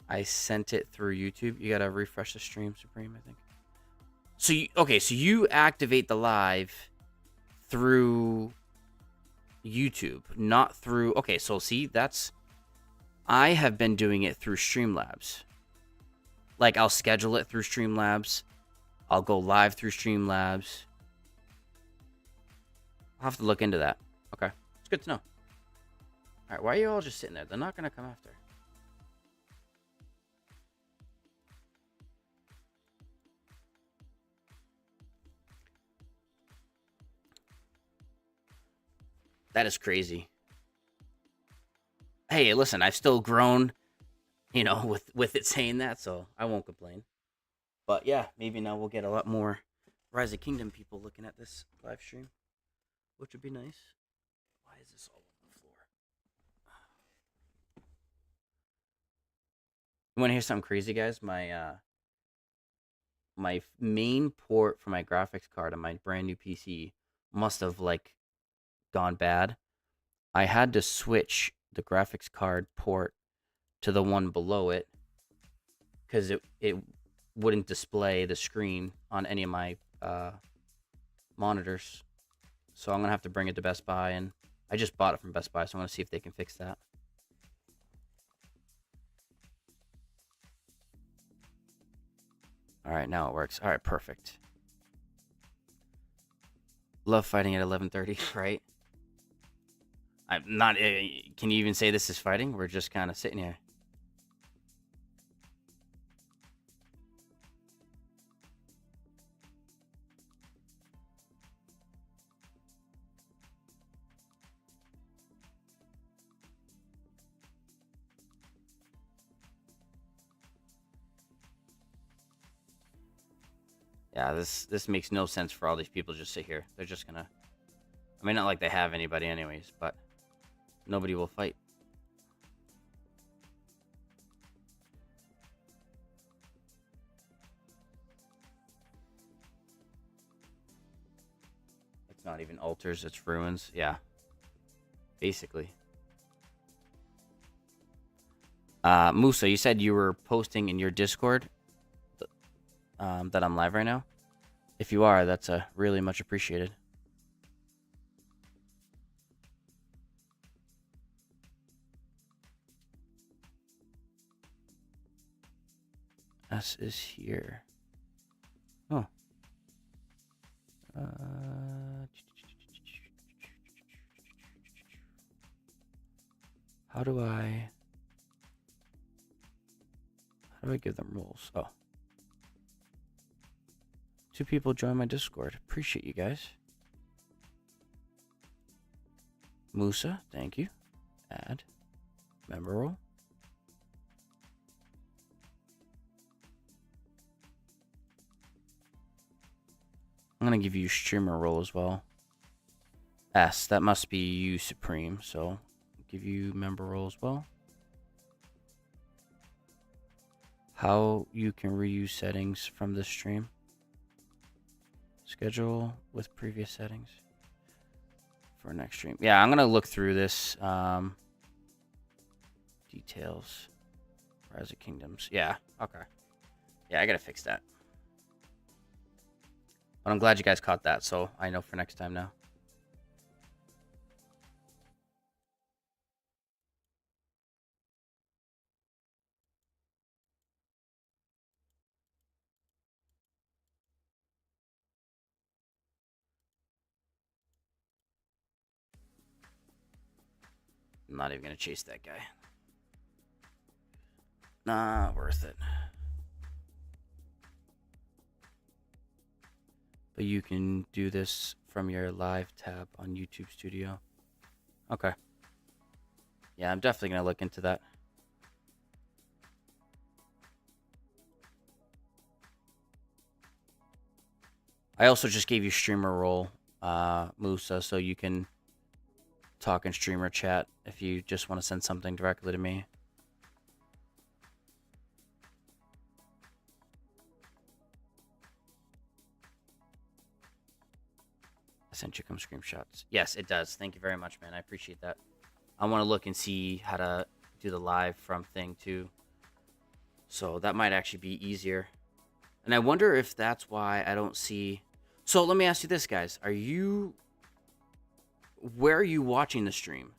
Speaker 1: I sent it through YouTube. You gotta refresh the stream, Supreme, I think. So so you activate the live through YouTube, not through. Okay, so see, that's. I have been doing it through Streamlabs. Like, I'll schedule it through Streamlabs. I'll go live through Streamlabs. I'll have to look into that. Okay, it's good to know. All right, why are you all just sitting there? They're not gonna come after. That is crazy. Hey, listen, I've still grown, you know, with it saying that, so I won't complain. But yeah, maybe now we'll get a lot more Rise of Kingdom people looking at this live stream, which would be nice. Why is this all over the floor? You want to hear something crazy, guys? My main port for my graphics card on my brand new PC must have like gone bad. I had to switch the graphics card port to the one below it because it wouldn't display the screen on any of my monitors. So I'm gonna have to bring it to Best Buy, and I just bought it from Best Buy, so I'm gonna see if they can fix that. All right, now it works. All right, perfect. Love fighting at 11:30, right? I'm not. Can you even say this is fighting? We're just kind of sitting here. Yeah, this makes no sense for all these people to just sit here. They're just gonna. I mean, not like they have anybody, anyways, but nobody will fight. It's not even altars; it's ruins. Yeah, basically. Musa, you said you were posting in your Discord that I'm live right now. If you are, that's really much appreciated. S is here. Oh. How do I give them rules? Oh. 2 people join my Discord. Appreciate you guys. Musa, thank you. Add member role. I'm gonna give you streamer role as well. S, that must be you, Supreme. So give you member role as well. How you can reuse settings from this stream. Schedule with previous settings for next stream. Yeah, I'm gonna look through this. Details. Rise of Kingdoms. Yeah, okay. Yeah, I gotta fix that. But I'm glad you guys caught that, so I know for next time now. I'm not even gonna chase that guy. Not worth it. But you can do this from your live tab on YouTube Studio. Okay. Yeah, I'm definitely gonna look into that. I also just gave you streamer role, Musa, so you can talk in streamer chat if you just want to send something directly to me. I sent you some screenshots. Yes, it does. Thank you very much, man. I appreciate that. I want to look and see how to do the live from thing too. So that might actually be easier. And I wonder if that's why I don't see... So let me ask you this, guys. Where are you watching the stream?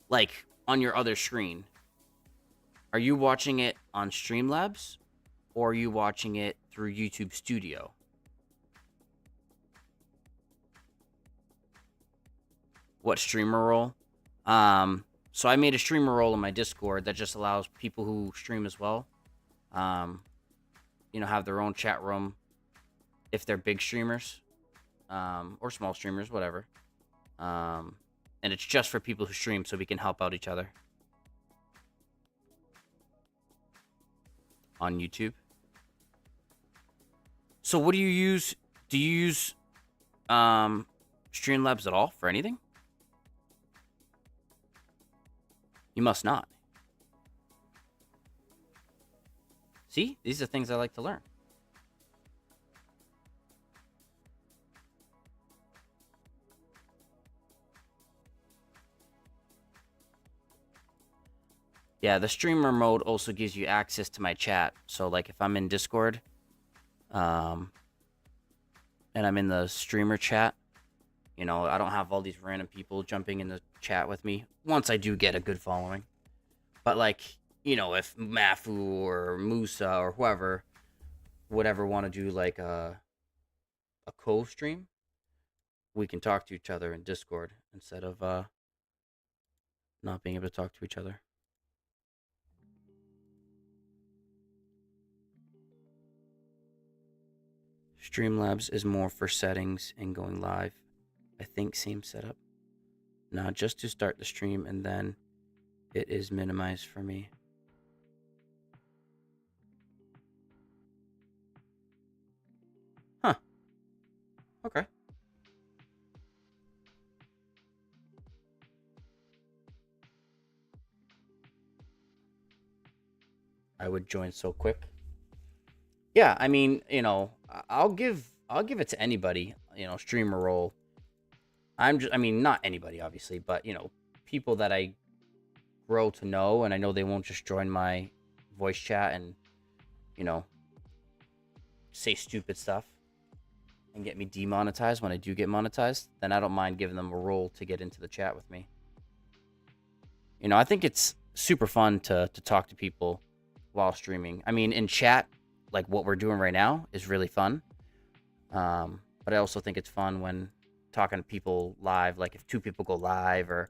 Speaker 1: Like, on your other screen? Are you watching it on Streamlabs? Or are you watching it through YouTube Studio? What streamer role? So I made a streamer role in my Discord that just allows people who stream as well, have their own chat room if they're big streamers, or small streamers, whatever. And it's just for people who stream so we can help out each other on YouTube. So what do you use? Do you use Streamlabs at all for anything? You must not. See, these are things I like to learn. Yeah, the streamer mode also gives you access to my chat. So, like, if I'm in Discord, and I'm in the streamer chat, I don't have all these random people jumping in the chat with me once I do get a good following. But, like, if Mafu or Musa or whoever would ever want to do, like, a co-stream, we can talk to each other in Discord instead of not being able to talk to each other. Streamlabs is more for settings and going live. I think same setup. Now just to start the stream, and then it is minimized for me. Huh. Okay. I would join so quick. Yeah, I mean, I'll give it to anybody, streamer role. Not anybody obviously, but people that I grow to know, and I know they won't just join my voice chat and say stupid stuff and get me demonetized when I do get monetized. Then I don't mind giving them a role to get into the chat with me. I think it's super fun to talk to people while streaming. I mean, in chat, like what we're doing right now is really fun. But I also think it's fun when talking to people live, like if two people go live, or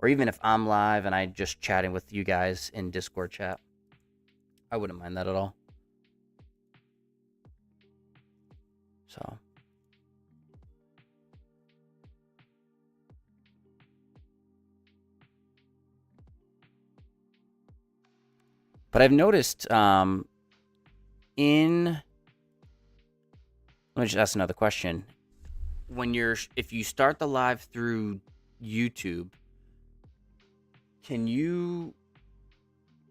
Speaker 1: even if I'm live and I just chatting with you guys in Discord chat. I wouldn't mind that at all. So But I've noticed in let me just ask another question. If you start the live through YouTube, can you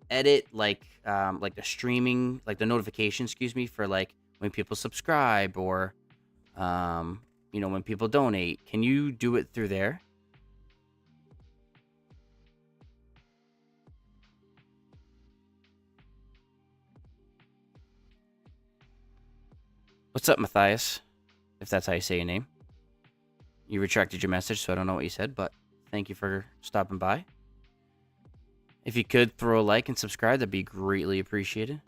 Speaker 1: edit like the streaming, like the notification, excuse me, for like when people subscribe or when people donate? Can you do it through there? What's up, Matthias? If that's how you say your name. You retracted your message, so I don't know what you said, but thank you for stopping by. If you could throw a like and subscribe, that'd be greatly appreciated.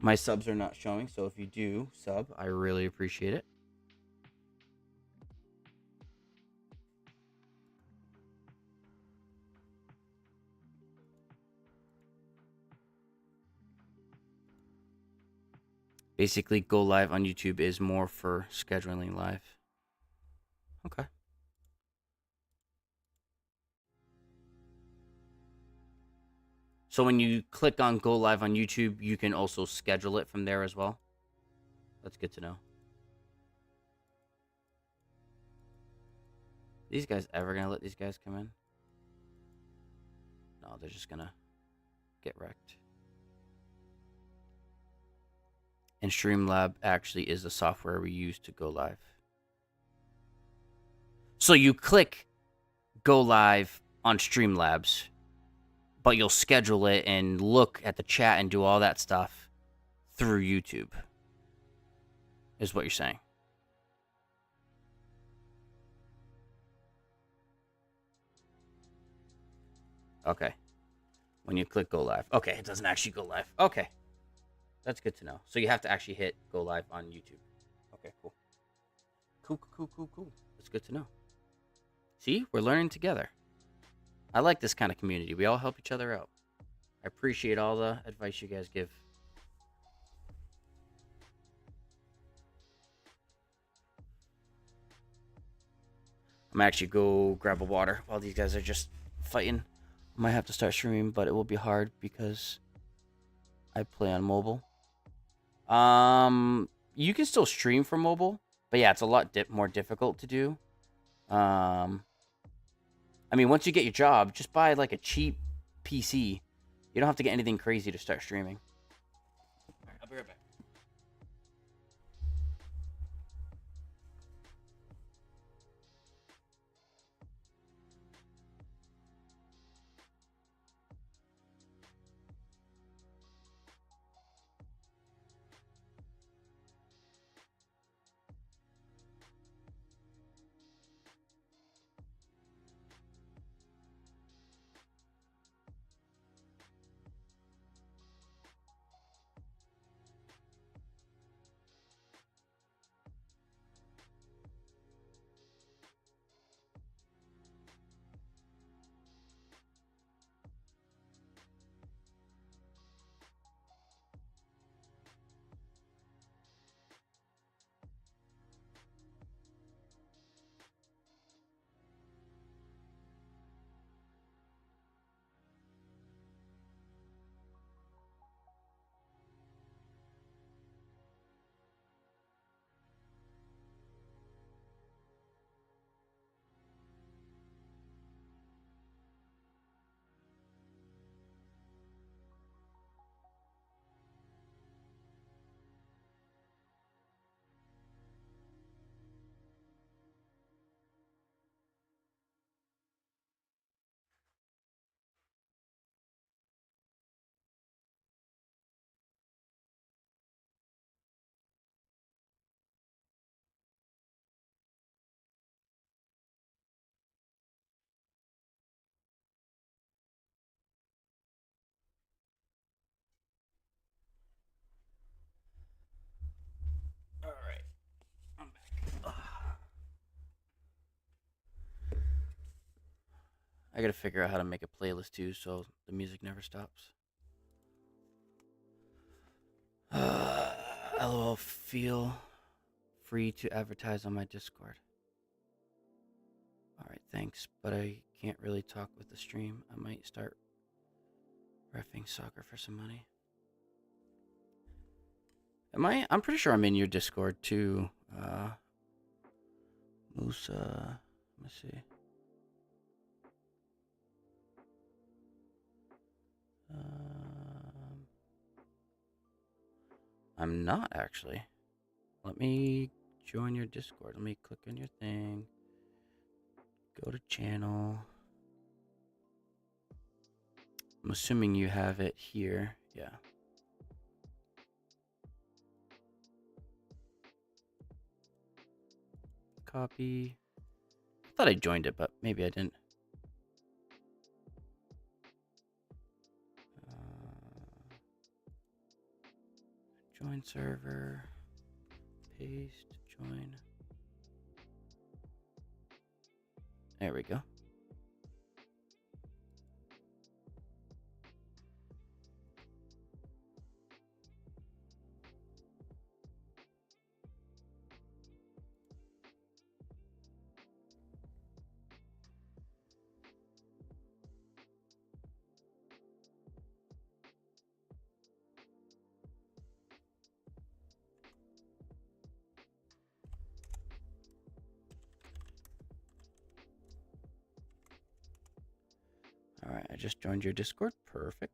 Speaker 1: My subs are not showing, so if you do sub, I really appreciate it. Basically, Go Live on YouTube is more for scheduling live. Okay. So when you click on Go Live on YouTube, you can also schedule it from there as well? That's good to know. These guys ever gonna let these guys come in? No, they're just gonna get wrecked. And Streamlab actually is the software we use to go live. So you click Go Live on Streamlabs, but you'll schedule it and look at the chat and do all that stuff through YouTube, is what you're saying. Okay. When you click Go Live. Okay, it doesn't actually go live. Okay. That's good to know. So you have to actually hit Go Live on YouTube. Okay, cool. Cool. That's good to know. See, we're learning together. I like this kind of community. We all help each other out. I appreciate all the advice you guys give. I'm actually go grab a water while these guys are just fighting. I might have to start streaming, but it will be hard because I play on mobile. You can still stream from mobile, but yeah, it's a lot more difficult to do. I mean, once you get your job, just buy like a cheap PC. You don't have to get anything crazy to start streaming. All right, I'll be right back. All right, I'm back. I gotta figure out how to make a playlist too, so the music never stops. LOL, feel free to advertise on my Discord. All right, thanks, but I can't really talk with the stream. I might start Reffing soccer for some money. I'm pretty sure I'm in your Discord too. Musa. Let me see. I'm not actually. Let me join your Discord. Let me click on your thing. Go to channel. I'm assuming you have it here. Yeah. Copy. I thought I joined it, but maybe I didn't. Join server. Paste. Join. There we go. All right, I just joined your Discord. Perfect.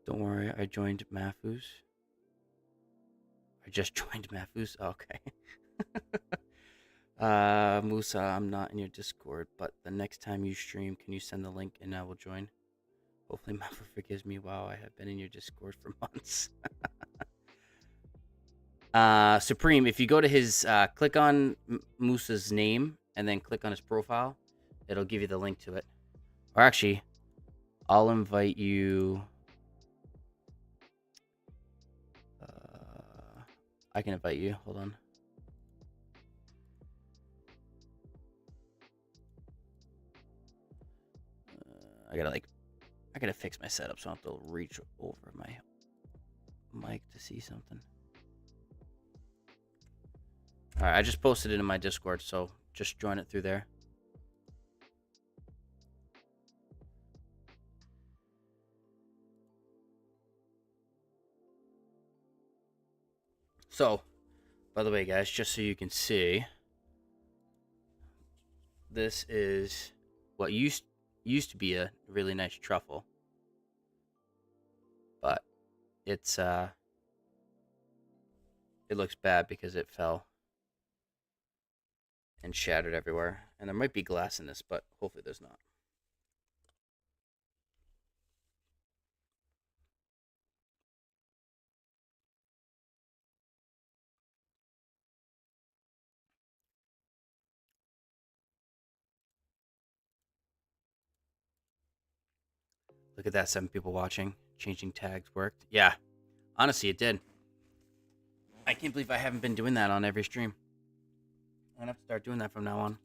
Speaker 1: Don't worry, I joined Mafus. I just joined Mafus. Okay. Musa, I'm not in your Discord, but the next time you stream, can you send the link and I will join? Hopefully Mafu forgives me. Wow, I have been in your Discord for months. Supreme, if you go to his, click on Musa's name and then click on his profile, it'll give you the link to it. Or actually, I'll invite you. I can invite you. Hold on. I gotta fix my setup so I don't have to reach over my mic to see something. All right, I just posted it in my Discord, so just join it through there. So, by the way, guys, just so you can see, this is what used to be a really nice truffle, but it's it looks bad because it fell and shattered everywhere. And there might be glass in this, but hopefully there's not. Look at that, 7 people watching. Changing tags worked. Yeah, honestly, it did. I can't believe I haven't been doing that on every stream. I'm gonna have to start doing that from now on.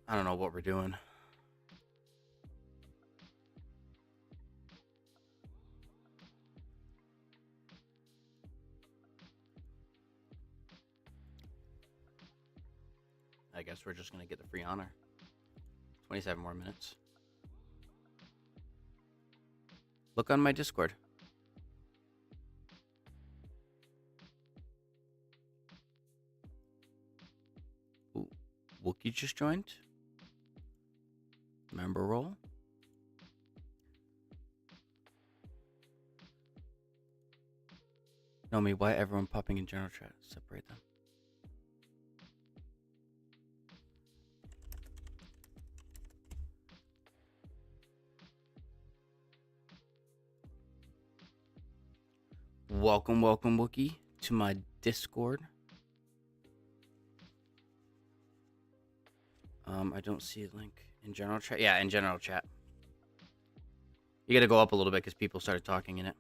Speaker 1: I don't know what we're doing. I guess we're just gonna get the free honor. 27 more minutes. Look on my Discord. Ooh, Wookie just joined. Member role. Know me, why everyone popping in general chat? Separate them. Welcome, Wookie, to my Discord. I don't see a link in general chat. Yeah, in general chat. You gotta go up a little bit because people started talking in it.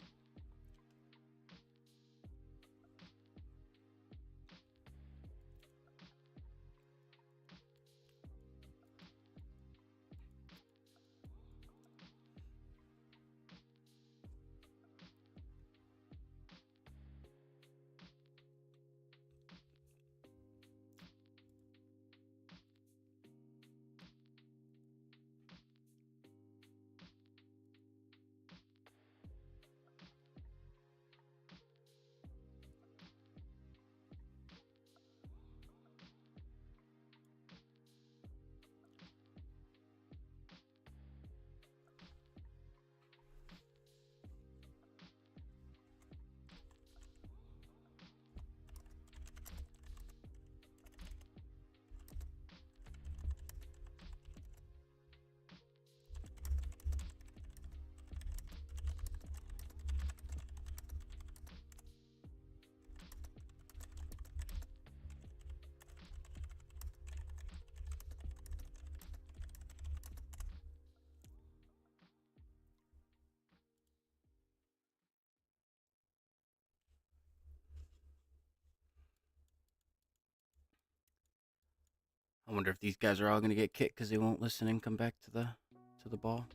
Speaker 1: wonder if these guys are all gonna get kicked because they won't listen and come back to the ball.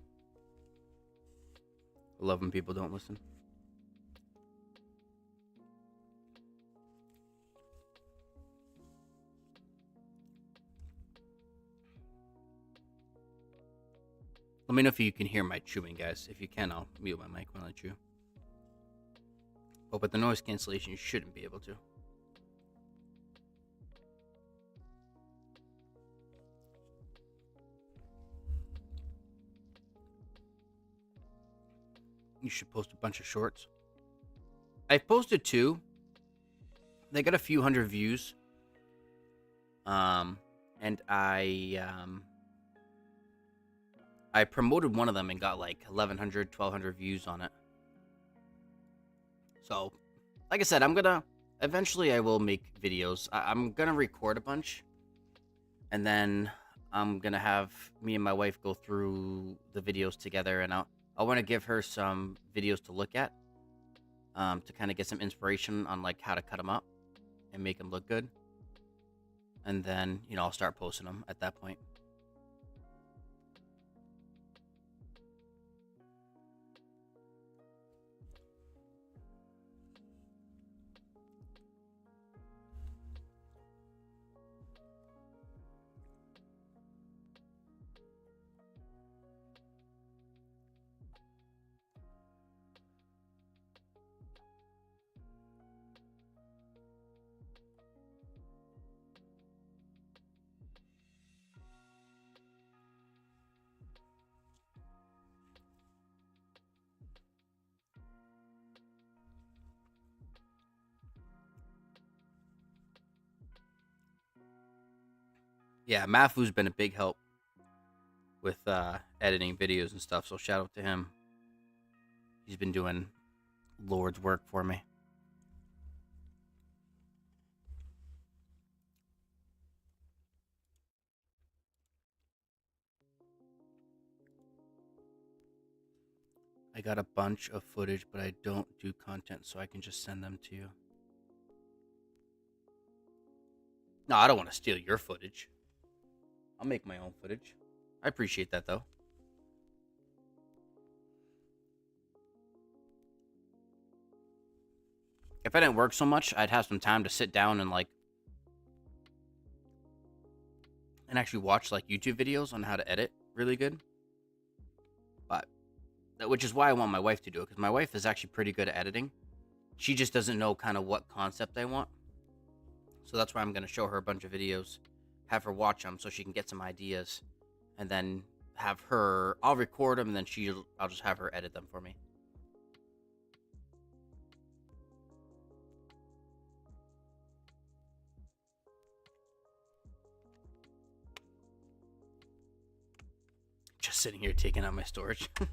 Speaker 1: I love when people don't listen. Let me know if you can hear my chewing, guys. If you can, I'll mute my mic when I chew. Oh, but the noise cancellation, you shouldn't be able to. You should post a bunch of shorts. I've posted 2. They got a few hundred views. And I promoted one of them and got like 1,100, 1,200 views on it. So, like I said, eventually I will make videos. I'm gonna record a bunch, and then I'm gonna have me and my wife go through the videos together, and I want to give her some videos to look at, to kind of get some inspiration on like how to cut them up and make them look good. And then, I'll start posting them at that point. Yeah, Mafu's been a big help with editing videos and stuff, so shout out to him. He's been doing Lord's work for me. I got a bunch of footage, but I don't do content, so I can just send them to you. No, I don't want to steal your footage. I'll make my own footage. I appreciate that, though. If I didn't work so much, I'd have some time to sit down and actually watch like YouTube videos on how to edit really good. But which is why I want my wife to do it, because my wife is actually pretty good at editing. She just doesn't know kind of what concept I want. So that's why I'm going to show her a bunch of videos, have her watch them so she can get some ideas, and then I'll record them, and then I'll just have her edit them for me. Just sitting here taking out my storage. That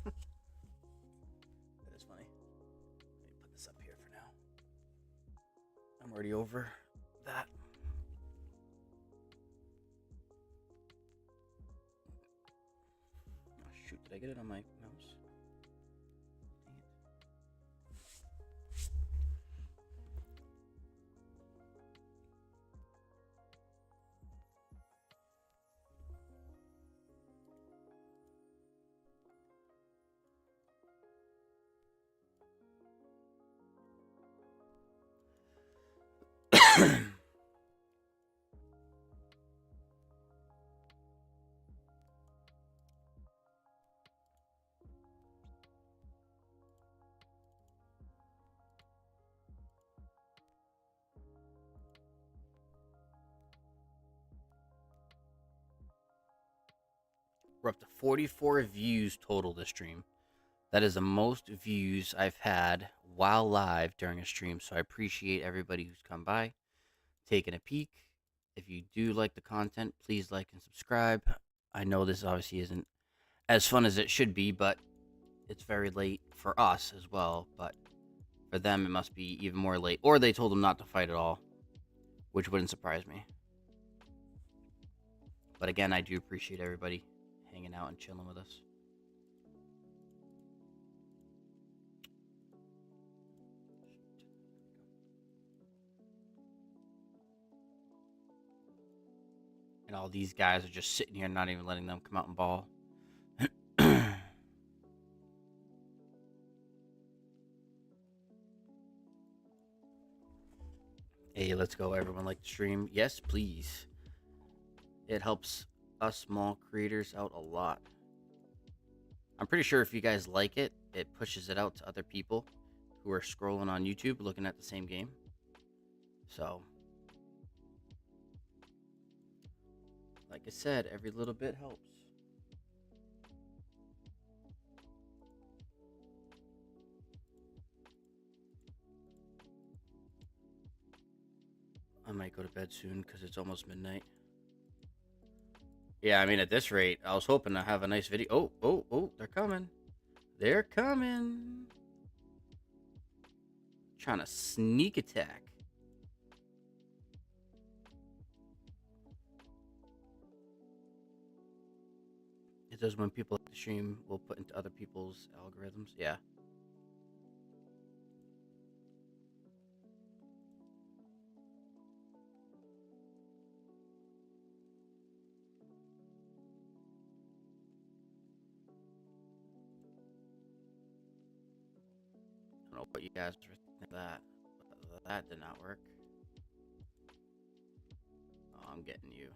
Speaker 1: is funny. Let me put this up here for now. I'm already over that. Oh, shoot, did I get it on my mouse? We're up to 44 views total this stream. That is the most views I've had while live during a stream. So I appreciate everybody who's come by, taking a peek. If you do like the content, please like and subscribe. I know this obviously isn't as fun as it should be, but it's very late for us as well. But for them, it must be even more late. Or they told them not to fight at all, which wouldn't surprise me. But again, I do appreciate everybody hanging out and chilling with us. And all these guys are just sitting here, not even letting them come out and ball. Hey, let's go. Everyone like the stream? Yes, please. It helps us small creators out a lot. I'm pretty sure if you guys like it, it pushes it out to other people who are scrolling on YouTube looking at the same game. So, like I said, every little bit helps. I might go to bed soon because it's almost midnight. Yeah, I mean, at this rate, I was hoping to have a nice video. Oh, they're coming. They're coming. Trying to sneak attack. It does when people like the stream will put into other people's algorithms. Yeah. I don't know what you guys were thinking of that. But that did not work. Oh, I'm getting you.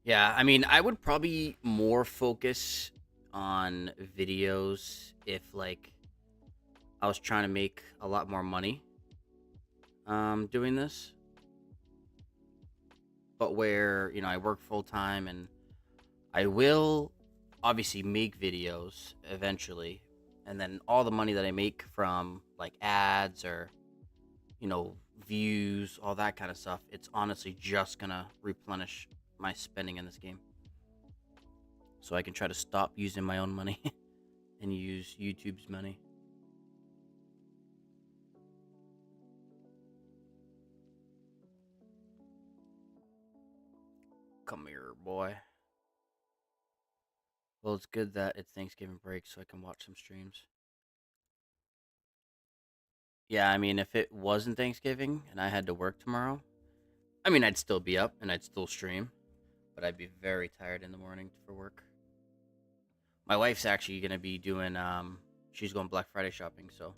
Speaker 1: Yeah, I mean, I would probably more focus on videos if, like, I was trying to make a lot more money doing this. But where, I work full time and I will obviously make videos eventually. And then all the money that I make from, like, ads or, views, all that kind of stuff, it's honestly just gonna replenish my spending in this game. So I can try to stop using my own money and use YouTube's money. Come here, boy. Well, it's good that it's Thanksgiving break so I can watch some streams. Yeah, I mean, if it wasn't Thanksgiving and I had to work tomorrow, I mean, I'd still be up and I'd still stream, but I'd be very tired in the morning for work. My wife's actually going to be doing, she's going Black Friday shopping, so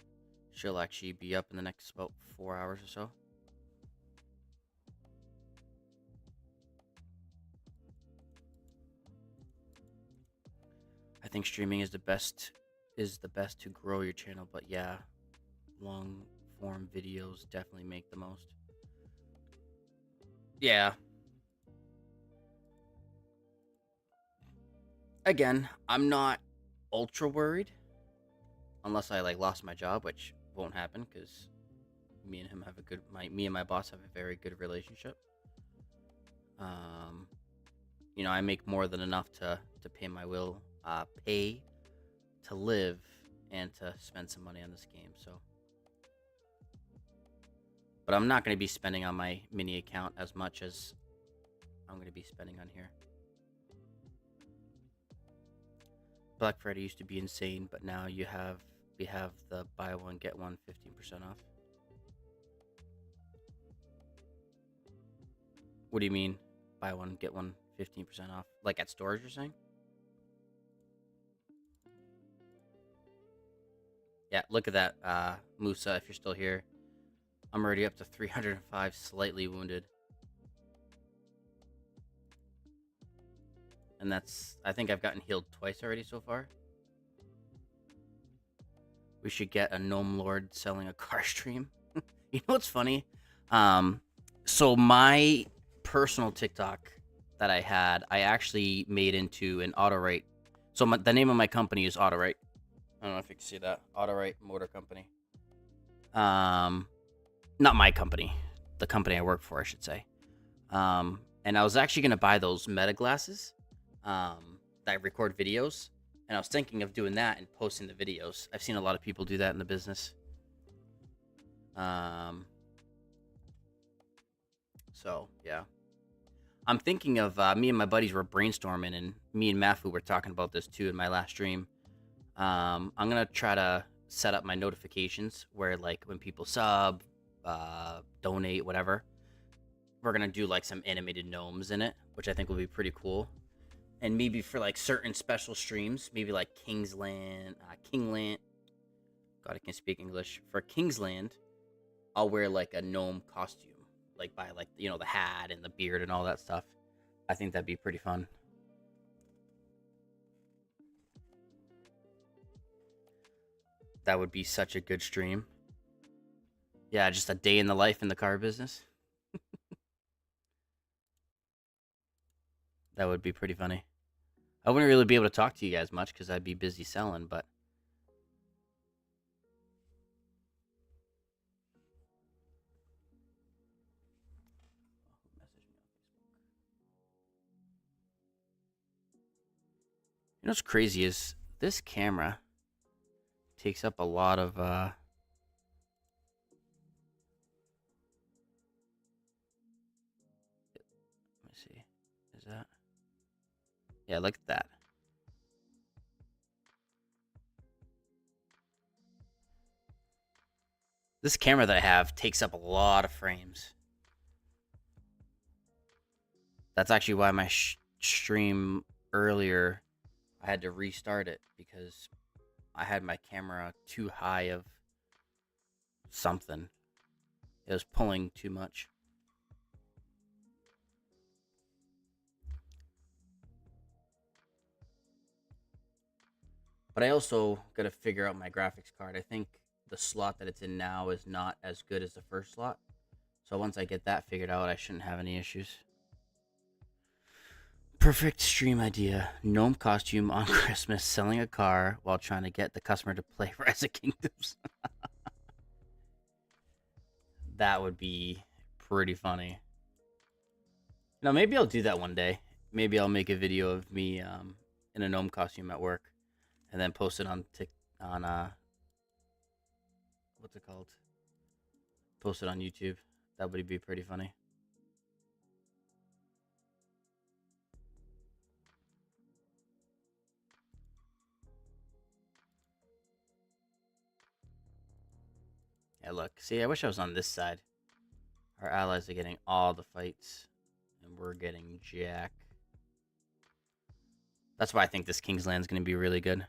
Speaker 1: she'll actually be up in the next about 4 hours or so. I think streaming is the best to grow your channel, but yeah, long form videos definitely make the most. Yeah. Again, I'm not ultra worried unless I like lost my job, which won't happen because me and him have me and my boss have a very good relationship. I make more than enough to pay my pay to live and to spend some money on this game. So, but I'm not going to be spending on my mini account as much as I'm going to be spending on here. Black Friday used to be insane, but now we have the buy one get one 15% off. What do you mean? Buy one get one 15% off? Like at stores, you're saying? Yeah, look at that, Musa. If you're still here, I'm already up to 305, slightly wounded. And I think I've gotten healed twice already so far. We should get a Gnome Lord selling a car stream. You know what's funny? So my personal TikTok that I had, I actually made into an Autorite. So the name of my company is Autorite. I don't know if you can see that. Autorite Motor Company. Not my company. The company I work for, I should say. And I was actually going to buy those Meta glasses that record videos. And I was thinking of doing that and posting the videos. I've seen a lot of people do that in the business. So, yeah. I'm thinking of me and my buddies were brainstorming, and me and Mafu were talking about this too in my last stream. I'm gonna try to set up my notifications where, like, when people sub, donate, whatever, we're gonna do like some animated gnomes in it, which I think will be pretty cool. And maybe for like certain special streams, maybe like Kingsland, Kingland. God, I can't speak English. For Kingsland, I'll wear like a gnome costume, like by like the hat and the beard and all that stuff. I think that'd be pretty fun. That would be such a good stream. Yeah, just a day in the life in the car business. That would be pretty funny. I wouldn't really be able to talk to you guys much because I'd be busy selling, but you know what's crazy is this camera takes up a lot of let me see. Is that? Yeah, look at that. This camera that I have takes up a lot of frames. That's actually why my stream earlier, I had to restart it because I had my camera too high of something. It was pulling too much. But I also got to figure out my graphics card. I think the slot that it's in now is not as good as the first slot. So once I get that figured out, I shouldn't have any issues. Perfect stream idea. Gnome costume on Christmas, selling a car while trying to get the customer to play Rise of Kingdoms. That would be pretty funny. No, maybe I'll do that one day. Maybe I'll make a video of me in a gnome costume at work, and then post it on what's it called? Post it on YouTube. That would be pretty funny. Yeah, look. See, I wish I was on this side. Our allies are getting all the fights, and we're getting jack. That's why I think this Kingsland's going to be really good.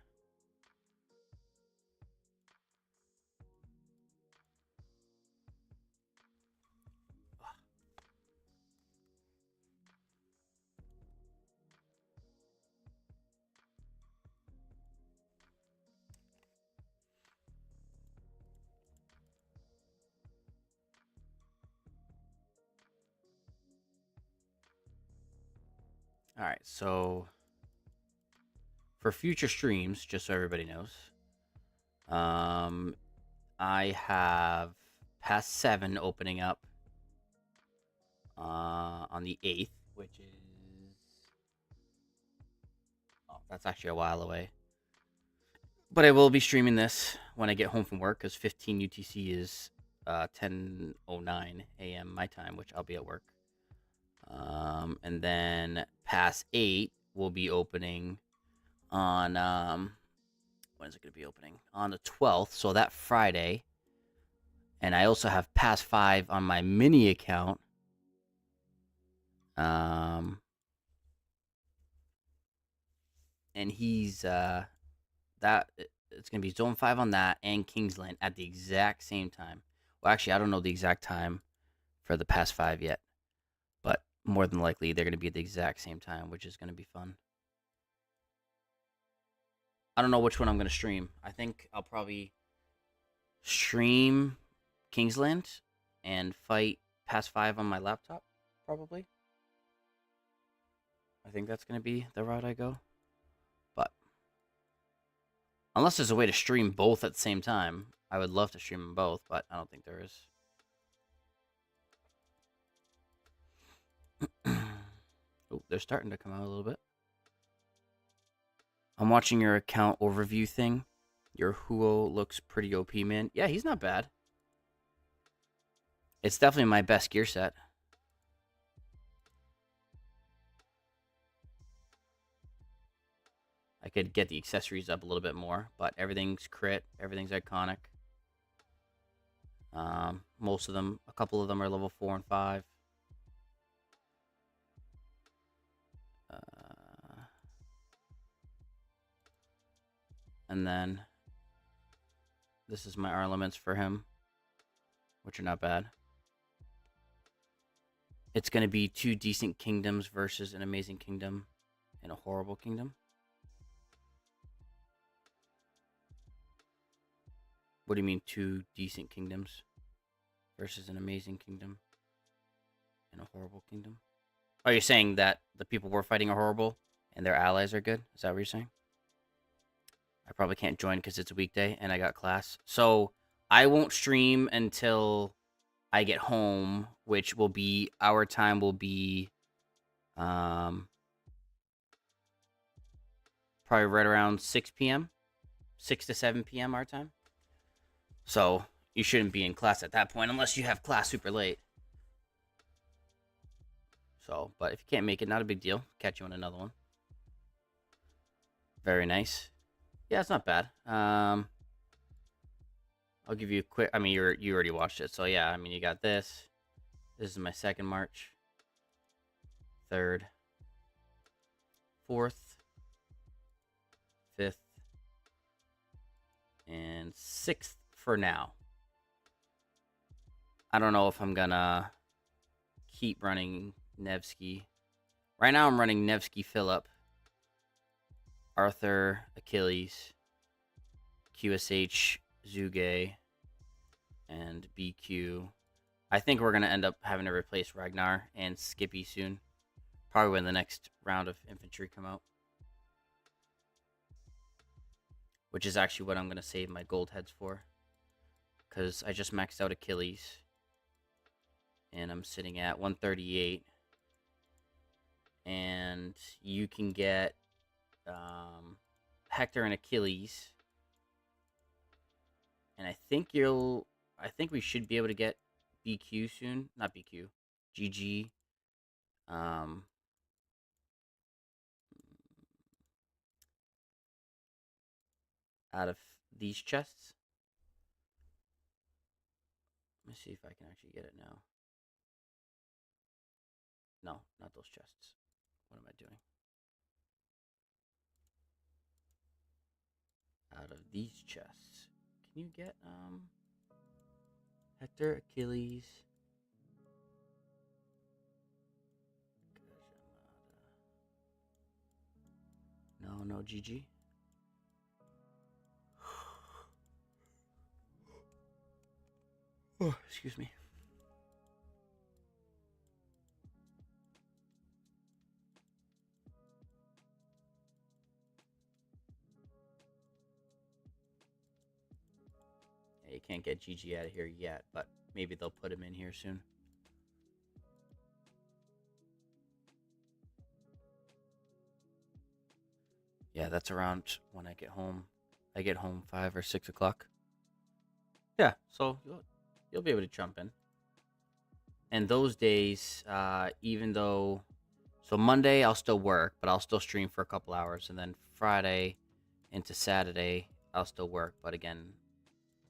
Speaker 1: All right, so for future streams, just so everybody knows, I have Past 7 opening up on the 8th, which is that's actually a while away. But I will be streaming this when I get home from work because 15 UTC is 10:09 a.m. my time, which I'll be at work. And then Pass 8 will be opening on when is it going to be opening? On the 12th, so that Friday. And I also have Pass 5 on my mini account. And he's that it's going to be Zone 5 on that and Kingsland at the exact same time. Well, actually, I don't know the exact time for the Pass 5 yet, but more than likely they're going to be at the exact same time, which is going to be fun. I don't know which one I'm going to stream. I think I'll probably stream Kingsland and fight Pass 5 on my laptop, probably. I think that's going to be the route I go. But unless there's a way to stream both at the same time, I would love to stream them both, but I don't think there is. Oh, they're starting to come out a little bit. I'm watching your account overview thing. Your Huo looks pretty OP, man. Yeah, he's not bad. It's definitely my best gear set. I could get the accessories up a little bit more, but everything's crit, everything's iconic. Most of them, a couple of them are level 4 and 5. And then this is my armaments for him, which are not bad. It's going to be 2 decent kingdoms versus an amazing kingdom and a horrible kingdom. What do you mean 2 decent kingdoms versus an amazing kingdom and a horrible kingdom? Oh, you're saying that the people we're fighting are horrible and their allies are good? Is that what you're saying? I probably can't join because it's a weekday and I got class. So I won't stream until I get home, which will be, our time will be probably right around 6 p.m. 6 to 7 p.m. our time. So you shouldn't be in class at that point unless you have class super late. So, but if you can't make it, not a big deal. Catch you on another one. Very nice. Yeah, it's not bad. I'll give you a quick. I mean, you already watched it, so yeah. I mean, you got this. This is my second march. Third. Fourth. Fifth. And sixth for now. I don't know if I'm gonna keep running Nevsky. Right now, I'm running Nevsky Philip, Arthur, Achilles, QSH, Zuge, and BQ. I think we're going to end up having to replace Ragnar and Skippy soon. Probably when the next round of infantry come out. Which is actually what I'm going to save my gold heads for. Because I just maxed out Achilles. And I'm sitting at 138. And you can get Hector and Achilles. And I think we should be able to get BQ soon. Not BQ. GG. Out of these chests. Let me see if I can actually get it now. No, not those chests. What am I doing? Out of these chests. Can you get Hector, Achilles? No, GG. Oh, excuse me. Yeah, you can't get GG out of here yet, but maybe they'll put him in here soon. Yeah, that's around when I get home. I get home 5 or 6 o'clock. Yeah, so you'll be able to jump in. And those days, even though, so Monday I'll still work, but I'll still stream for a couple hours, and then Friday into Saturday I'll still work, but again,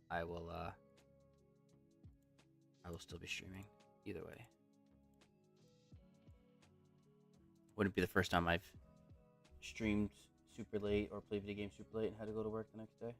Speaker 1: I will still be streaming either way. Wouldn't be the first time I've streamed super late or played video games super late and had to go to work the next day.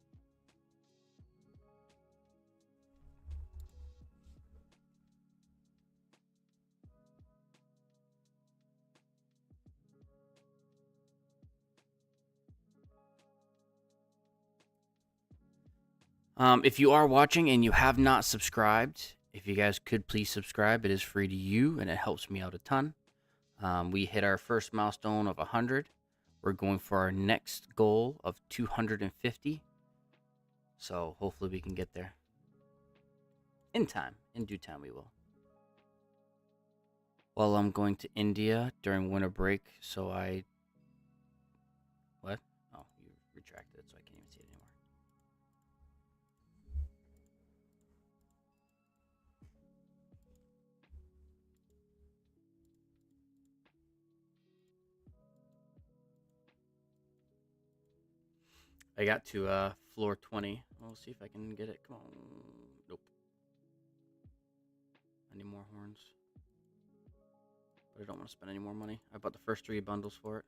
Speaker 1: If you are watching and you have not subscribed, if you guys could please subscribe, it is free to you and it helps me out a ton. We hit our first milestone of 100. We're going for our next goal of 250. So hopefully we can get there. In time. In due time we will. Well, I'm going to India during winter break, so I... What? Oh, you retracted it, so I can't even see it anymore. I got to floor 20. We'll see if I can get it. Come on. Nope. I need more horns. But I don't want to spend any more money. I bought the first 3 bundles for it.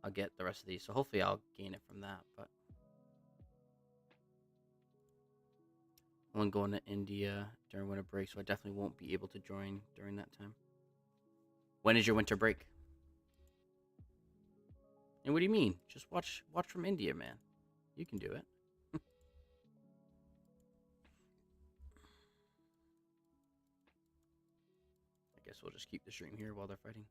Speaker 1: I'll get the rest of these. So hopefully I'll gain it from that. But I'm going to India during winter break, so I definitely won't be able to join during that time. When is your winter break? And what do you mean? Just watch from India, man. You can do it. I guess we'll just keep the stream here while they're fighting.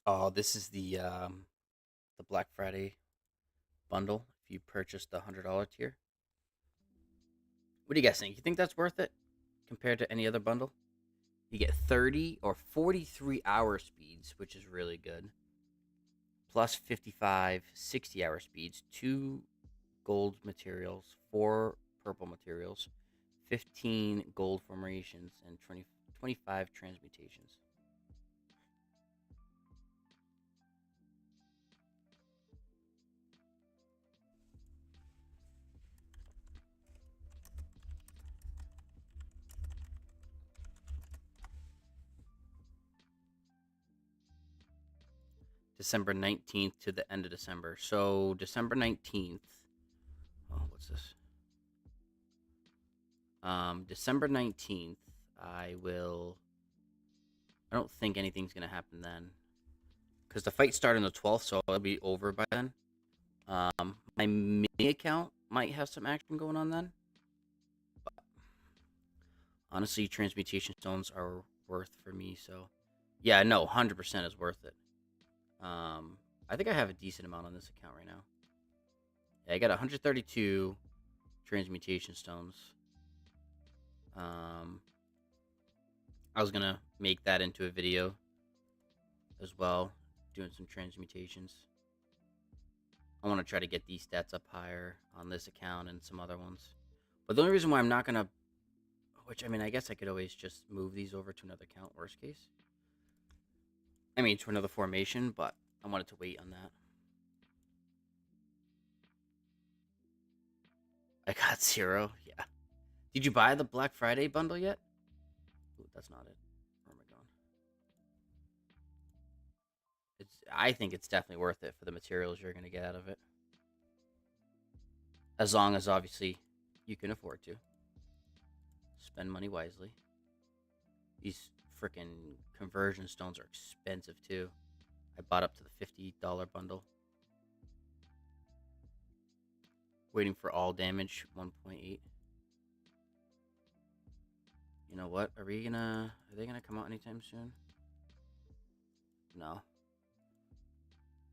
Speaker 1: Oh, this is the Black Friday bundle. If you purchase the $100 tier, what do you guys think? You think that's worth it compared to any other bundle? You get 30 or 43 hour speeds, which is really good. Plus 55, 60 hour speeds, 2 gold materials, 4 purple materials, 15 gold formations, and 25 transmutations. December 19th to the end of December. So December 19th. Oh, what's this? December 19th, I don't think anything's going to happen then. Because the fight started on the 12th, so it'll be over by then. My mini account might have some action going on then. But honestly, transmutation stones are worth for me, so yeah, no, 100% is worth it. I think I have a decent amount on this account right now. Yeah, I got 132 transmutation stones. I was gonna make that into a video as well, doing some transmutations. I want to try to get these stats up higher on this account and some other ones. But the only reason why I'm not gonna, which I mean, I guess I could always just move these over to another account, worst case. I mean, to another formation, but I wanted to wait on that. I got 0. Yeah. Did you buy the Black Friday bundle yet? Ooh, that's not it. Where am I going? I think it's definitely worth it for the materials you're gonna get out of it. As long as obviously you can afford to. Spend money wisely. These freaking conversion stones are expensive too. I bought up to the $50 bundle. Waiting for all damage 1.8. You know what? Are they gonna come out anytime soon? No.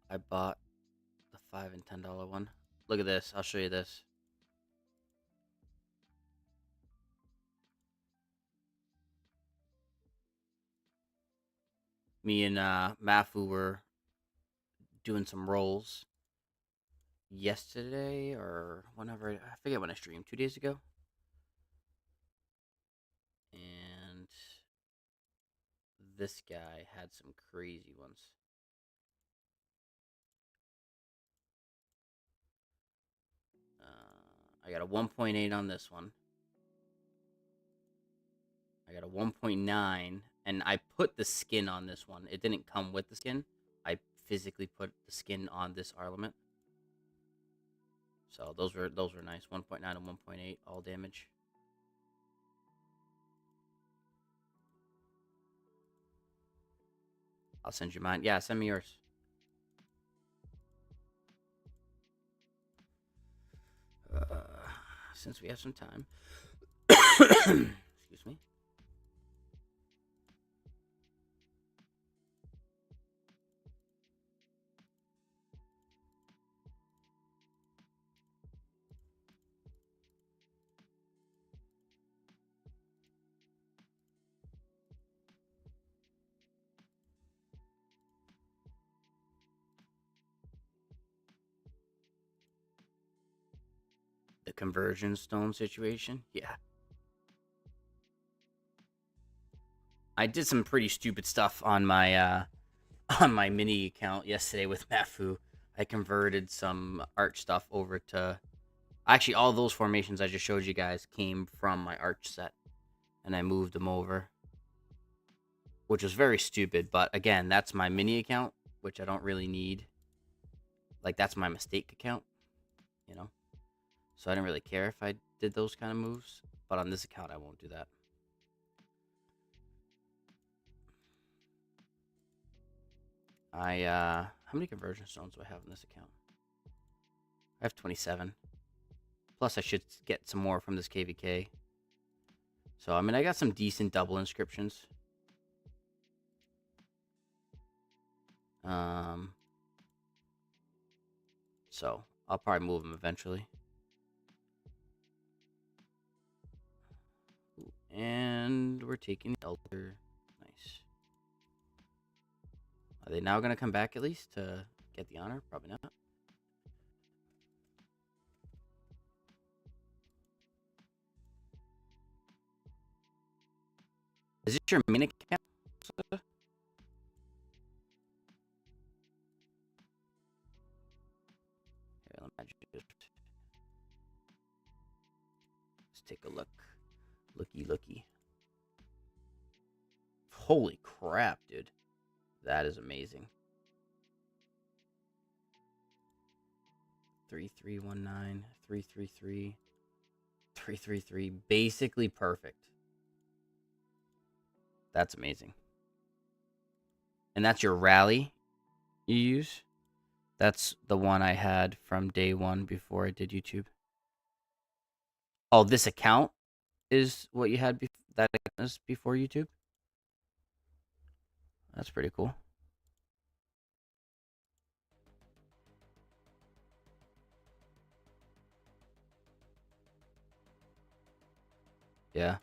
Speaker 1: I bought the $5 and $10 one. Look at this. I'll show you this. Me and Mafu were doing some rolls yesterday or whenever. I forget when I streamed. 2 days ago. And this guy had some crazy ones. I got a 1.8 on this one. I got a 1.9, and I put the skin on this one. It didn't come with the skin. I physically put the skin on this Arlament. So those were nice. 1.9 and 1.8 all damage. I'll send you mine. Yeah, send me yours. Since we have some time. Excuse me. conversion stone situation. Yeah. I did some pretty stupid stuff on my on my mini account yesterday with Mafu. I converted some arch stuff over to actually all those formations I just showed you guys came from my arch set, and I moved them over, which was very stupid. But again, that's my mini account, which I don't really need. Like, that's my mistake account, you know? So I didn't really care if I did those kind of moves. But on this account, I won't do that. How many conversion stones do I have in this account? I have 27. Plus, I should get some more from this KVK. So, I mean, I got some decent double inscriptions. So, I'll probably move them eventually. And we're taking the Elder. Nice. Are they now going to come back at least to get the honor? Probably not. Is this your main account? Here, let's take a look. Looky. Holy crap, dude. That is amazing. 3319, 333, 333. Basically perfect. That's amazing. And that's your rally you use? That's the one I had from day one before I did YouTube. Oh, this account is what you had that is before YouTube? That's pretty cool. Yeah.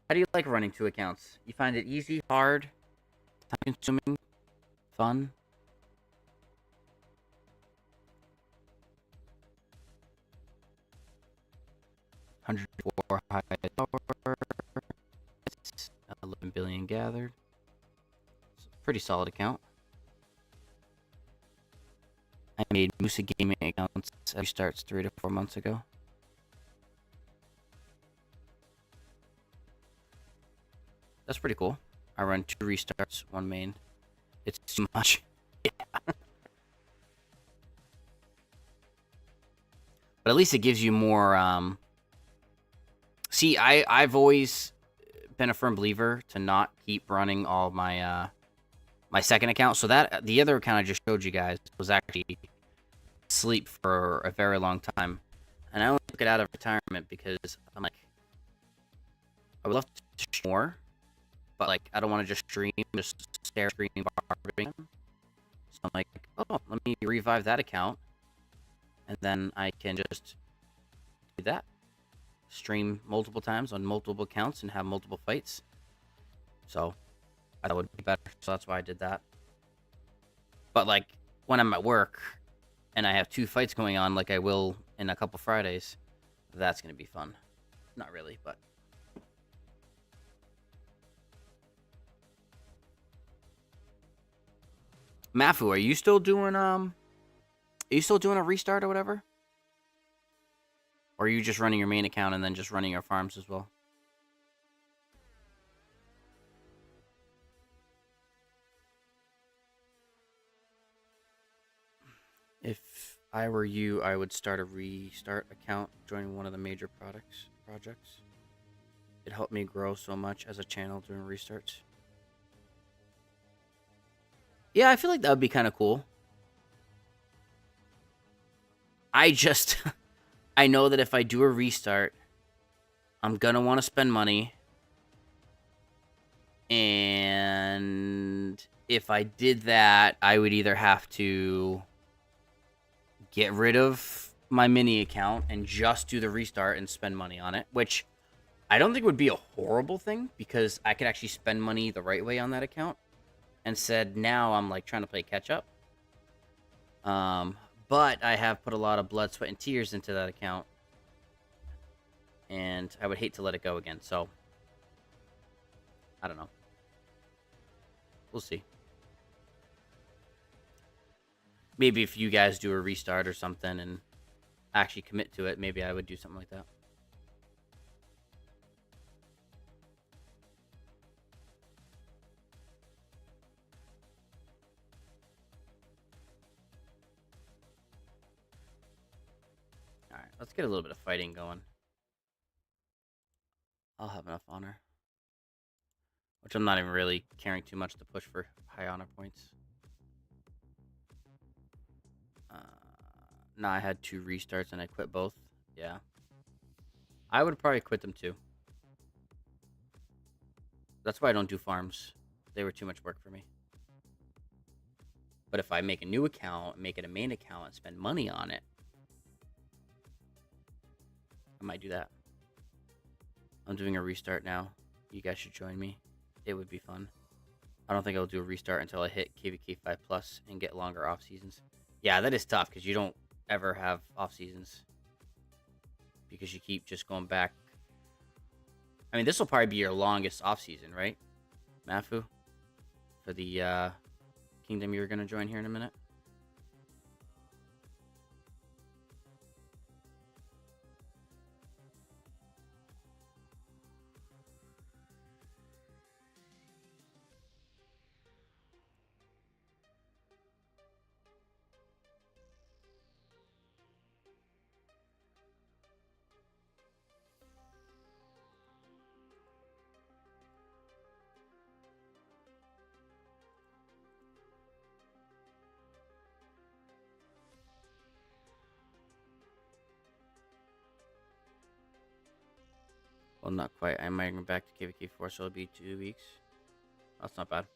Speaker 1: How do you like running 2 accounts? You find it easy, hard, time-consuming, fun? $104 high power. 11 billion gathered. It's a pretty solid account. I made Musa Gaming accounts every starts 3 to 4 months ago. That's pretty cool. I run 2 restarts, 1 main. It's too much. Yeah. But at least it gives you more, See, I've always been a firm believer to not keep running all my, my second account. So that, the other account I just showed you guys was actually asleep for a very long time. And I only took it out of retirement because I'm like, I would love to stream more, but like, I don't want to just stare screen barbing. So I'm like, oh, let me revive that account, and then I can just do that. Stream multiple times on multiple accounts and have multiple fights. So I thought it would be better. So that's why I did that. But like, when I'm at work and I have 2 fights going on, like I will in a couple Fridays, that's going to be fun. Not really, but... Mafu, are you still doing a restart or whatever? Or are you just running your main account and then just running your farms as well? If I were you, I would start a restart account, join one of the major projects. It helped me grow so much as a channel doing restarts. Yeah, I feel like that would be kind of cool. I just... I know that if I do a restart, I'm gonna want to spend money. And if I did that, I would either have to get rid of my mini account and just do the restart and spend money on it, which I don't think would be a horrible thing because I could actually spend money the right way on that account. And said now I'm like trying to play catch up. But I have put a lot of blood, sweat, and tears into that account. And I would hate to let it go again, so... I don't know. We'll see. Maybe if you guys do a restart or something and actually commit to it, maybe I would do something like that. Alright, let's get a little bit of fighting going. I'll have enough honor. Which I'm not even really caring too much to push for high honor points. Nah, I had 2 restarts and I quit both. Yeah. I would probably quit them too. That's why I don't do farms. They were too much work for me. But if I make a new account, make it a main account, and spend money on it, I might do that. I'm doing a restart now. You guys should join me. It would be fun. I don't think I'll do a restart until I hit KVK 5 Plus and get longer off seasons. Yeah, that is tough because you don't ever have off seasons. Because you keep just going back. I mean, this will probably be your longest off season, right? Mafu? For the kingdom you're going to join here in a minute. Well, not quite. I might go back to KVK 4, so it'll be 2 weeks. That's not bad.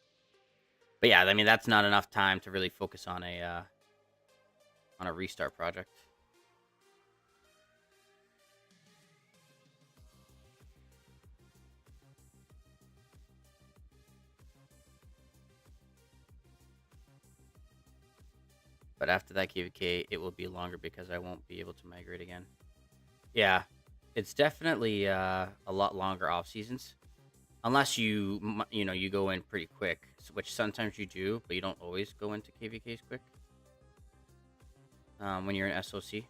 Speaker 1: But yeah, I mean, that's not enough time to really focus on a restart project. But after that KVK, it will be longer because I won't be able to migrate again. Yeah, it's definitely a lot longer off seasons. Unless you go in pretty quick, which sometimes you do, but you don't always go into KVKs quick. When you're in SOC.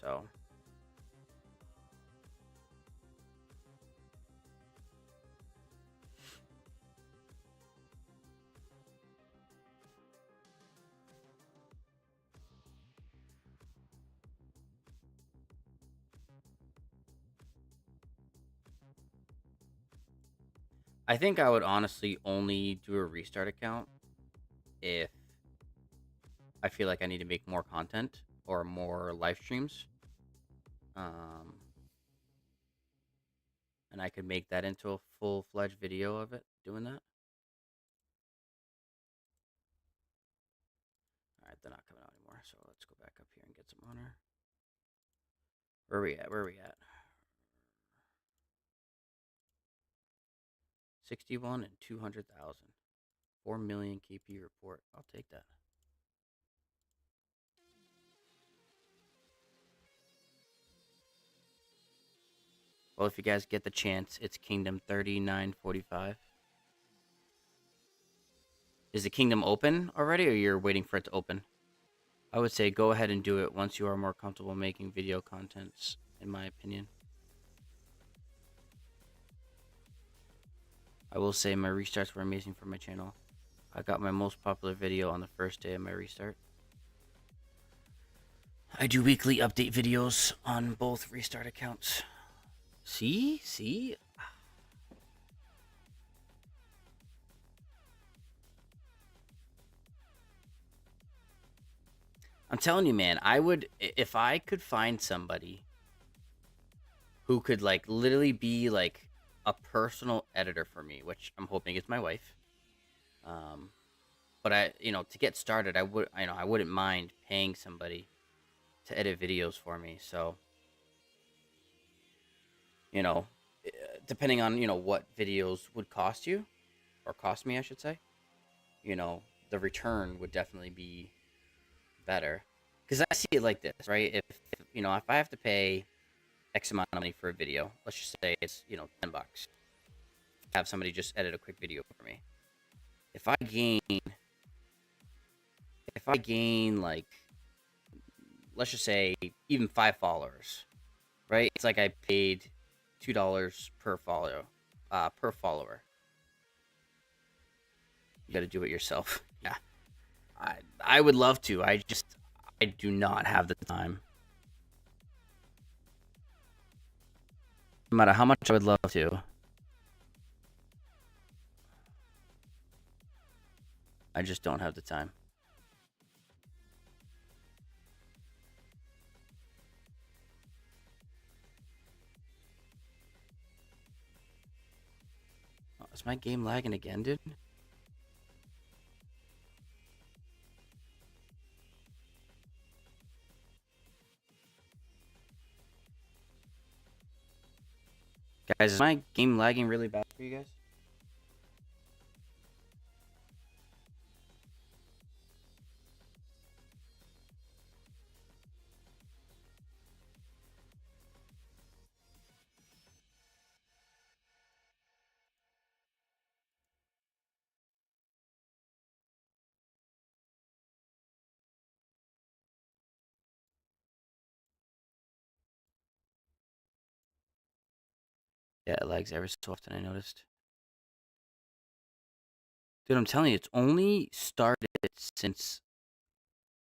Speaker 1: So. I think I would honestly only do a restart account if I feel like I need to make more content or more live streams. And I could make that into a full-fledged video of it, doing that. Alright, they're not coming out anymore, so let's go back up here and get some honor. Where are we at? Where are we at? 61 and 200,000. 4 million KP report. I'll take that. Well, if you guys get the chance, it's Kingdom 3945. Is the Kingdom open already, or you're waiting for it to open? I would say go ahead and do it once you are more comfortable making video contents, in my opinion. I will say my restarts were amazing for my channel. I got my most popular video on the first day of my restart. I do weekly update videos on both restart accounts. See? I'm telling you, man, if I could find somebody who could, like, literally be, like, a personal editor for me, which I'm hoping is my wife. But to get started, I wouldn't mind paying somebody to edit videos for me. So, depending on, what videos would cost you, or cost me, I should say, the return would definitely be better. Because I see it like this, right? If you know, if I have to pay X amount of money for a video, let's just say it's, you know, $10. Have somebody just edit a quick video for me. If I gain like, let's just say even 5 followers, right? It's like I paid $2 per follower. You got to do it yourself. Yeah, I would love to. I do not have the time. No matter how much I would love to, I just don't have the time. Oh, is my game lagging again, dude? Guys, is my game lagging really bad for you guys? Yeah, it lags ever so often, I noticed. Dude, I'm telling you, it's only started since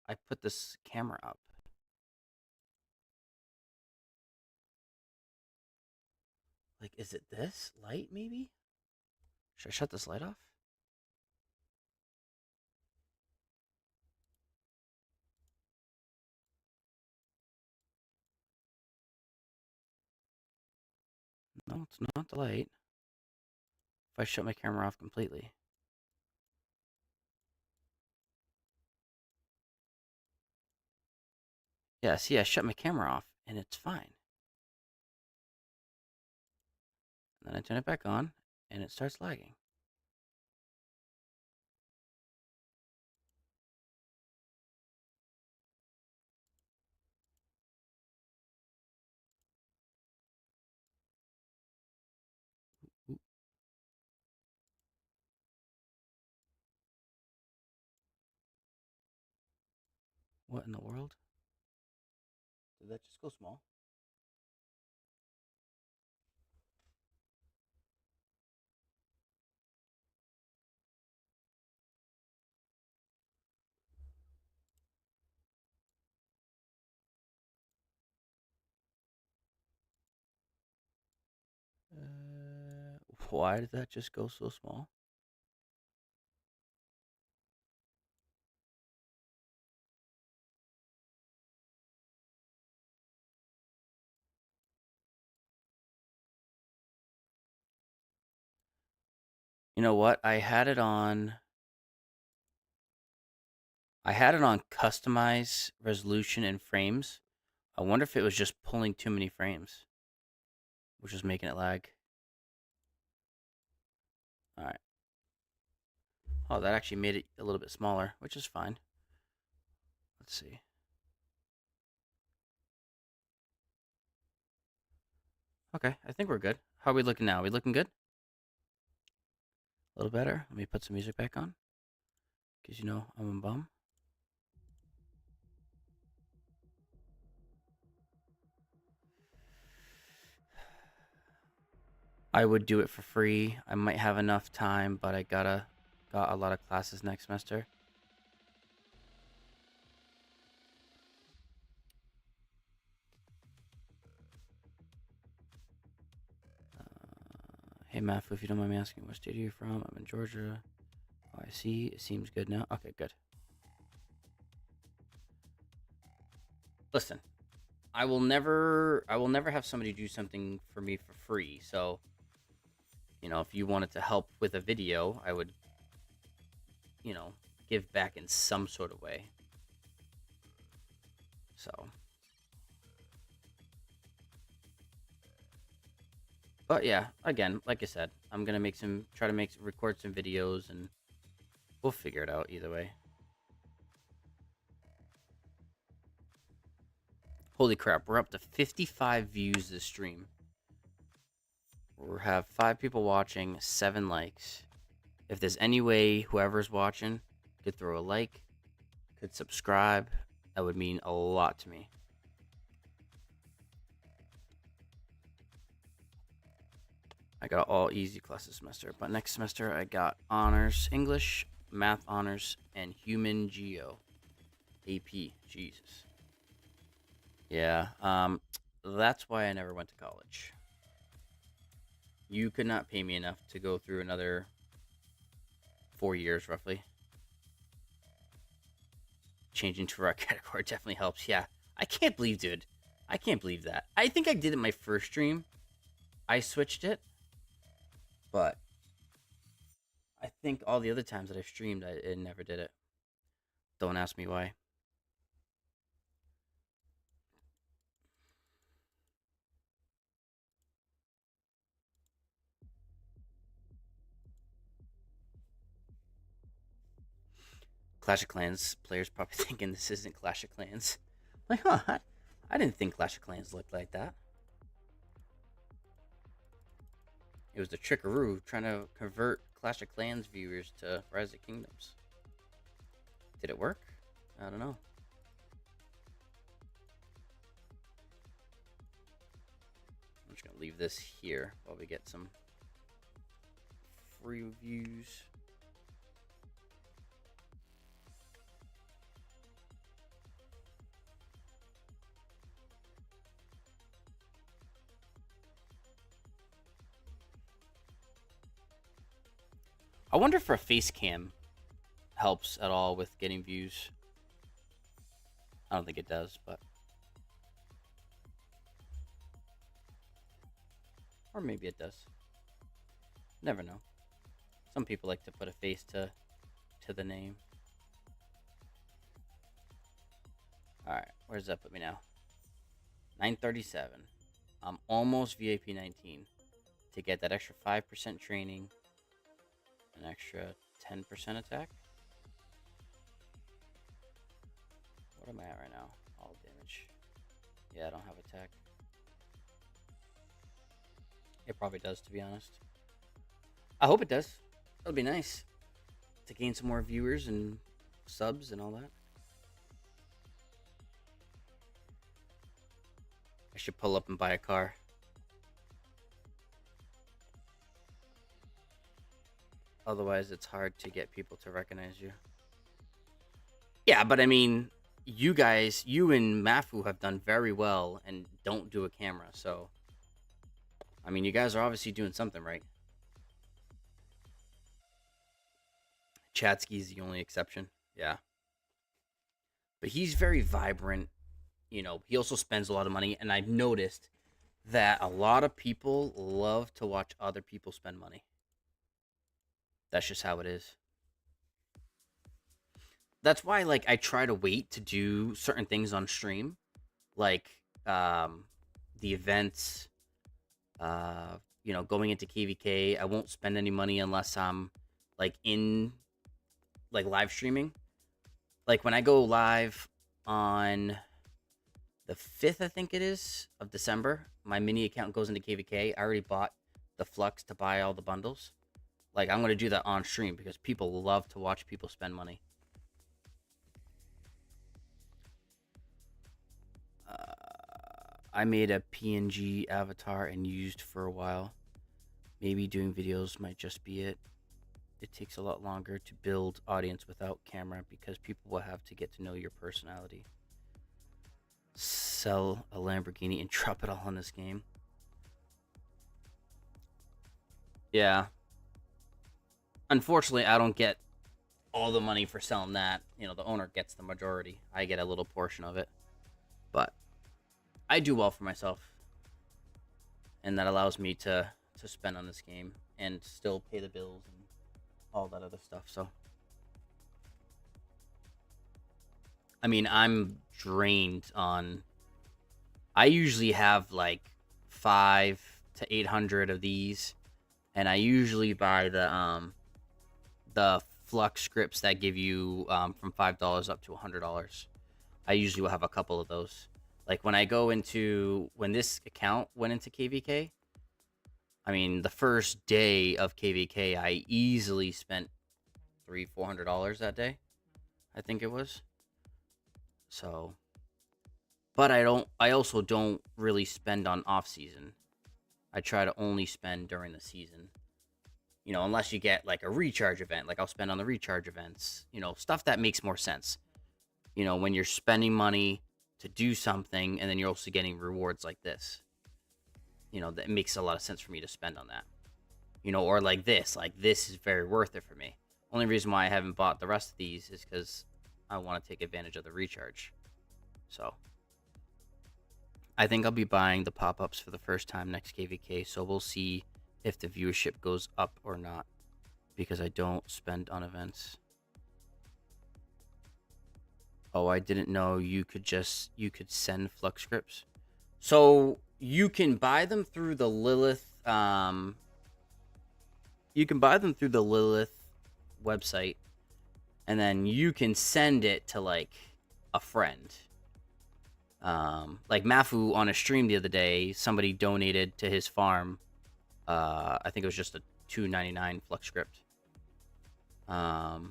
Speaker 1: I put this camera up. Like, is it this light, maybe? Should I shut this light off? No, it's not the light. If I shut my camera off completely. Yeah, see, I shut my camera off, and it's fine. And then I turn it back on, and it starts lagging. Ooh, what in the world? Did that just go small? Why did that just go so small? You know what? I had it on customize resolution and frames. I wonder if it was just pulling too many frames, which was making it lag. All right. Oh, that actually made it a little bit smaller, which is fine. Let's see. Okay, I think we're good. How are we looking now? Are we looking good? A little better. Let me put some music back on, because you know I'm a bum. I would do it for free. I might have enough time, but I got a lot of classes next semester. Hey, Mafu, if you don't mind me asking, what state are you from? I'm in Georgia. Oh, I see. It seems good now. Okay, good. Listen, I will never have somebody do something for me for free. So, you know, if you wanted to help with a video, I would, you know, give back in some sort of way. So, but yeah, again, like I said, I'm gonna try to record some videos, and we'll figure it out either way. Holy crap, we're up to 55 views this stream. We have 5 people watching, 7 likes. If there's any way whoever's watching could throw a like, could subscribe, that would mean a lot to me. I got all easy classes semester, but next semester I got honors, English, math honors, and human geo. AP, Jesus. Yeah, that's why I never went to college. You could not pay me enough to go through another 4 years, roughly. Changing to our category definitely helps. Yeah, I can't believe, dude. I can't believe that. I think I did it my first stream. I switched it, but I think all the other times that I've streamed, I never did it. Don't ask me why. Clash of Clans players probably thinking this isn't Clash of Clans. Like, huh? I didn't think Clash of Clans looked like that. It was the Trickaroo trying to convert Clash of Clans viewers to Rise of Kingdoms. Did it work? I don't know. I'm just gonna leave this here while we get some free views. I wonder if a face cam helps at all with getting views. I don't think it does, but... Or maybe it does. Never know. Some people like to put a face to the name. Alright, where does that put me now? 937. I'm almost VIP 19. To get that extra 5% training, an extra 10% attack. What am I at right now? All damage. Yeah, I don't have attack. It probably does, to be honest. I hope it does. That'll be nice. To gain some more viewers and subs and all that. I should pull up and buy a car. Otherwise, it's hard to get people to recognize you. Yeah, but I mean, you guys, you and Mafu have done very well and don't do a camera, so... I mean, you guys are obviously doing something right. Chatsky's the only exception. Yeah. But he's very vibrant. You know, he also spends a lot of money, and I've noticed that a lot of people love to watch other people spend money. That's just how it is. That's why, like, I try to wait to do certain things on stream, like the events. You know, going into KVK, I won't spend any money unless I'm like in like live streaming. Like when I go live on the 5th, I think it is, of December, my mini account goes into KVK. I already bought the Flux to buy all the bundles. Like, I'm going to do that on stream because people love to watch people spend money. I made a PNG avatar and used for a while. Maybe doing videos might just be it. It takes a lot longer to build audience without camera because people will have to get to know your personality. Sell a Lamborghini and drop it all on this game. Yeah. Unfortunately, I don't get all the money for selling that. You know, the owner gets the majority. I get a little portion of it. But I do well for myself. And that allows me to spend on this game and still pay the bills and all that other stuff. So, I mean, I'm drained on... I usually have like 500 to 800 of these, and I usually buy the Flux scripts that give you from $5 up to $100. I usually will have a couple of those. Like when this account went into KVK, I mean, the first day of KVK, I easily spent $300-400 that day. I think it was. So, but I also don't really spend on off season. I try to only spend during the season. Unless you get like a recharge event, like I'll spend on the recharge events. Stuff that makes more sense. When you're spending money to do something and then you're also getting rewards like this. That makes a lot of sense for me to spend on that. Or like this is very worth it for me. Only reason why I haven't bought the rest of these is because I want to take advantage of the recharge. So I think I'll be buying the pop-ups for the first time next KVK, so we'll see if the viewership goes up or not, because I don't spend on events. Oh, I didn't know you could send Flux scripts. So you can buy them through the Lilith website, and then you can send it to like a friend. Like Mafu on a stream the other day, somebody donated to his farm. I think it was just a $2.99 Flux script. But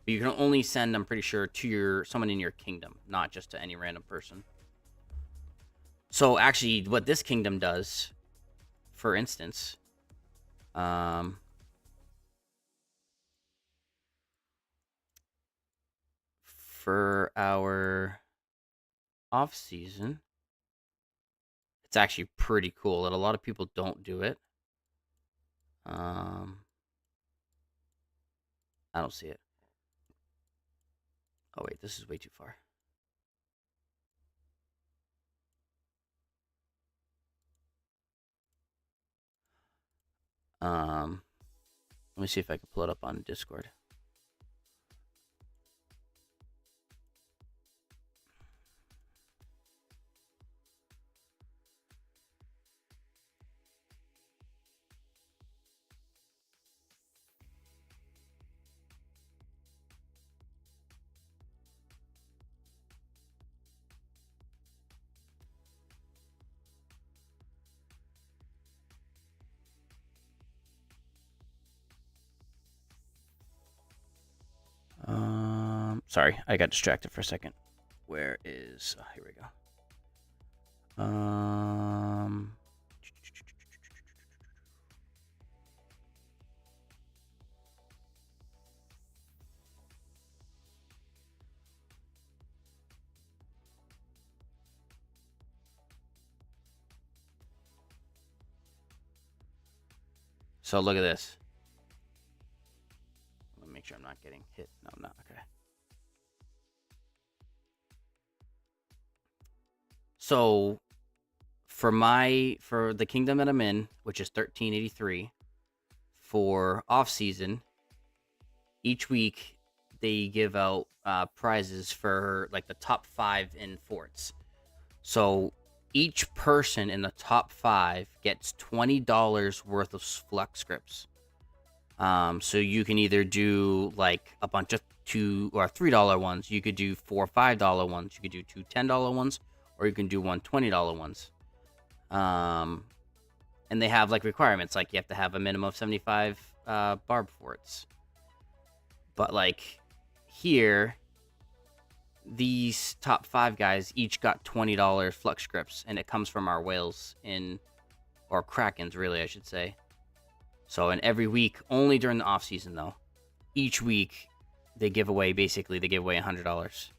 Speaker 1: you can only send, I'm pretty sure, to someone in your kingdom, not just to any random person. So actually, what this kingdom does, for instance, for our off season, it's actually pretty cool. And a lot of people don't do it. I don't see it. Oh wait, this is way too far. Let me see if I can pull it up on Discord. Sorry, I got distracted for a second. Where is? Oh, here we go. So look at this. Let me make sure I'm not getting hit. No, I'm not. Okay. So for the kingdom that I'm in, which is 1383, for off season, each week they give out prizes for like the top 5 in forts. So each person in the top 5 gets $20 worth of Flux scripts. So you can either do like a bunch of $2 or $3 ones. You could do 4 $5 ones. You could do 2 $10 ones, or you can do 1 $20 ones. And they have like requirements, like you have to have a minimum of 75 barb forts. But like here, these top 5 guys each got $20 Flux scripts, and it comes from our whales or Krakens, really, I should say. So, in every week, only during the off season though, each week they give away $100,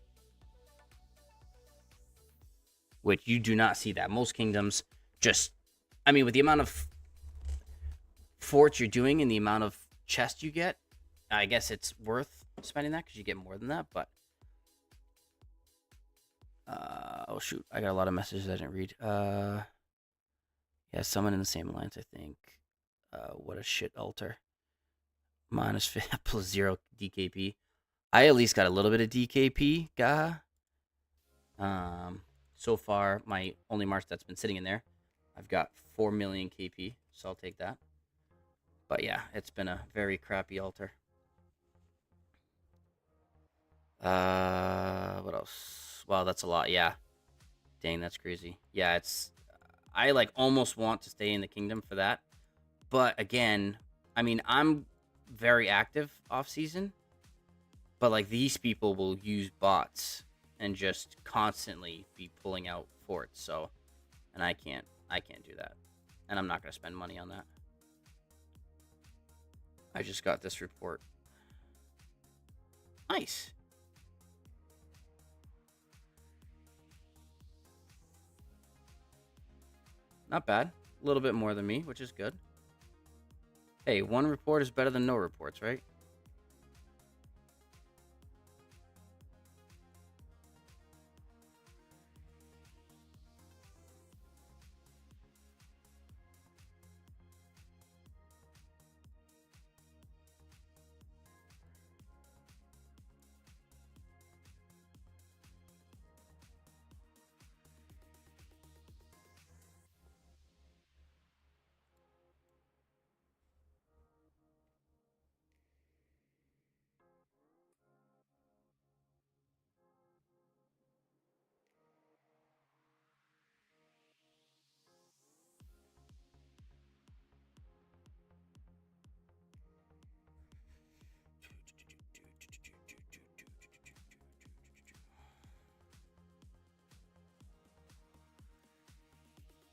Speaker 1: which you do not see that. Most kingdoms with the amount of forts you're doing and the amount of chests you get, I guess it's worth spending that because you get more than that. But oh shoot, I got a lot of messages I didn't read. Yeah, someone in the same alliance, I think. What a shit altar. Minus plus 0 DKP. I at least got a little bit of DKP, so far, my only march that's been sitting in there, I've got 4 million KP, so I'll take that. But yeah, it's been a very crappy altar. What else? Wow, that's a lot, yeah. Dang, that's crazy. Yeah, it's I like almost want to stay in the kingdom for that. But again, I mean, I'm very active off season, but like these people will use bots and just constantly be pulling out forts. So, and I can't do that. And I'm not going to spend money on that. I just got this report. Nice. Not bad. A little bit more than me, which is good. Hey, one report is better than no reports, right?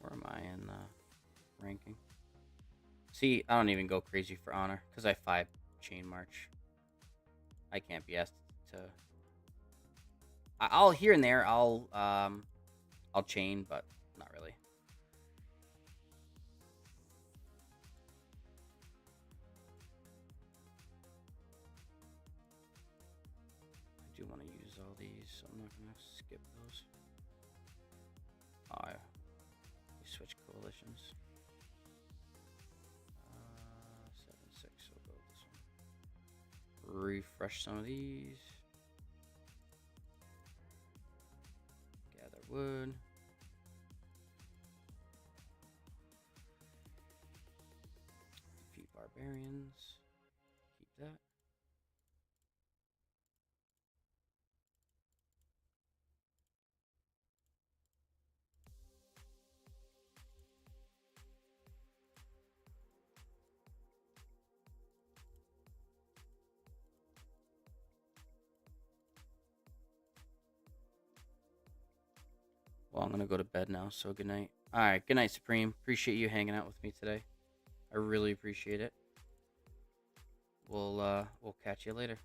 Speaker 1: Where am I in the ranking? See, I don't even go crazy for honor because I 5 chain march. I can't be asked to. I'll here and there I'll chain, but not really. I do want to use all these, so I'm not gonna skip those. Oh, we switch coalitions. 7-6. We'll go with this one. Refresh some of these. Gather wood. Defeat barbarians. Keep that. Well, I'm gonna go to bed now, so good night. Alright, good night, Supreme. Appreciate you hanging out with me today. I really appreciate it. We'll catch you later.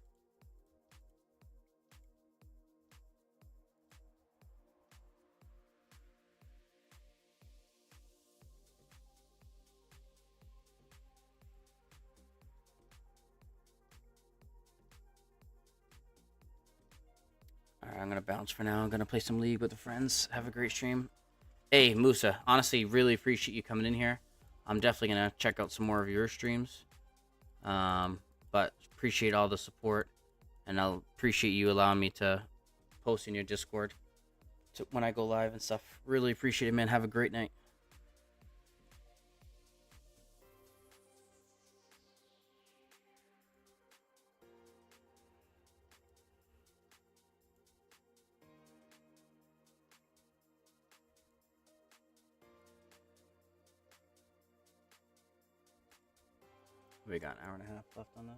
Speaker 1: Alright, I'm gonna bounce for now. I'm gonna play some League with the friends. Have a great stream. Hey, Musa, honestly, really appreciate you coming in here. I'm definitely gonna check out some more of your streams. But appreciate all the support, and I'll appreciate you allowing me to post in your Discord when I go live and stuff. Really appreciate it, man. Have a great night. We got an hour and a half left on this.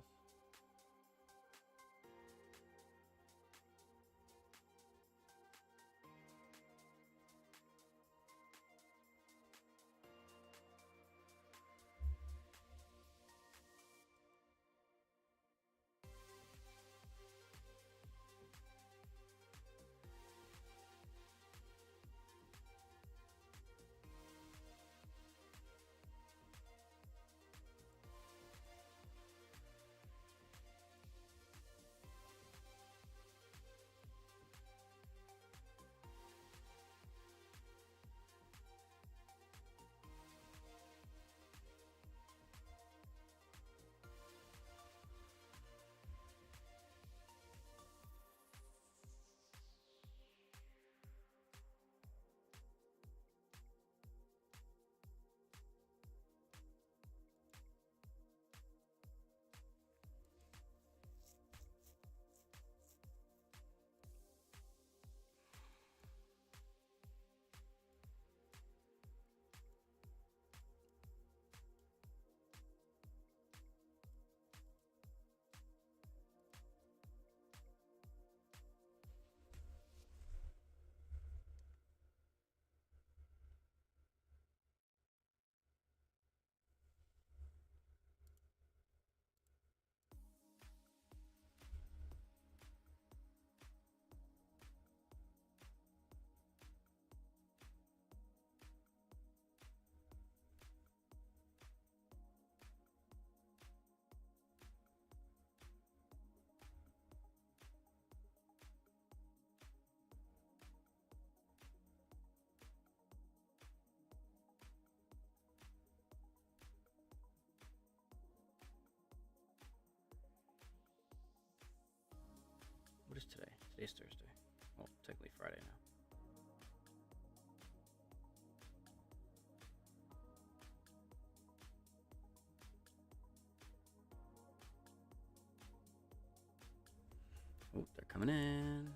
Speaker 1: What is today? Today's Thursday. Well, technically Friday now. Oh, they're coming in.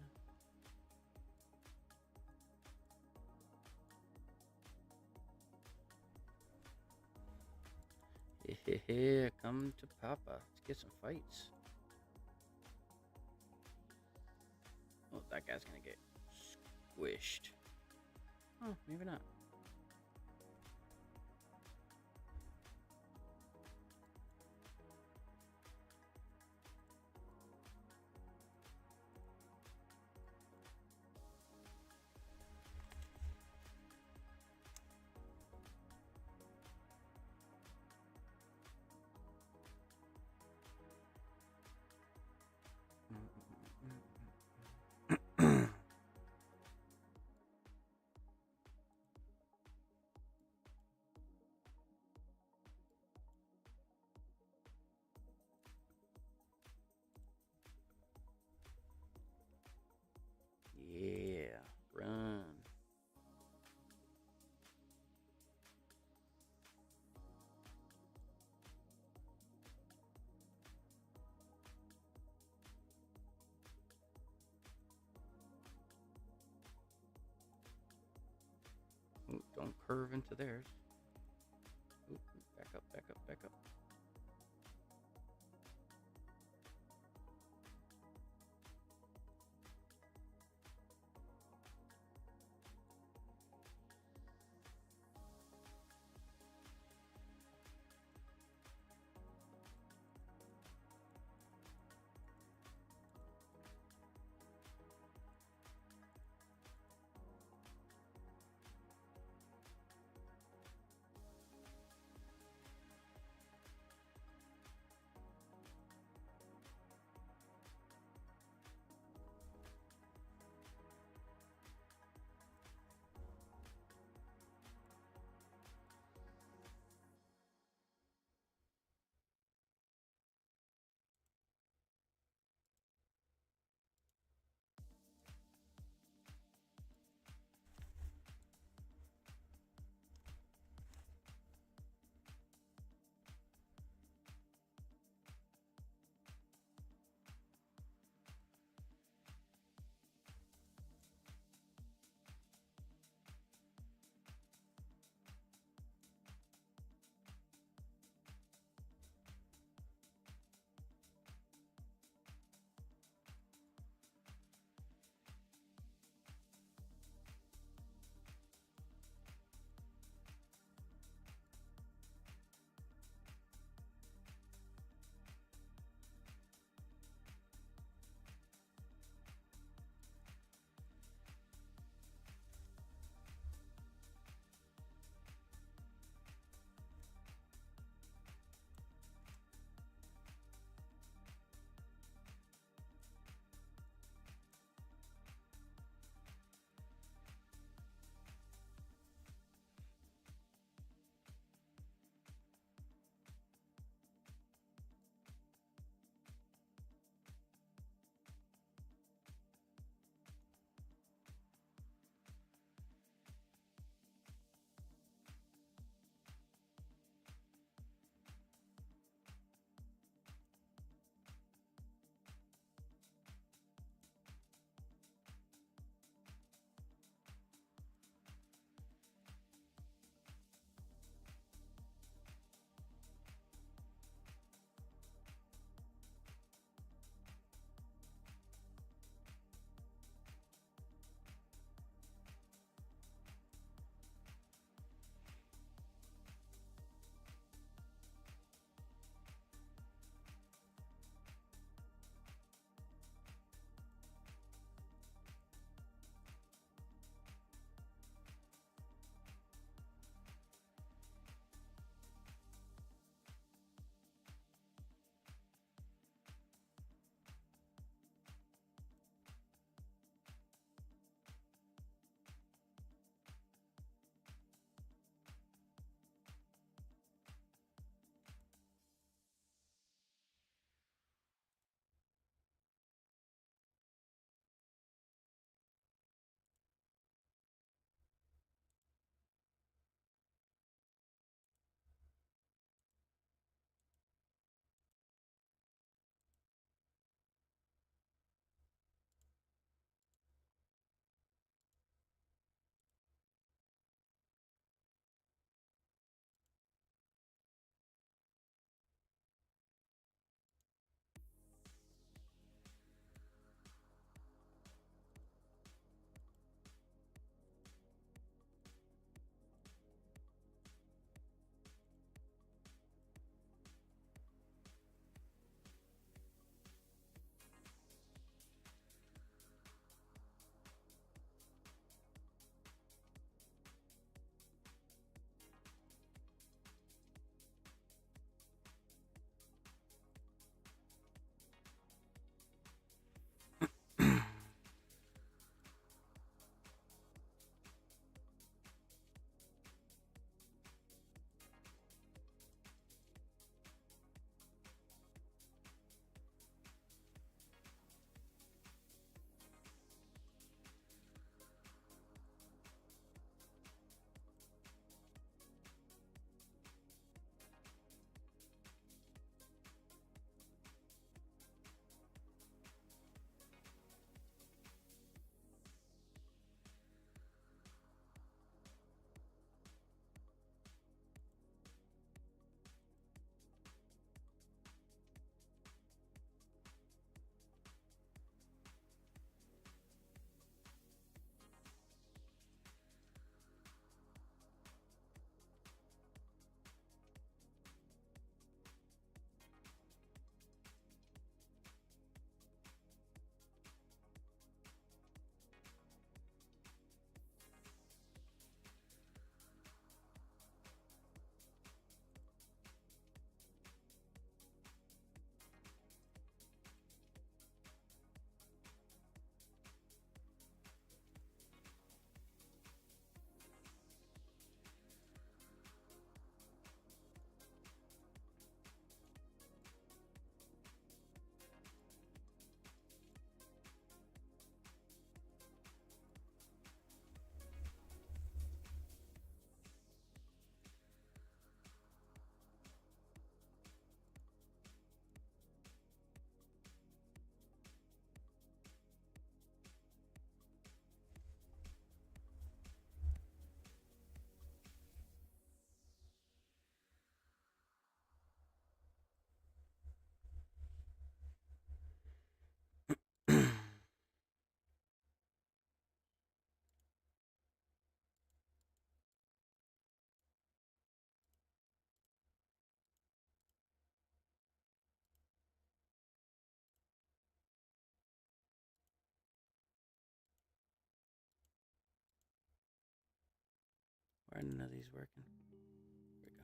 Speaker 1: Here, come to Papa. Let's get some fights. Oh, that guy's gonna get squished. Oh, maybe not. Yeah, run. Ooh, don't curve into theirs. Ooh, back up, back up, back up. Are none of these working? Here we go.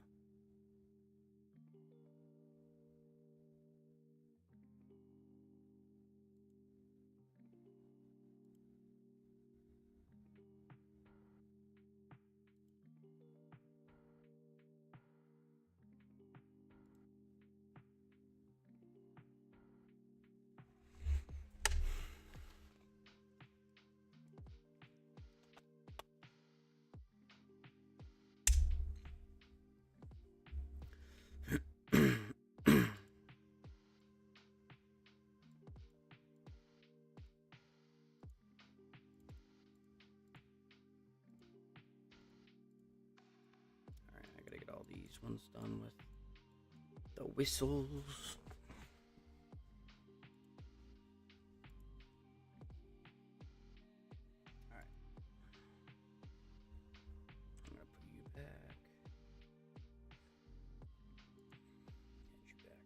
Speaker 1: Alright, I gotta get all these ones done with the whistles. Alright. I'm gonna put you back. And you back.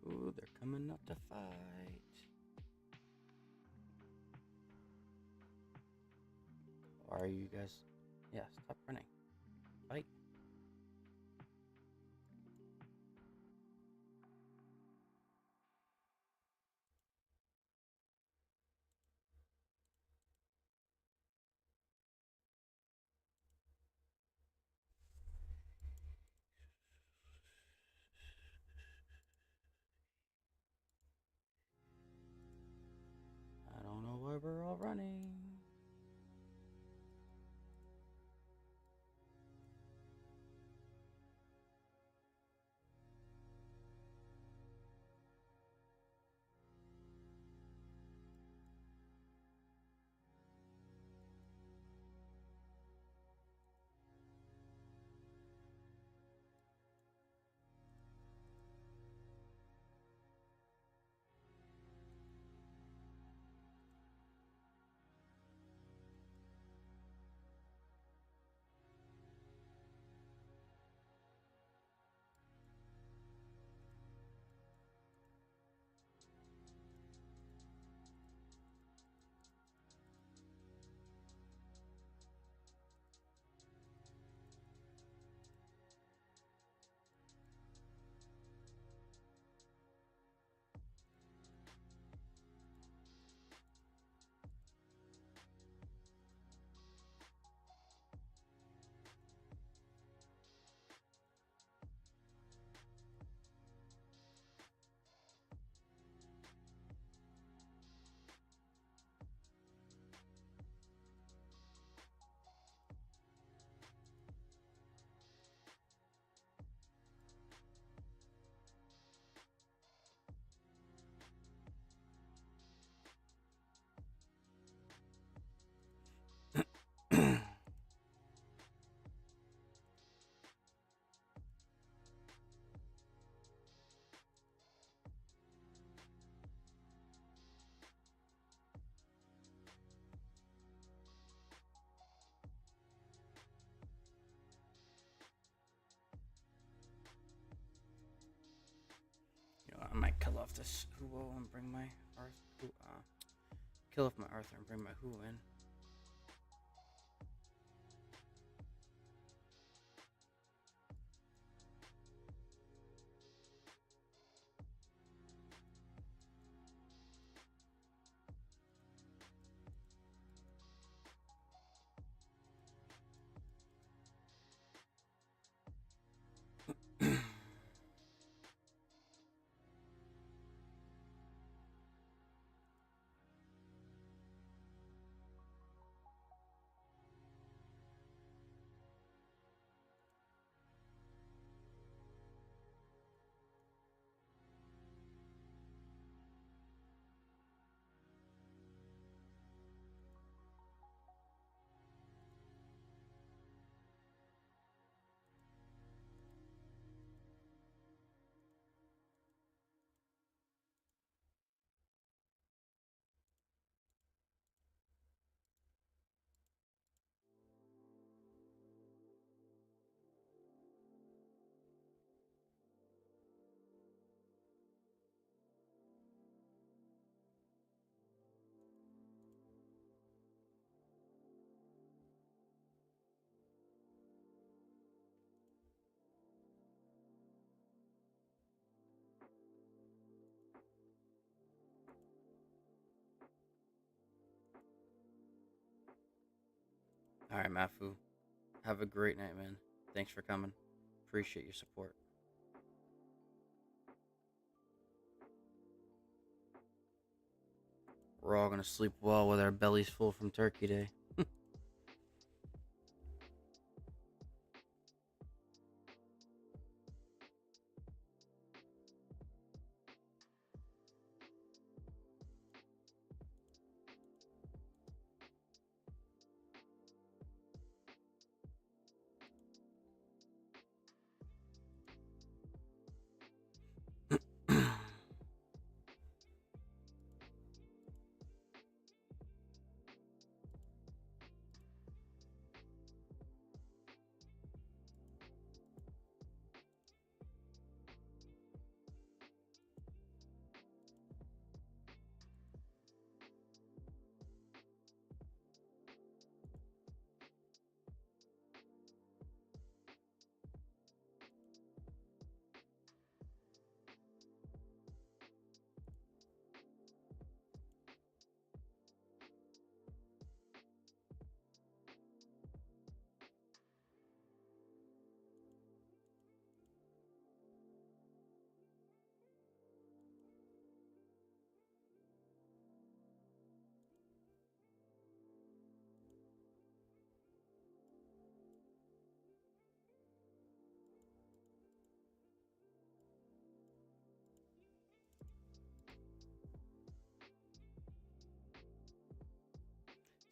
Speaker 1: Ooh, they're coming up to fight. Are you guys? Yeah, stop running. Fight. I don't know why we're all running. I might kill off this Huo and bring my Arth. Kill off my Arthur and bring my Huo in. All right, Mafu. Have a great night, man. Thanks for coming. Appreciate your support. We're all gonna sleep well with our bellies full from Turkey Day.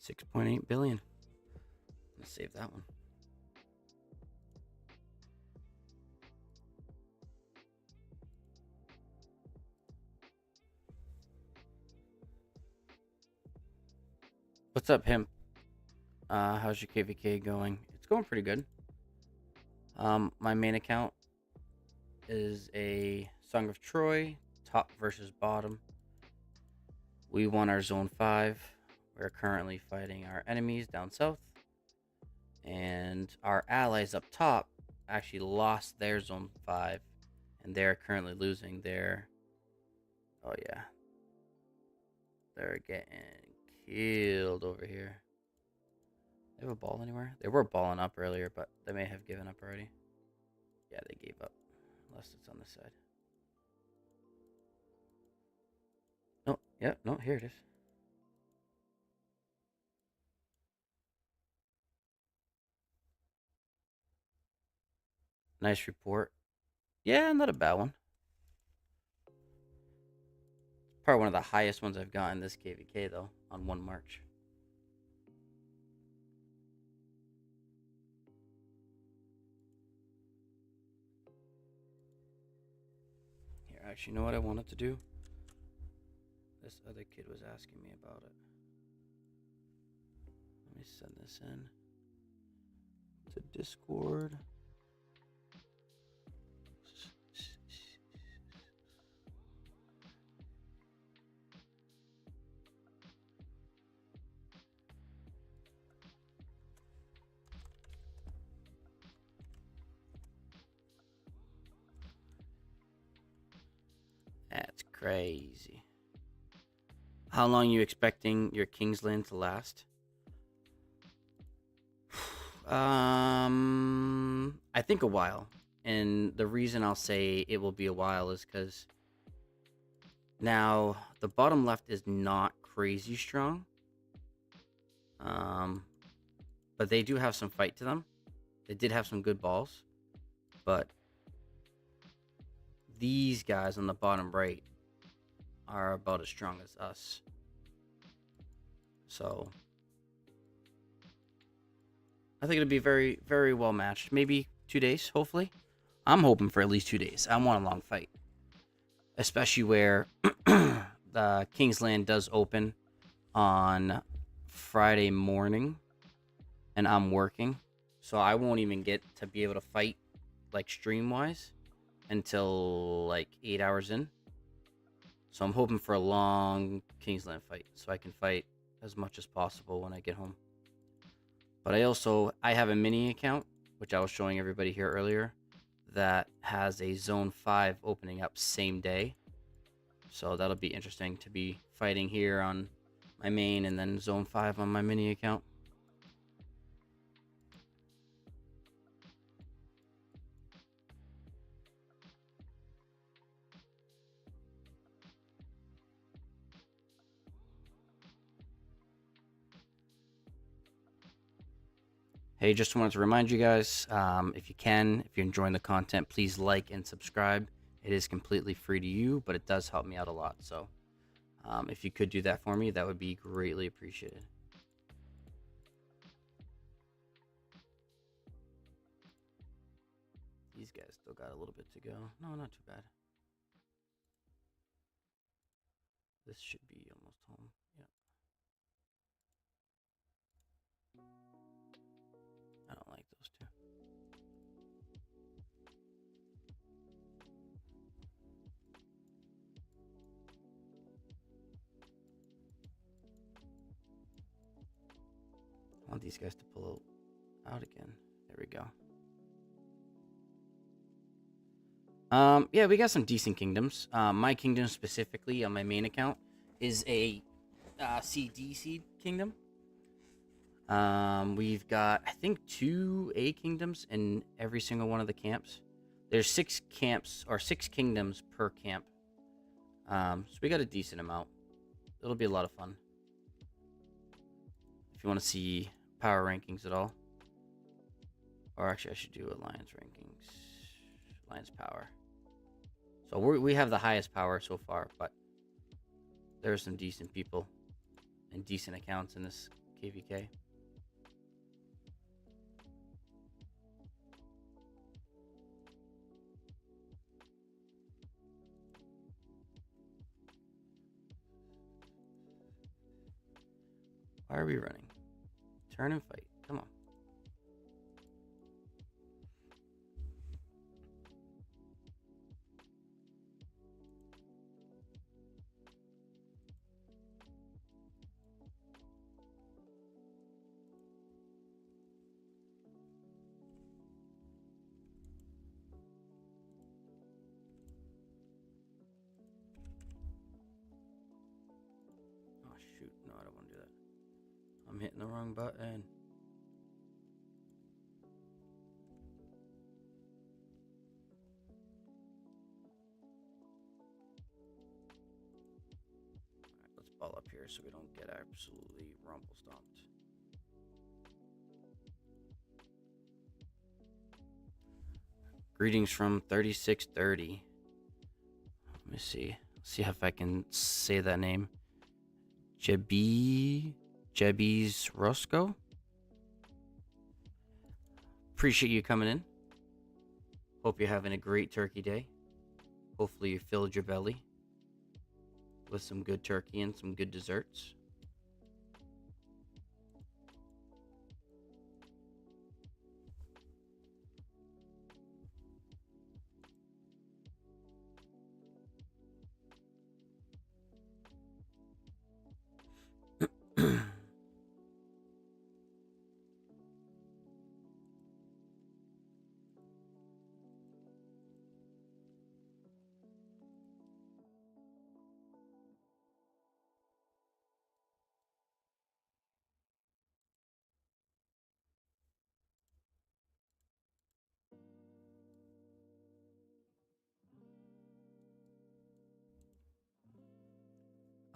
Speaker 1: 6.8 billion. Let's save that one. What's up, Hemp? How's your KVK going? It's going pretty good. My main account is a Song of Troy, top versus bottom. We won our zone 5. We're currently fighting our enemies down south. And our allies up top actually lost their zone 5. And they're currently losing their... Oh yeah. They're getting killed over here. They have a ball anywhere? They were balling up earlier, but they may have given up already. Yeah, they gave up. Unless it's on this side. No, yeah, no, here it is. Nice report. Yeah, not a bad one. Probably one of the highest ones I've gotten this KVK, though, on one march. Here, actually, you know what I wanted to do? This other kid was asking me about it. Let me send this in to Discord. That's crazy. How long are you expecting your Kingsland to last? I think a while. And the reason I'll say it will be a while is because now the bottom left is not crazy strong. But they do have some fight to them. They did have some good balls. But these guys on the bottom right are about as strong as us. So I think it'll be very, very well matched. Maybe 2 days, hopefully. I'm hoping for at least 2 days. I want a long fight. Especially where the Kingsland does open on Friday morning. And I'm working. So I won't even get to be able to fight, like, stream-wise until, like, 8 hours in. So I'm hoping for a long Kingsland fight. So I can fight as much as possible when I get home. But I have a mini account, which I was showing everybody here earlier, that has a zone 5 opening up same day. So that'll be interesting to be fighting here on my main and then zone 5 on my mini account. Hey, just wanted to remind you guys, if you can, if you're enjoying the content, please like and subscribe. It is completely free to you, but it does help me out a lot. So if you could do that for me, that would be greatly appreciated. These guys still got a little bit to go. No, not too bad. This should be almost home. Yeah. I don't like those two. I want these guys to pull out again. There we go. Yeah, we got some decent kingdoms. My kingdom specifically on my main account is a CD seed kingdom. We've got, I think, 2 A kingdoms in every single one of the camps. There's 6 camps or 6 kingdoms per camp. So we got a decent amount. It'll be a lot of fun. If you want to see power rankings at all. Or actually, I should do alliance rankings. Alliance power. So we have the highest power so far, but there are some decent people and decent accounts in this KVK. Why are we running? Turn and fight. Come on. Oh, shoot. No, I don't want to do that. I'm hitting the wrong button. Let's ball up here so we don't get absolutely rumble stomped. Greetings from 3630. Let me see. See if I can say that name. Jebi's Roscoe. Appreciate you coming in. Hope you're having a great turkey day. Hopefully you filled your belly with some good turkey and some good desserts.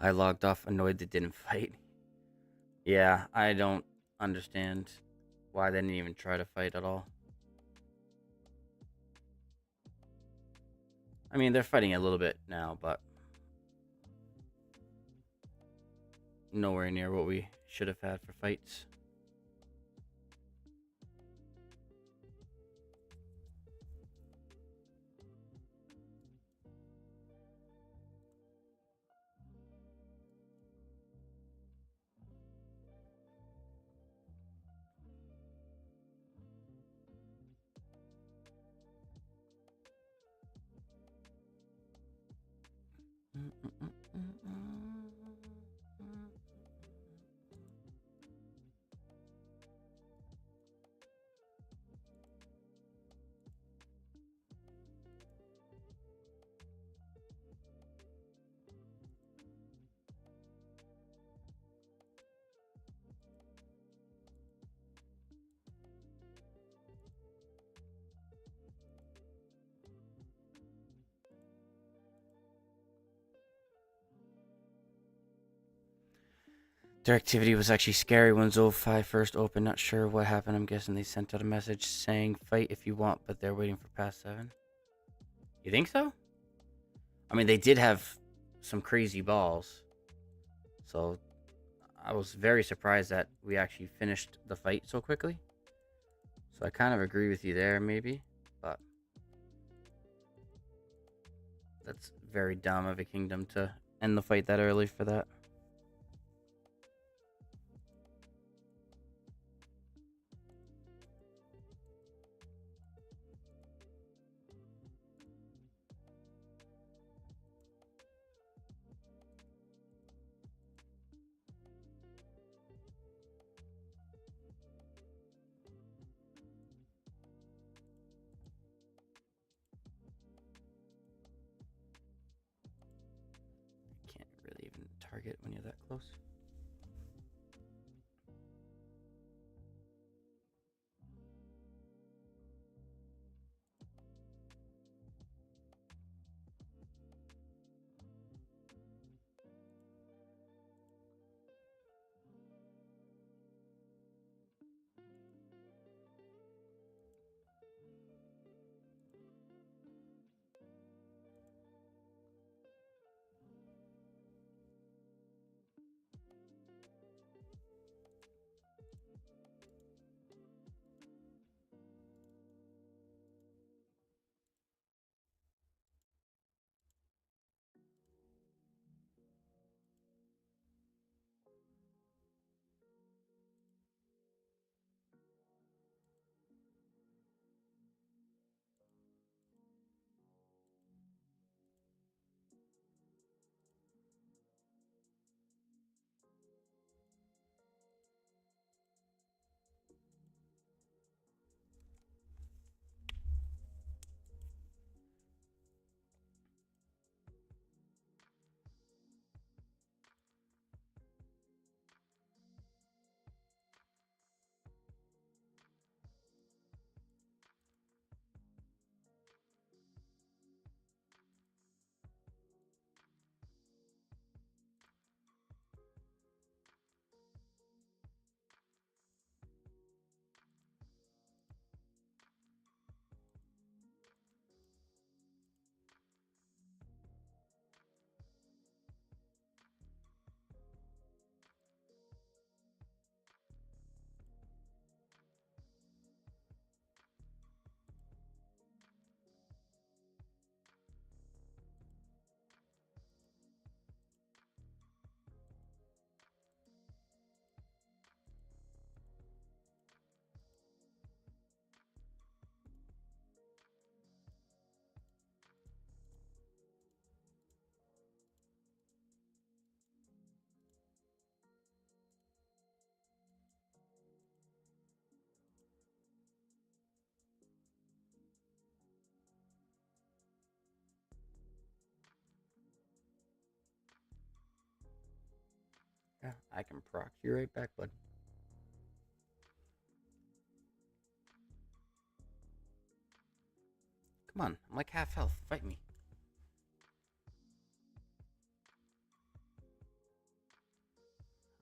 Speaker 1: I logged off annoyed they didn't fight. Yeah, I don't understand why they didn't even try to fight at all. I mean, they're fighting a little bit now, but nowhere near what we should have had for fights. Their activity was actually scary when Zoe first opened. Not sure what happened. I'm guessing they sent out a message saying fight if you want, but they're waiting for past 7. You think so? I mean, they did have some crazy balls. So I was very surprised that we actually finished the fight so quickly. So I kind of agree with you there, maybe. But that's very dumb of a kingdom to end the fight that early for that. Can't really even target when you're that close. Yeah, I can proc you right back, bud. Come on, I'm like half health. Fight me.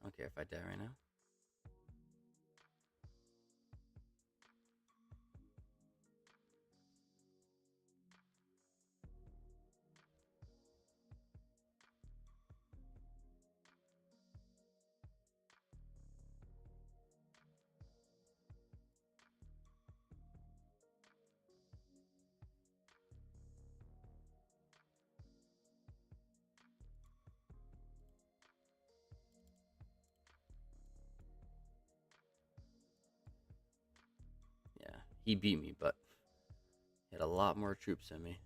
Speaker 1: I don't care if I die right now. Yeah, he beat me, but he had a lot more troops than me.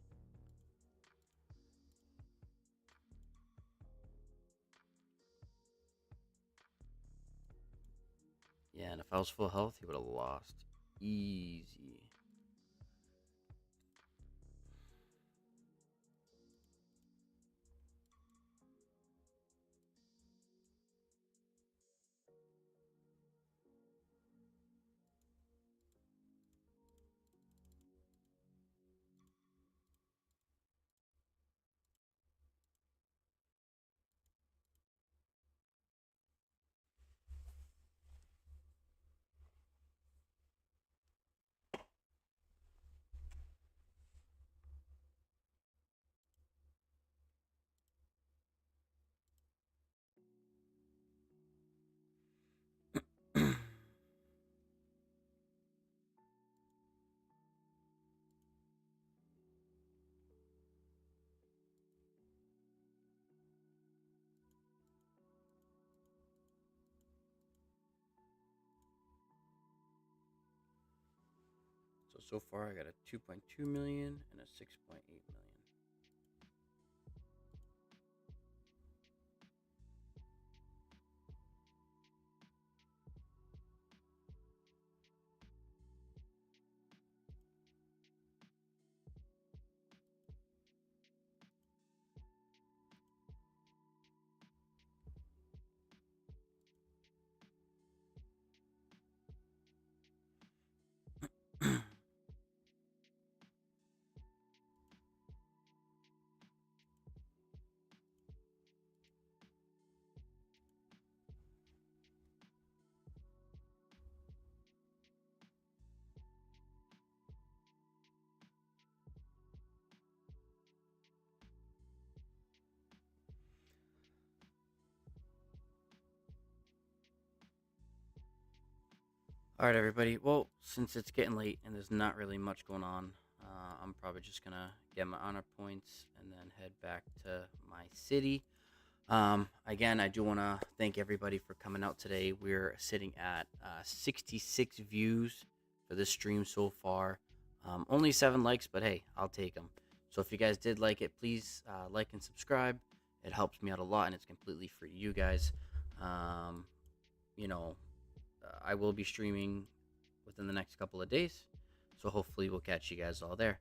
Speaker 1: Yeah, and if I was full health, he would have lost. Easy. so far I got a 2.2 million and a 6.8 million. All right, everybody. Well, since it's getting late and there's not really much going on, I'm probably just gonna get my honor points and then head back to my city. Again, I do want to thank everybody for coming out today. We're sitting at 66 views for this stream so far. Only 7 likes, but hey, I'll take them. So if you guys did like it, please like and subscribe. It helps me out a lot, and it's completely free to you guys. Um, you know, I will be streaming within the next couple of days, so hopefully we'll catch you guys all there.